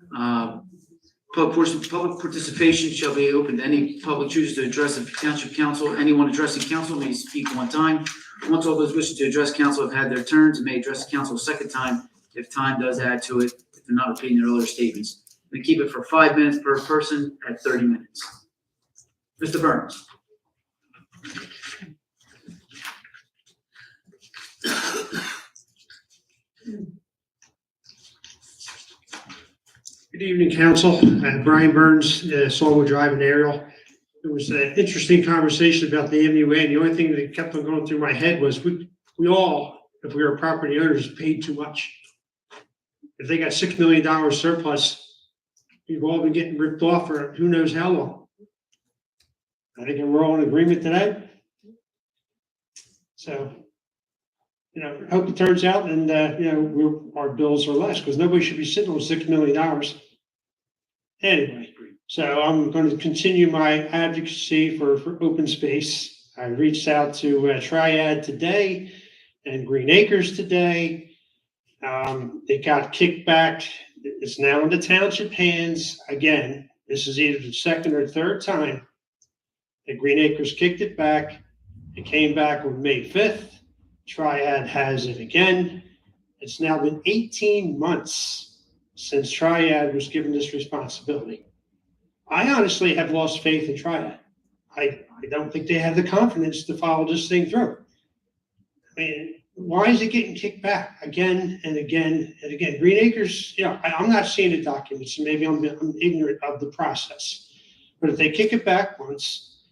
Public participation shall be open to any public chooses to address the township council. Anyone addressing council may speak one time. Once all those wishing to address council have had their turns, and may address the council a second time if time does add to it, if they're not repeating their earlier statements. We keep it for 5 minutes per person at 30 minutes. Mr. Burns. Good evening, council. Brian Burns, Solwood Drive in Ariel. It was an interesting conversation about the MUA, and the only thing that kept on going through my head was we all, if we were property owners, paid too much. If they got $6 million surplus, we've all been getting ripped off for who knows how long. I think we're all in agreement today. So, I hope it turns out and, our bills are less, because nobody should be sitting on $6 million. Anyway, so I'm going to continue my advocacy for open space. I reached out to Triad today and Green Acres today. They got kicked back. It's now in the township hands. Again, this is either the second or third time that Green Acres kicked it back. It came back on May 5th. Triad has it again. It's now been 18 months since Triad was given this responsibility. I honestly have lost faith in Triad. I don't think they have the confidence to follow this thing through. I mean, why is it getting kicked back again and again and again? Green Acres, I'm not seeing the documents, so maybe I'm ignorant of the process. But if they kick it back once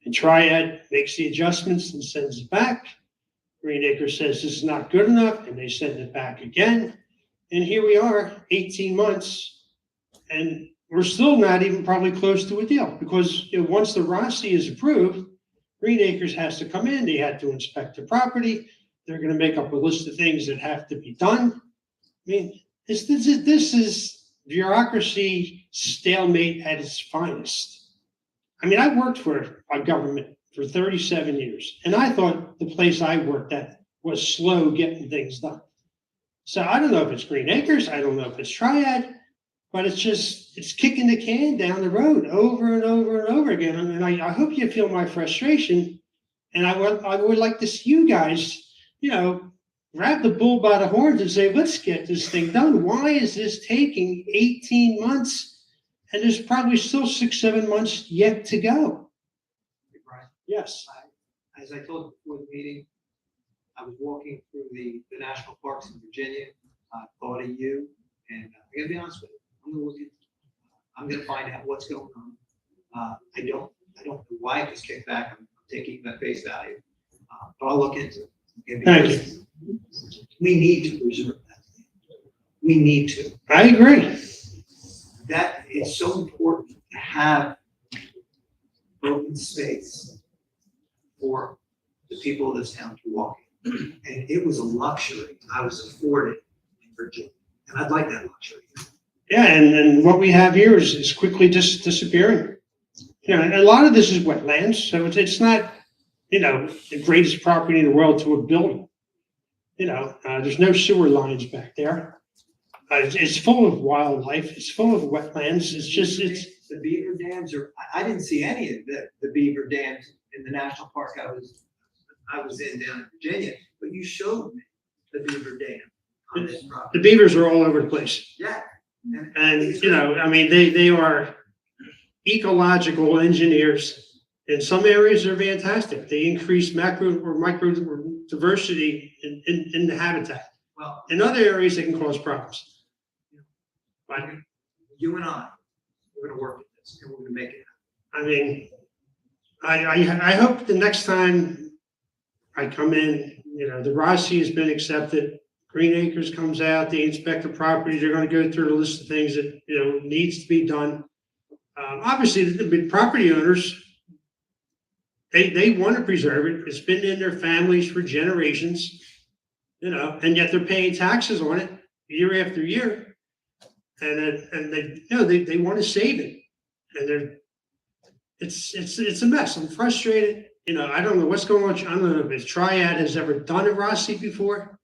and Triad makes the adjustments and sends it back, Green Acres says this is not good enough, and they send it back again. And here we are, 18 months, and we're still not even probably close to a deal, because once the Rossi is approved, Green Acres has to come in, they have to inspect the property, they're gonna make up a list of things that have to be done. I mean, this is bureaucracy stalemate at its finest. I mean, I worked for a government for 37 years, and I thought the place I worked at was slow getting things done. So I don't know if it's Green Acres, I don't know if it's Triad, but it's kicking the can down the road over and over and over again. And I hope you feel my frustration. And I would like to see you guys, grab the bull by the horns and say, let's get this thing done. Why is this taking 18 months? And there's probably still 6-7 months yet to go. Brian, Yes. as I told you before the meeting, I was walking through the national parks in Virginia. I thought of you, and I'm gonna be honest with you. I'm gonna find out what's going on. I don't know why it was kicked back. I'm taking that face value, but I'll look into it. Okay, Thank because we need to preserve that. We need to. I agree. That is so important to have open space for the people of this town to walk in. And it was a luxury I was afforded in Virginia, and I'd like that luxury. Yeah, and what we have here is quickly disappearing. And a lot of this is wetlands, so it's not, the greatest property in the world to a building. There's no sewer lines back there. It's full of wildlife. It's full of wetlands. The beaver dams I didn't see any of the beaver dams in the national park I was in down in Virginia, but you showed me the beaver dam on this property. The beavers are all over the place. Yeah. And, they are ecological engineers. In some areas, they're fantastic. They increase macro or micro diversity in the habitat. Well, In other areas, they can cause problems. But, you and I, we're gonna work at this, and we're gonna make it happen. I mean, I hope the next time I come in, the Rossi has been accepted. Green Acres comes out, they inspect the property, they're gonna go through the list of things that, needs to be done. Obviously, the big property owners, they want to preserve it. It's been in their families for generations, and yet they're paying taxes on it year after year. And they want to save it. And it's a mess. I'm frustrated. I don't know what's going on. I don't know if Triad has ever done a Rossi before.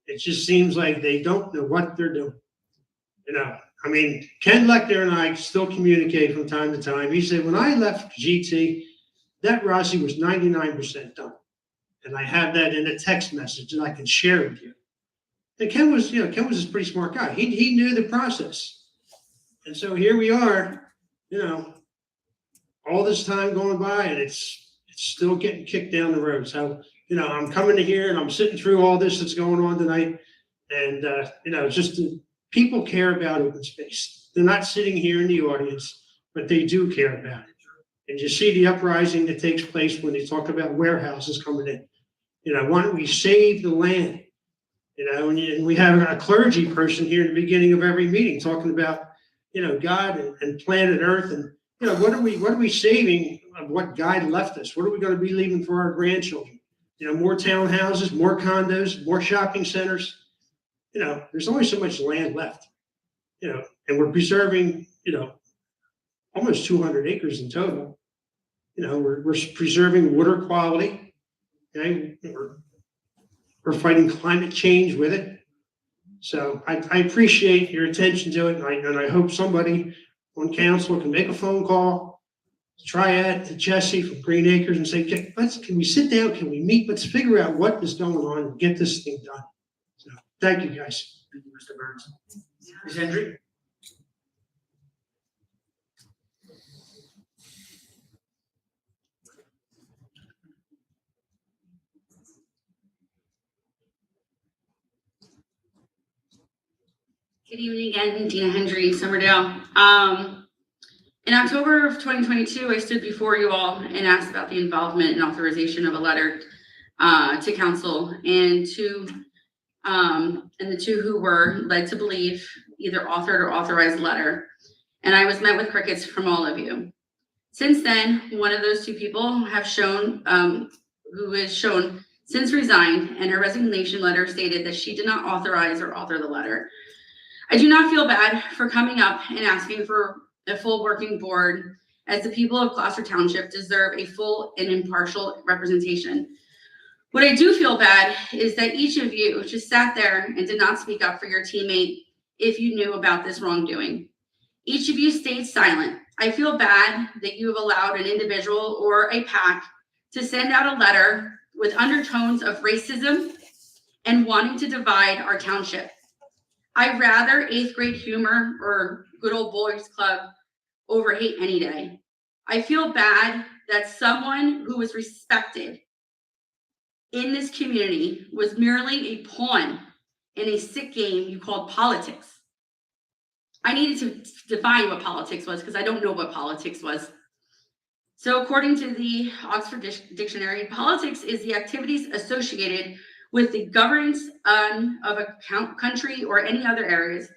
It just seems like they don't know what they're doing. Ken Lecter and I still communicate from time to time. He said, when I left GT, that Rossi was 99% done. And I have that in a text message that I can share with you. And Ken was a pretty smart guy. He knew the process. And so here we are, all this time going by, and it's still getting kicked down the road. So, I'm coming to here and I'm sitting through all this that's going on tonight. And, people care about open space. They're not sitting here in the audience, but they do care about it. And you see the uprising that takes place when they talk about warehouses coming in. Why don't we save the land? And we have a clergy person here in the beginning of every meeting talking about, God and planet Earth. And, what are we saving of what God left us? What are we going to be leaving for our grandchildren? More townhouses, more condos, more shopping centers. There's only so much land left, and we're preserving, almost 200 acres in total. We're preserving water quality. Okay, we're fighting climate change with it. So I appreciate your attention to it, and I hope somebody on council can make a phone call Triad and Jesse from Green Acres and say, can we sit down, can we meet, let's figure out what is going on and get this thing done. So, thank you, guys. Thank you, Mr. Burns. Ms. Hendry? Good evening again, Dina Hendry, Summerdale. In October of 2022, I stood before you all and asked about the involvement and authorization of a letter to council and the two who were led to believe either authored or authorized a letter. And I was met with crickets from all of you. Since then, one of those two people have shown, who has shown since resigned, and her resignation letter stated that she did not authorize or author the letter. I do not feel bad for coming up and asking for a full working board, as the people of Gloucester Township deserve a full and impartial representation. What I do feel bad is that each of you just sat there and did not speak up for your teammate if you knew about this wrongdoing. Each of you stayed silent. I feel bad that you have allowed an individual or a PAC to send out a letter with undertones of racism and wanting to divide our township. I'd rather 8th grade humor or good old boys club over hate any day. I feel bad that someone who was respected in this community was merely a pawn in a sick game you called politics. I needed to define what politics was because I don't know what politics was. So according to the Oxford Dictionary, politics is the activities associated with the governance of a country or any other areas,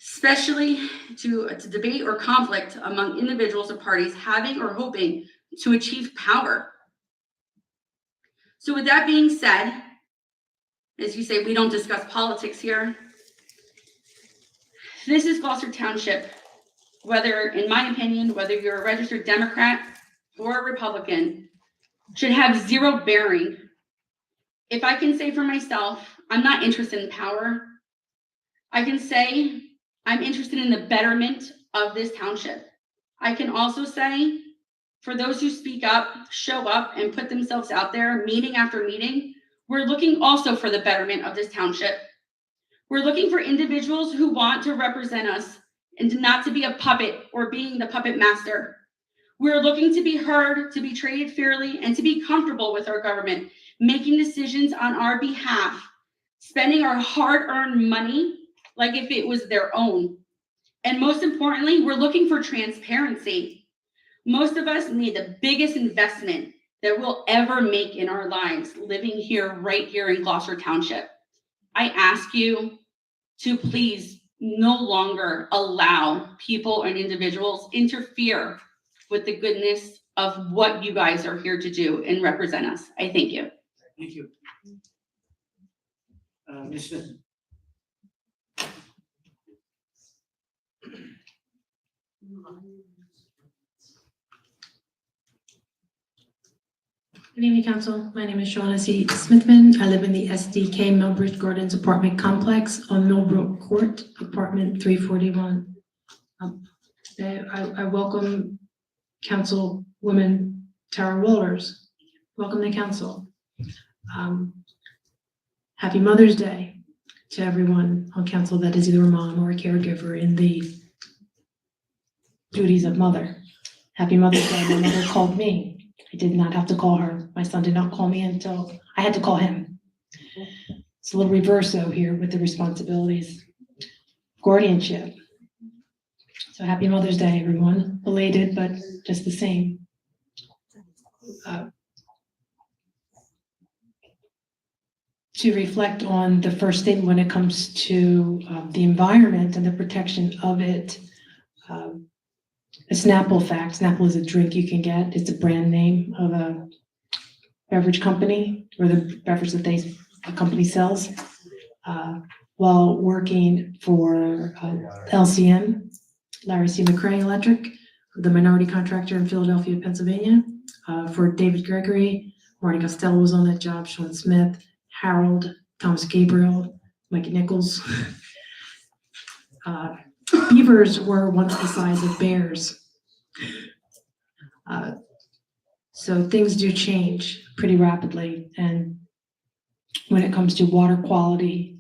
especially to debate or conflict among individuals or parties having or hoping to achieve power. So with that being said, as you say, we don't discuss politics here. This is Gloucester Township. Whether, in my opinion, whether you're a registered Democrat or a Republican, should have zero bearing. If I can say for myself, I'm not interested in power. I can say I'm interested in the betterment of this township. I can also say, for those who speak up, show up, and put themselves out there meeting after meeting, we're looking also for the betterment of this township. We're looking for individuals who want to represent us and not to be a puppet or being the puppet master. We're looking to be heard, to be treated fairly, and to be comfortable with our government, making decisions on our behalf, spending our hard-earned money like if it was their own. And most importantly, we're looking for transparency. Most of us need the biggest investment that we'll ever make in our lives living here, right here in Gloucester Township. I ask you to please no longer allow people and individuals interfere with the goodness of what you guys are here to do and represent us. I thank you. Thank you. Ms. Smith? Good evening, Council. My name is Shaughnessy Smithman. I live in the SDK Millbridge Gardens apartment complex on Millbrook Court, apartment 341. I welcome Councilwoman Tara Wolders. Welcome to Council. Happy Mother's Day to everyone on Council that is either a mom or a caregiver in the duties of mother. Happy Mother's Day. My mother called me. I did not have to call her. My son did not call me until I had to call him. It's a little reverso here with the responsibilities. Guardianship. So happy Mother's Day, everyone. Belated, but just the same. To reflect on the first thing when it comes to the environment and the protection of it. A Snapple fact, Snapple is a drink you can get. It's a brand name of a beverage company or the beverage that the company sells. While working for LCM, Larry C. McCray Electric, the minority contractor in Philadelphia, Pennsylvania. For David Gregory, Marty Costello was on that job, Sean Smith, Harold, Thomas Gabriel, Mike Nichols. Beavers were once the size of bears. So things do change pretty rapidly. And when it comes to water quality,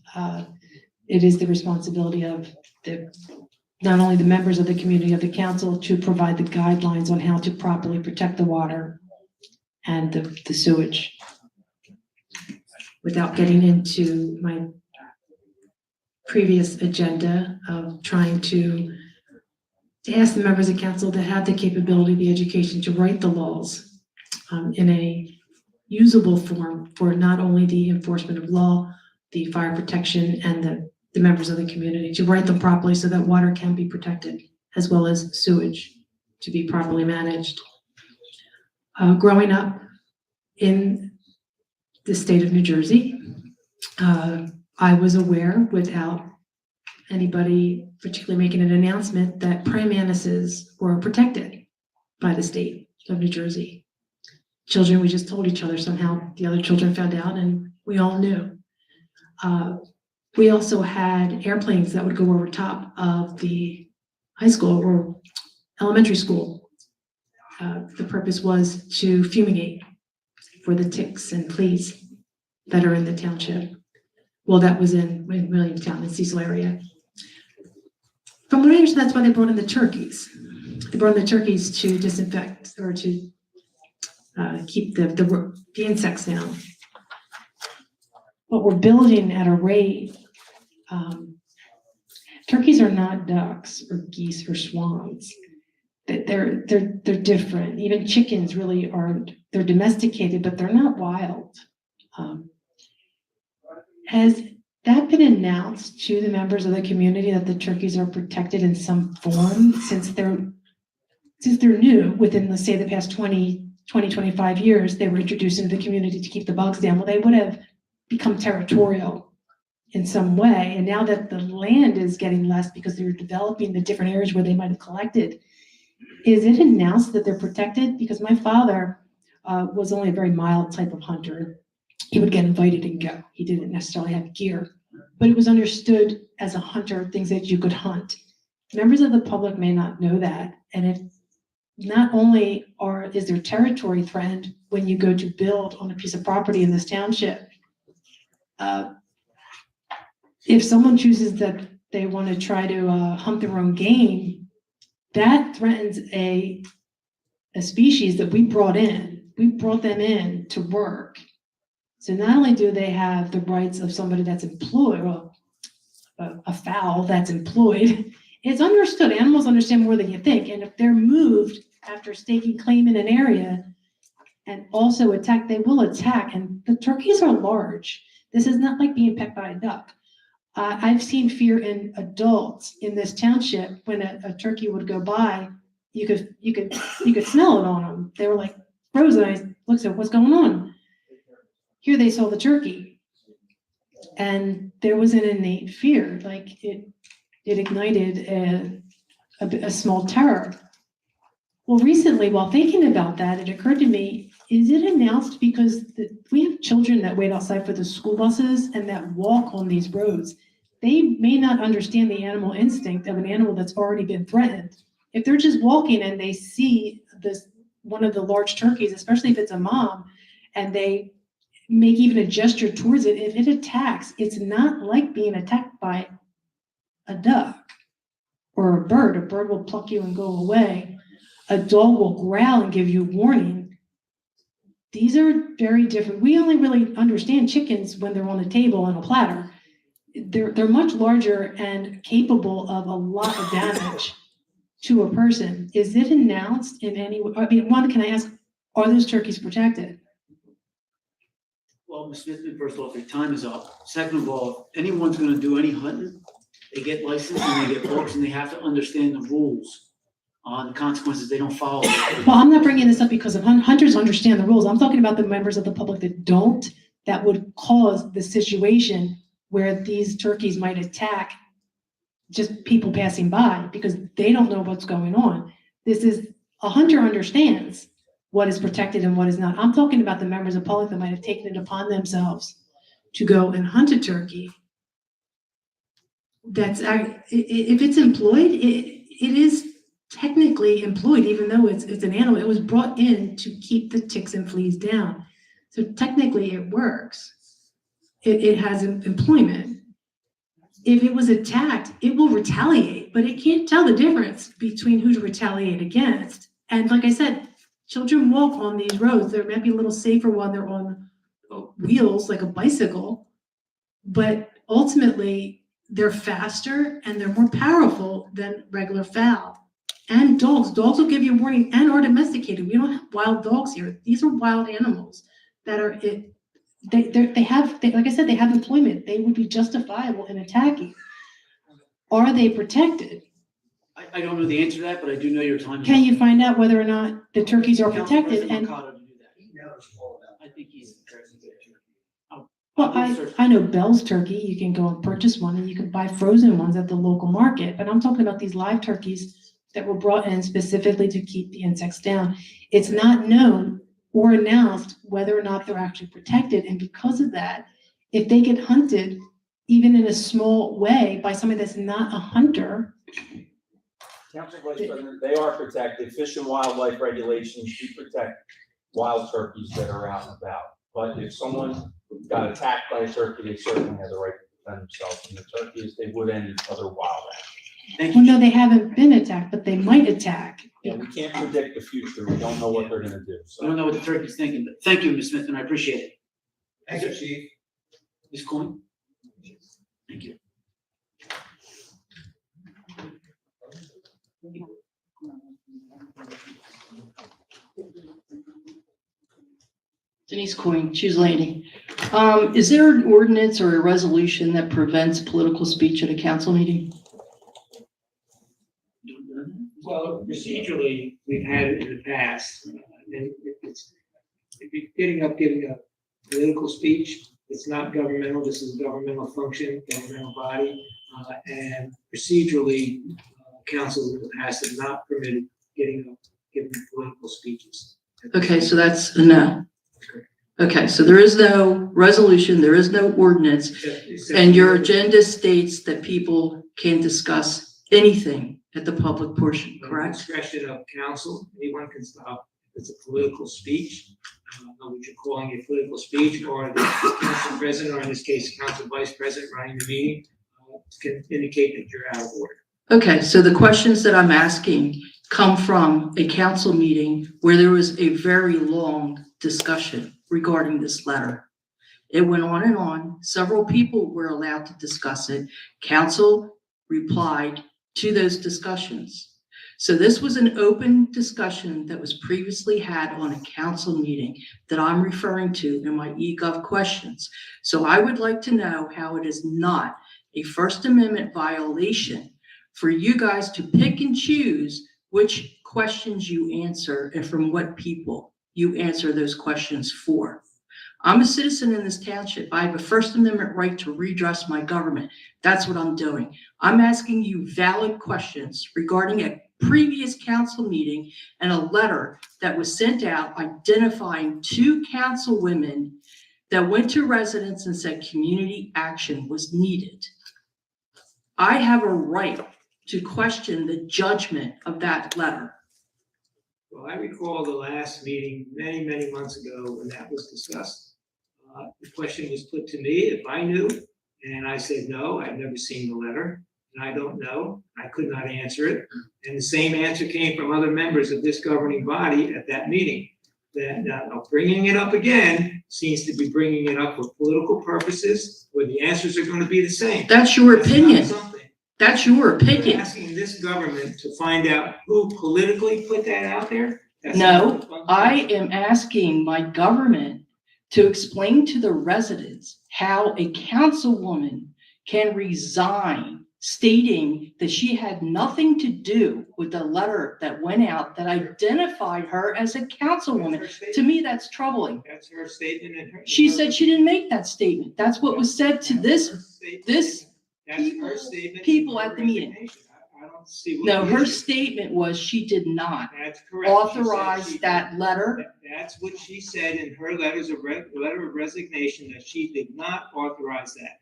it is the responsibility of not only the members of the community, of the council, to provide the guidelines on how to properly protect the water and the sewage. Without getting into my previous agenda of trying to ask the members of council to have the capability, the education to write the laws in a usable form for not only the enforcement of law, the fire protection, and the members of the community, to write them properly so that water can be protected, as well as sewage to be properly managed. Growing up in the state of New Jersey, I was aware, without anybody particularly making an announcement, that praying mantises were protected by the state of New Jersey. Children, we just told each other, somehow the other children found out, and we all knew. We also had airplanes that would go over top of the high school or elementary school. The purpose was to fumigate for the ticks and fleas that are in the township. Well, that was in Williamstown, the Cecil area. From what I understand, that's why they brought in the turkeys. They brought in the turkeys to disinfect or to keep the insects down. But we're building at a rate. Turkeys are not ducks or geese or swans. They're different. Even chickens really aren't. They're domesticated, but they're not wild. Has that been announced to the members of the community that the turkeys are protected in some form, since they're new within, let's say, the past 25 years, they were introduced into the community to keep the bugs down? Well, they would have become territorial in some way. And now that the land is getting less because they're developing the different areas where they might have collected, is it announced that they're protected? Because my father was only a very mild type of hunter. He would get invited and go. He didn't necessarily have gear, but it was understood as a hunter, things that you could hunt. Members of the public may not know that. And if not only is there territory threatened when you go to build on a piece of property in this township, if someone chooses that they want to try to hunt their own game, that threatens a species that we brought in. We brought them in to work. So not only do they have the rights of somebody that's employed, well, a fowl that's employed, it's understood. Animals understand more than you think. And if they're moved after staking claim in an area and also attack, they will attack. And the turkeys are large. This is not like being pecked by a duck. I've seen fear in adults in this township. When a turkey would go by, you could smell it on them. They were like frozen. I looked at what's going on. Here they saw the turkey, and there was an innate fear. Like it ignited a small terror. Well, recently, while thinking about that, it occurred to me: is it announced because we have children that wait outside for the school buses and that walk on these roads? They may not understand the animal instinct of an animal that's already been threatened. If they're just walking and they see one of the large turkeys, especially if it's a mom, and they make even a gesture towards it, if it attacks, it's not like being attacked by a duck or a bird. A bird will pluck you and go away. A dog will growl and give you warning. These are very different. We only really understand chickens when they're on a table on a platter. They're much larger and capable of a lot of damage to a person. Is it announced in any way? I mean, one, can I ask, are those turkeys protected? Well, Ms. Smithman, first off, your time is up. Second of all, if anyone's gonna do any hunting, they get licensed and they get books, and they have to understand the rules. The consequences, they don't follow. Well, I'm not bringing this up because of hunters understand the rules. I'm talking about the members of the public that don't, that would cause the situation where these turkeys might attack just people passing by because they don't know what's going on. A hunter understands what is protected and what is not. I'm talking about the members of the public that might have taken it upon themselves to go and hunt a turkey. If it's employed, it is technically employed, even though it's an animal. It was brought in to keep the ticks and fleas down. So technically it works. It has employment. If it was attacked, it will retaliate, but it can't tell the difference between who to retaliate against. And like I said, children walk on these roads. There might be a little safer when they're on wheels, like a bicycle, but ultimately they're faster and they're more powerful than regular fowl. And dogs will give you a warning and are domesticated. We don't have wild dogs here. These are wild animals that are they have, like I said, they have employment. They would be justifiable in attacking. Are they protected? I don't know the answer to that, but I do know your time. Can you find out whether or not the turkeys are protected? And I think he's. well, I know Bell's turkey. You can go and purchase one, and you can buy frozen ones at the local market. But I'm talking about these live turkeys that were brought in specifically to keep the insects down. It's not known or announced whether or not they're actually protected. And because of that, if they get hunted, even in a small way, by somebody that's not a hunter. Council Vice President, they are protected. Fish and wildlife regulations do protect wild turkeys that are out and about. But if someone got attacked by a turkey, they certainly have the right to defend themselves from the turkey as they would any other wild animal. Well, no, they haven't been attacked, but they might attack. Yeah, we can't predict the future. We don't know what they're gonna do. I don't know what the turkey's thinking, but thank you, Ms. Smith, and I appreciate it. Thank you, Chief. Ms. Coyne? Thank you. Denise Coyne, choose lady. Is there an ordinance or a resolution that prevents political speech at a council meeting? Well, procedurally, we've had it in the past, and if you're giving a political speech, it's not governmental, this is a governmental function, governmental body, and procedurally, council in the past have not permitted giving political speeches. Okay, so that's a no. Okay, so there is no resolution, there is no ordinance, and your agenda states that people can discuss anything at the public portion, correct? Discretion of council, anyone can stop. If it's a political speech, I don't know what you're calling a political speech, or the council president, or in this case, council vice president running the meeting, can indicate that you're out of order. Okay, so the questions that I'm asking come from a council meeting where there was a very long discussion regarding this letter. It went on and on. Several people were allowed to discuss it. Council replied to those discussions. So this was an open discussion that was previously had on a council meeting that I'm referring to in my eGov questions. So I would like to know how it is not a First Amendment violation for you guys to pick and choose which questions you answer and from what people you answer those questions for. I'm a citizen in this township. I have a First Amendment right to redress my government. That's what I'm doing. I'm asking you valid questions regarding a previous council meeting and a letter that was sent out identifying 2 councilwomen that went to residents and said community action was needed. I have a right to question the judgment of that letter. Well, I recall the last meeting many, many months ago when that was discussed. The question was put to me if I knew, and I said, no, I've never seen the letter, and I don't know. I could not answer it. And the same answer came from other members of this governing body at that meeting. That bringing it up again seems to be bringing it up for political purposes, where the answers are going to be the same. That's your opinion. Not something. That's your We're opinion. asking this government to find out who politically put that out there? That's No, not- I am asking my government to explain to the residents how a councilwoman can resign, stating that she had nothing to do with the letter that went out that identified her as a councilwoman. To me, that's troubling. That's her statement. And her. She said she didn't make that statement. That's what was said to this That's her statement. people at the meeting. I don't see. what No, the her issue is. statement was she did not That's correct. She said authorize she- that letter. That's what she said in her letter of resignation, that she did not authorize that.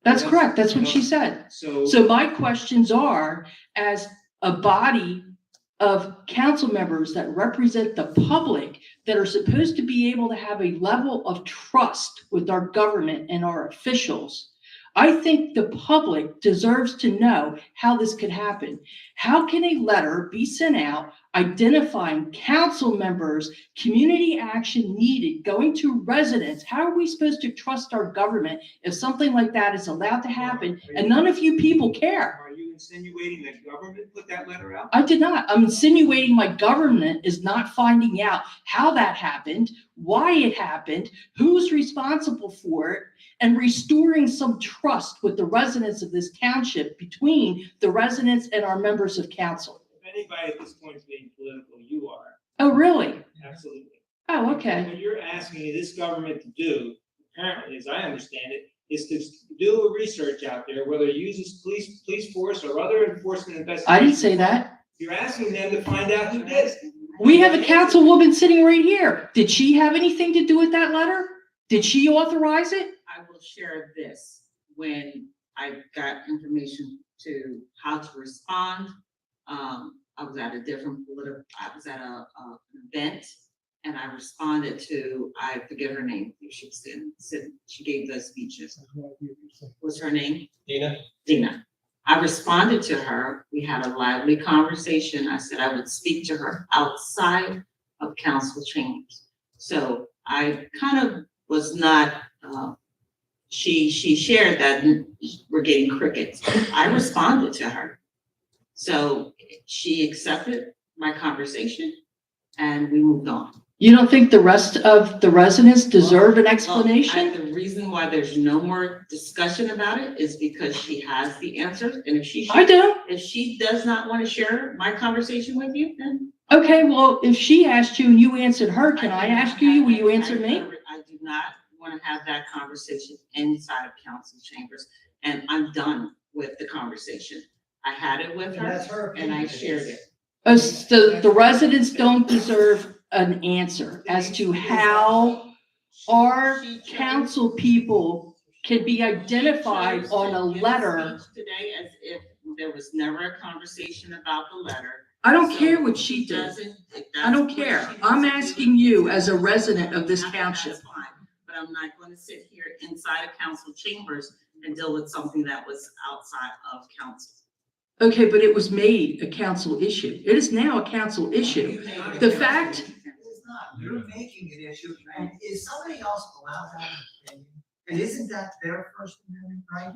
That's correct. That's what she said. So. So my questions are, as a body of council members that represent the public that are supposed to be able to have a level of trust with our government and our officials. I think the public deserves to know how this could happen. How can a letter be sent out identifying council members, community action needed, going to residents? How are we supposed to trust our government if something like that is allowed to happen and none of you people care? Are you insinuating that government put that letter out? I did not. I'm insinuating my government is not finding out how that happened, why it happened, who's responsible for it, and restoring some trust with the residents of this township between the residents and our members of council. If anybody at this point is being political, you are. Oh, really? Absolutely. Oh, okay. What you're asking this government to do, apparently, as I understand it, is to do a research out there, whether it uses police force or other enforcement investigations. I didn't say that. You're asking them to find out who did it. We have a councilwoman sitting right here. Did she have anything to do with that letter? Did she authorize it? I will share this. When I got information to how to respond, I was at a an event, and I responded to, I forget her name, she gave those speeches. What's her name? Dina. I responded to her. We had a lively conversation. I said I would speak to her outside of council chambers. So I kind of was not, she shared that we're getting crickets. I responded to her. So she accepted my conversation and we moved on. You don't think the rest of the residents deserve an explanation? The reason why there's no more discussion about it is because she has the answers, and if she does not want to share my conversation with you, then. Okay, well, if she asked you and you answered her, can I ask you, will you answer me? I do not want to have that conversation inside of council chambers, and I'm done with the conversation. I had it with her and I shared it. The residents don't deserve an answer as to how our council people can be identified on a letter. Today, as if there was never a conversation about the letter. I don't care what she did. I don't care. I'm asking you as a resident of this township. That's fine, but I'm not going to sit here inside of council chambers and deal with something that was outside of council. Okay, but it was made a council issue. It is now a council issue. The fact. It's not, you're making an issue, and is somebody else allowed to have an opinion? And isn't that their First Amendment right?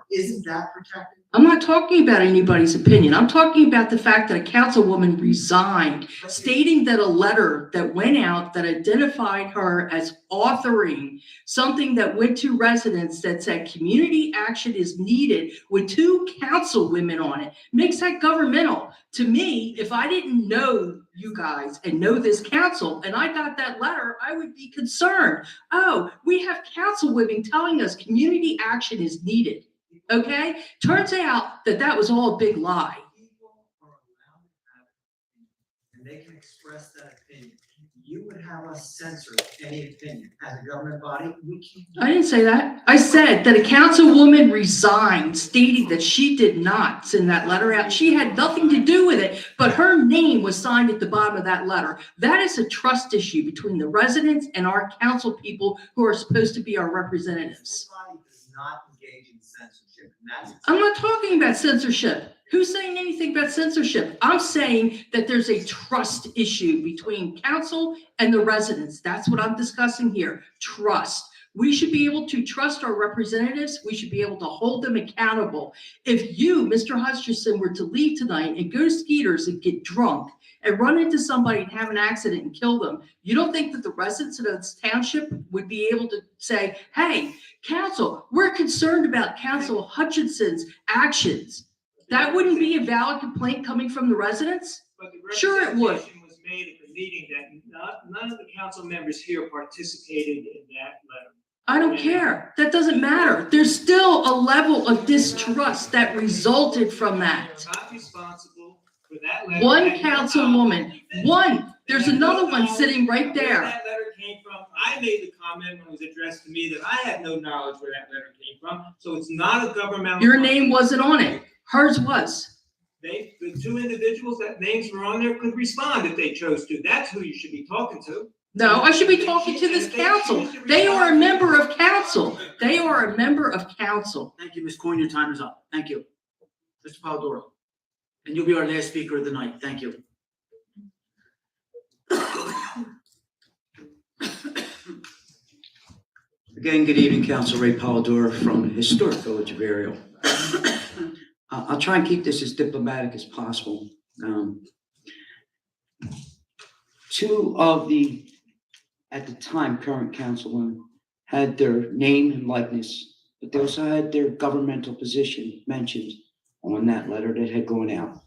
Isn't that protected? I'm not talking about anybody's opinion. I'm talking about the fact that a councilwoman resigned, stating that a letter that went out that identified her as authoring something that went to residents that said community action is needed with 2 councilwomen on it makes that governmental. To me, if I didn't know you guys and know this council and I got that letter, I would be concerned. Oh, we have councilwomen telling us community action is needed. Okay, turns out that that was all a big lie. People are allowed to have an opinion, and they can express that opinion. You would have us censor any opinion. As a government body, we can't. I didn't say that. I said that a councilwoman resigned, stating that she did not send that letter out. She had nothing to do with it, but her name was signed at the bottom of that letter. That is a trust issue between the residents and our council people who are supposed to be our representatives. This body does not engage in censorship, and that's. I'm not talking about censorship. Who's saying anything about censorship? I'm saying that there's a trust issue between council and the residents. That's what I'm discussing here. Trust. We should be able to trust our representatives. We should be able to hold them accountable. If you, Mr. Hutchinson, were to leave tonight and go to Skeeter's and get drunk and run into somebody and have an accident and kill them, you don't think that the residents of this township would be able to say, hey, council, we're concerned about Council Hutchinson's actions? That wouldn't be a valid complaint coming from the residents? But the Sure it would. representation was made at the meeting that none of the council members here participated in that letter. I don't care. That doesn't matter. There's still a level of distrust that resulted from that. You're not responsible for that letter. One councilwoman, one. There's another one sitting right Where there. that letter came from, I made the comment when it was addressed to me that I had no knowledge where that letter came from, so it's not a governmental. Your name wasn't on it. Hers was. The two individuals that names were on there could respond if they chose to. That's who you should be talking to. No, I should be talking to this council. They are a member of council. They are a member of council. Thank you, Ms. Coyne, your time is up. Thank you. Mr. Polidoro. And you'll be our last speaker of the night. Thank you. Again, good evening, Council. Ray Polidoro from Historic Village of Ariel. I'll try and keep this as diplomatic as possible. Two of the, at the time, current councilwomen had their name and likeness, but they also had their governmental position mentioned on that letter that had gone out.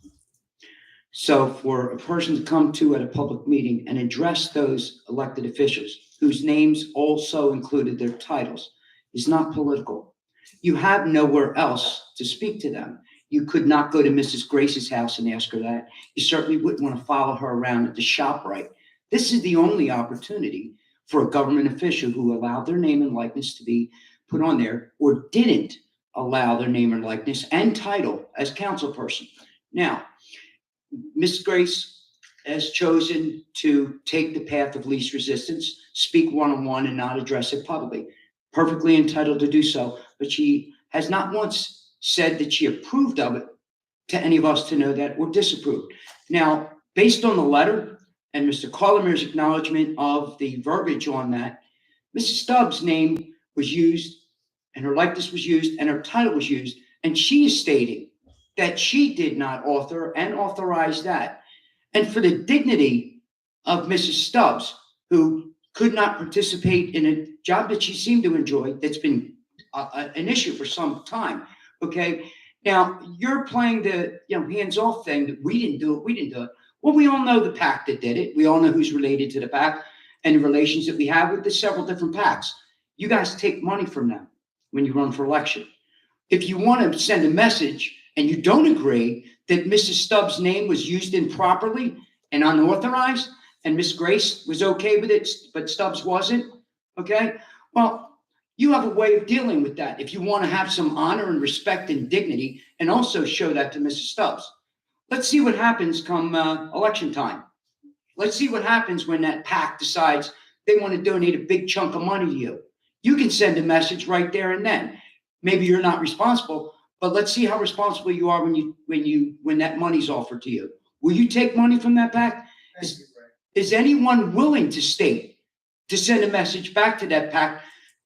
So for a person to come to at a public meeting and address those elected officials whose names also included their titles is not political. You have nowhere else to speak to them. You could not go to Mrs. Grace's house and ask her that. You certainly wouldn't want to follow her around at the ShopRite. This is the only opportunity for a government official who allowed their name and likeness to be put on there or didn't allow their name and likeness and title as council person. Now, Ms. Grace has chosen to take the path of least resistance, speak one-on-one and not address it publicly. Perfectly entitled to do so, but she has not once said that she approved of it to any of us to know that or disapproved. Now, based on the letter and Mr. Colomer's acknowledgement of the verbiage on that, Mrs. Stubbs' name was used and her likeness was used and her title was used, and she is stating that she did not author and authorize that. And for the dignity of Mrs. Stubbs, who could not participate in a job that she seemed to enjoy, that's been an issue for some time, okay? Now, you're playing the hands-off thing that we didn't do it. Well, we all know the PAC that did it. We all know who's related to the PAC and the relations that we have with the several different PACs. You guys take money from them when you run for election. If you want to send a message and you don't agree that Mrs. Stubbs' name was used improperly and unauthorized, and Miss Grace was okay with it, but Stubbs wasn't, okay? Well, you have a way of dealing with that if you want to have some honor and respect and dignity and also show that to Mrs. Stubbs. Let's see what happens come election time. Let's see what happens when that PAC decides they want to donate a big chunk of money to you. You can send a message right there and then. Maybe you're not responsible, but let's see how responsible you are when that money's offered to you. Will you take money from that PAC? Is anyone willing to send a message back to that PAC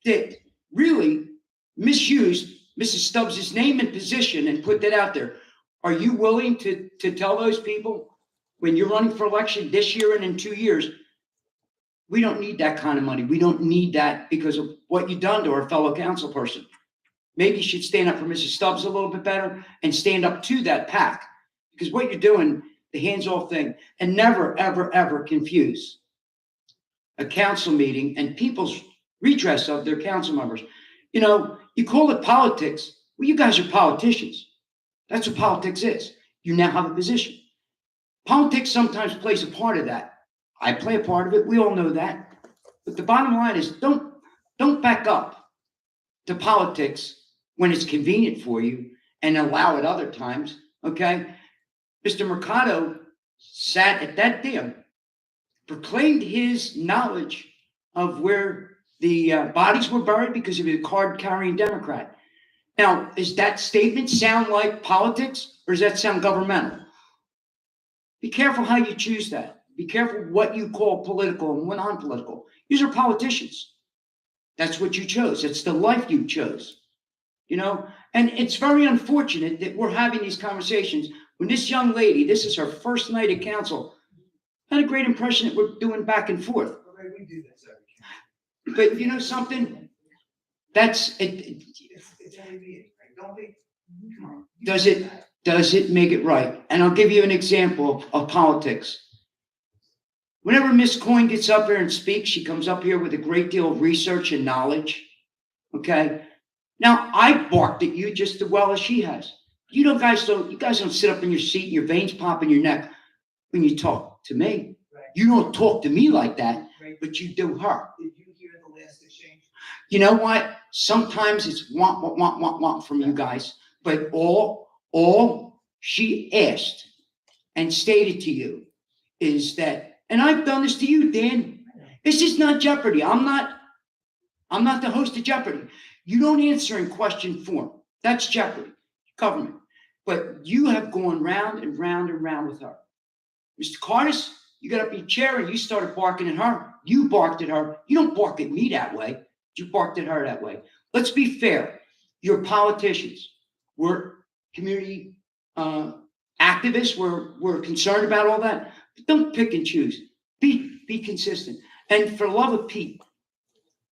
that really misused Mrs. Stubbs' name and position and put that out there? Are you willing to tell those people when you're running for election this year and in 2 years, we don't need that kind of money. We don't need that because of what you've done to our fellow council person. Maybe you should stand up for Mrs. Stubbs a little bit better and stand up to that PAC, because what you're doing, the hands-off thing, and never, ever, ever confuse a council meeting and people's redress of their council members. You know, you call it politics. Well, you guys are politicians. That's what politics is. You now have a position. Politics sometimes plays a part of that. I play a part of it. We all know that. But the bottom line is don't back up to politics when it's convenient for you and allow it other times, okay? Mr. Mercado sat at that dam, proclaimed his knowledge of where the bodies were buried because he was a card-carrying Democrat. Now, does that statement sound like politics or does that sound governmental? Be careful how you choose that. Be careful what you call political and what non-political. These are politicians. That's what you chose. It's the life you chose, you know? And it's very unfortunate that we're having these conversations when this young lady, this is her first night at council, had a great impression that we're doing back and forth. We do this But you know something? That's it. It's only me, right? Don't be, come on. Does it make it right? And I'll give you an example of politics. Whenever Ms. Coyne gets up here and speaks, she comes up here with a great deal of research and knowledge. Okay. Now I barked at you just as well as she has. You guys don't sit up in your seat and your veins pop in your neck when you talk to me. Right. You don't talk to me like that, Right. but you do her. Did you hear the last exchange? You know what? Sometimes it's want from you guys, but all she asked and stated to you is that, and I've done this to you, Dan, this is not Jeopardy. I'm not the host of Jeopardy. You don't answer in question form. That's Jeopardy, government. But you have gone round and round and round with her. Mr. Cardis, you got up in your chair and you started barking at her. You barked at her. You don't bark at me that way. You barked at her that way. Let's be fair. You're politicians. We're community activists. We're concerned about all that. But don't pick and choose. Be consistent. And for the love of Pete,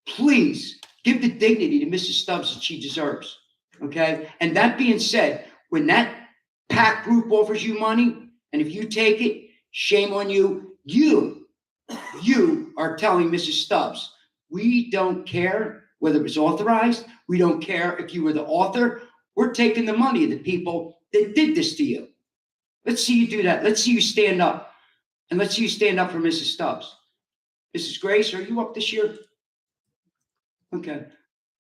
please give the dignity to Mrs. Stubbs that she deserves. Okay? And that being said, when that PAC group offers you money, and if you take it, shame on you. You are telling Mrs. Stubbs, we don't care whether it was authorized. We don't care if you were the author. We're taking the money of the people that did this to you. Let's see you do that. Let's see you stand up. And let's see you stand up for Mrs. Stubbs. Mrs. Grace, are you up this year? Okay.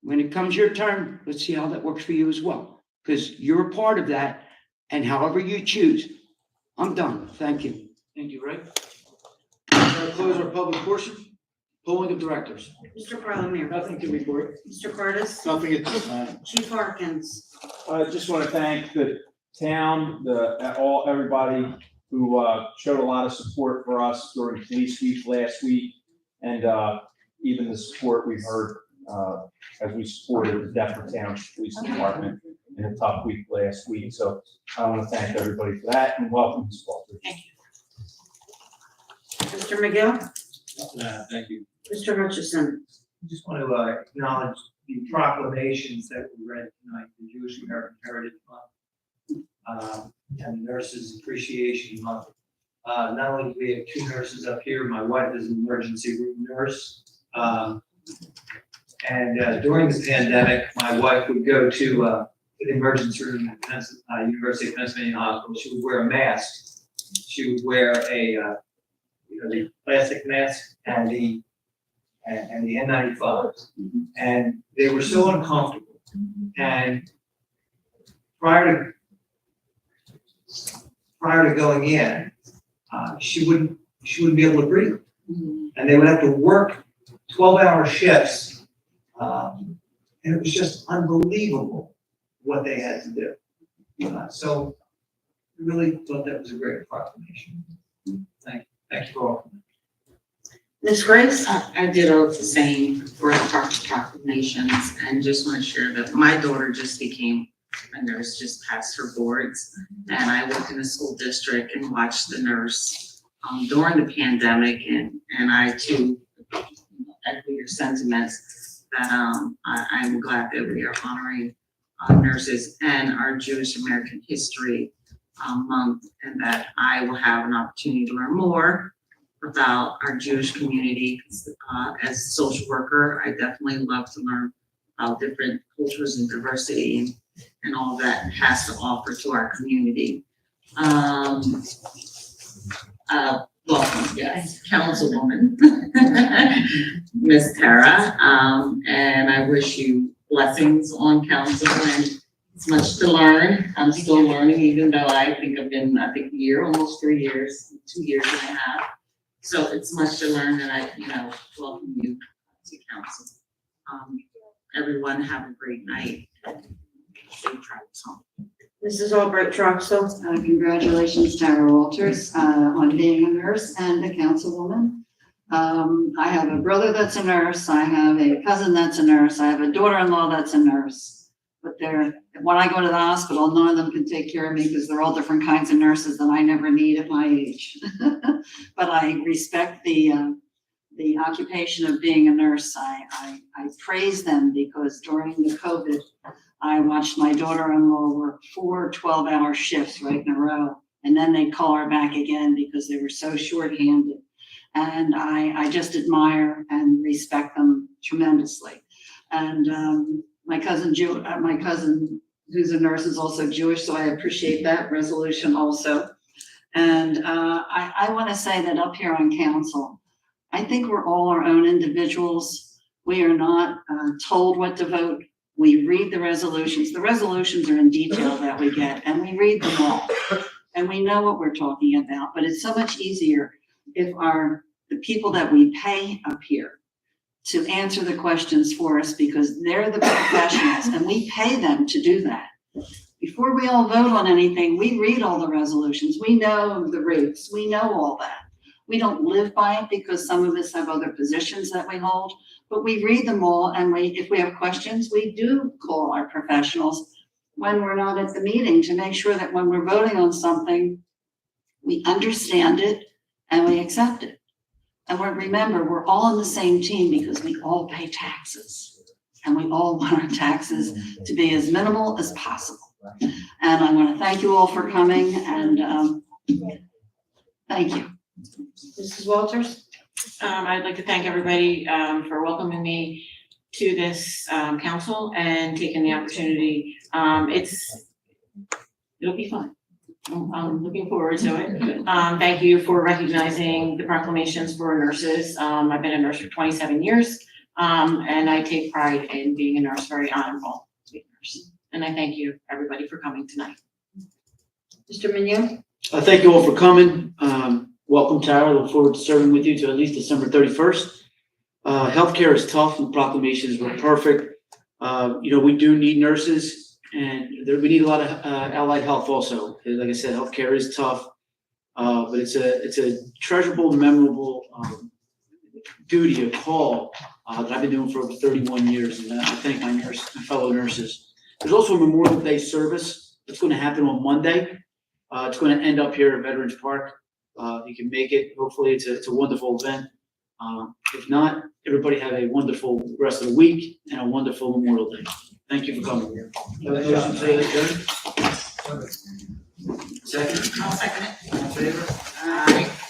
When it comes your turn, let's see how that works for you as well. Because you're a part of that. And however you choose. I'm done. Thank you. Thank you, Ray. We'll close our public portion. Polling of directors. Mr. Parliamentary. Nothing to report. Mr. Cardis. Nothing at this time. Chief Harkins. I just want to thank the town, everybody who showed a lot of support for us during Police Week last week, and even the support we've heard as we supported the Gloucester Township Police Department in a tough week last week. So I want to thank everybody for that and welcome Ms. Walters. Mr. McGill. Thank you. Mr. Hutchison. I just want to acknowledge the proclamations that were read tonight, the Jewish American Heritage Month, and the Nurses Appreciation Month. Not only do we have two nurses up here, my wife is an emergency room nurse. And during the pandemic, my wife would go to the emergency room at University of Pennsylvania Hospital. She would wear a mask. She would wear the plastic mask and the N95s, and they were so uncomfortable. And prior to going in, she wouldn't be able to breathe, and they would have to work 12-hour shifts, and it was just unbelievable what they had to do. So I really thought that was a great proclamation. Thank you for all. Ms. Grace. I did all the same for the proclamations, and just want to share that my daughter just became a nurse, just passed her boards, and I worked in a school district and watched the nurse during the pandemic, and I too echo your sentiments that I'm glad that we are honoring nurses and our Jewish American History Month, and that I will have an opportunity to learn more about our Jewish community. As a social worker, I definitely love to learn about different cultures and diversity and all that has to offer to our community. Welcome, yes, Councilwoman, Ms. Tara, and I wish you blessings on council, and it's much to learn. I'm still learning, even though I think I've been, a year, almost 3 years, 2 years and a half. So it's much to learn, and I, welcome you to council. Everyone have a great night. Safe travels home. Mrs. Albright Troxel. Congratulations, Tara Walters, on being a nurse and a councilwoman. I have a brother that's a nurse. I have a cousin that's a nurse. I have a daughter-in-law that's a nurse. But when I go to the hospital, none of them can take care of me because they're all different kinds of nurses that I never need at my age. But I respect the occupation of being a nurse. I praise them because during the COVID, I watched my daughter-in-law work 4 12-hour shifts right in a row. And then they'd call her back again because they were so shorthanded. And I just admire and respect them tremendously. And my cousin who's a nurse is also Jewish, so I appreciate that resolution also. And I want to say that up here on council, I think we're all our own individuals. We are not told what to vote. We read the resolutions. The resolutions are in detail that we get, and we read them all. And we know what we're talking about, but it's so much easier if the people that we pay up here to answer the questions for us, because they're the professionals and we pay them to do that. Before we all vote on anything, we read all the resolutions. We know the rates. We know all that. We don't live by it because some of us have other positions that we hold, but we read them all, and if we have questions, we do call our professionals when we're not at the meeting to make sure that when we're voting on something, we understand it and we accept it. And remember, we're all on the same team because we all pay taxes, and we all want our taxes to be as minimal as possible. And I want to thank you all for coming, and thank you. Mrs. Walters? I'd like to thank everybody, for welcoming me to this, council and taking the opportunity. It'll be fun. I'm looking forward to it. Thank you for recognizing the proclamations for nurses. I've been a nurse for 27 years, and I take pride in being a nurse, very honorable to be a nurse. And I thank you, everybody, for coming tonight. Mr. Mignon? Thank you all for coming. Welcome, Tara. Look forward to serving with you to at least December 31st. Healthcare is tough, and proclamations were perfect. We do need nurses, and we need a lot of allied health also. Like I said, healthcare is tough, but it's a treasurable, memorable duty, a call that I've been doing for over 31 years, and I thank my fellow nurses. There's also a Memorial Day service that's going to happen on Monday. It's going to end up here at Veterans Park. You can make it. Hopefully, it's a wonderful event. If not, everybody have a wonderful rest of the week and a wonderful Memorial Day. Thank you for coming. Have a motion to adjourn? Second? I'll second it. All in favor? Aye.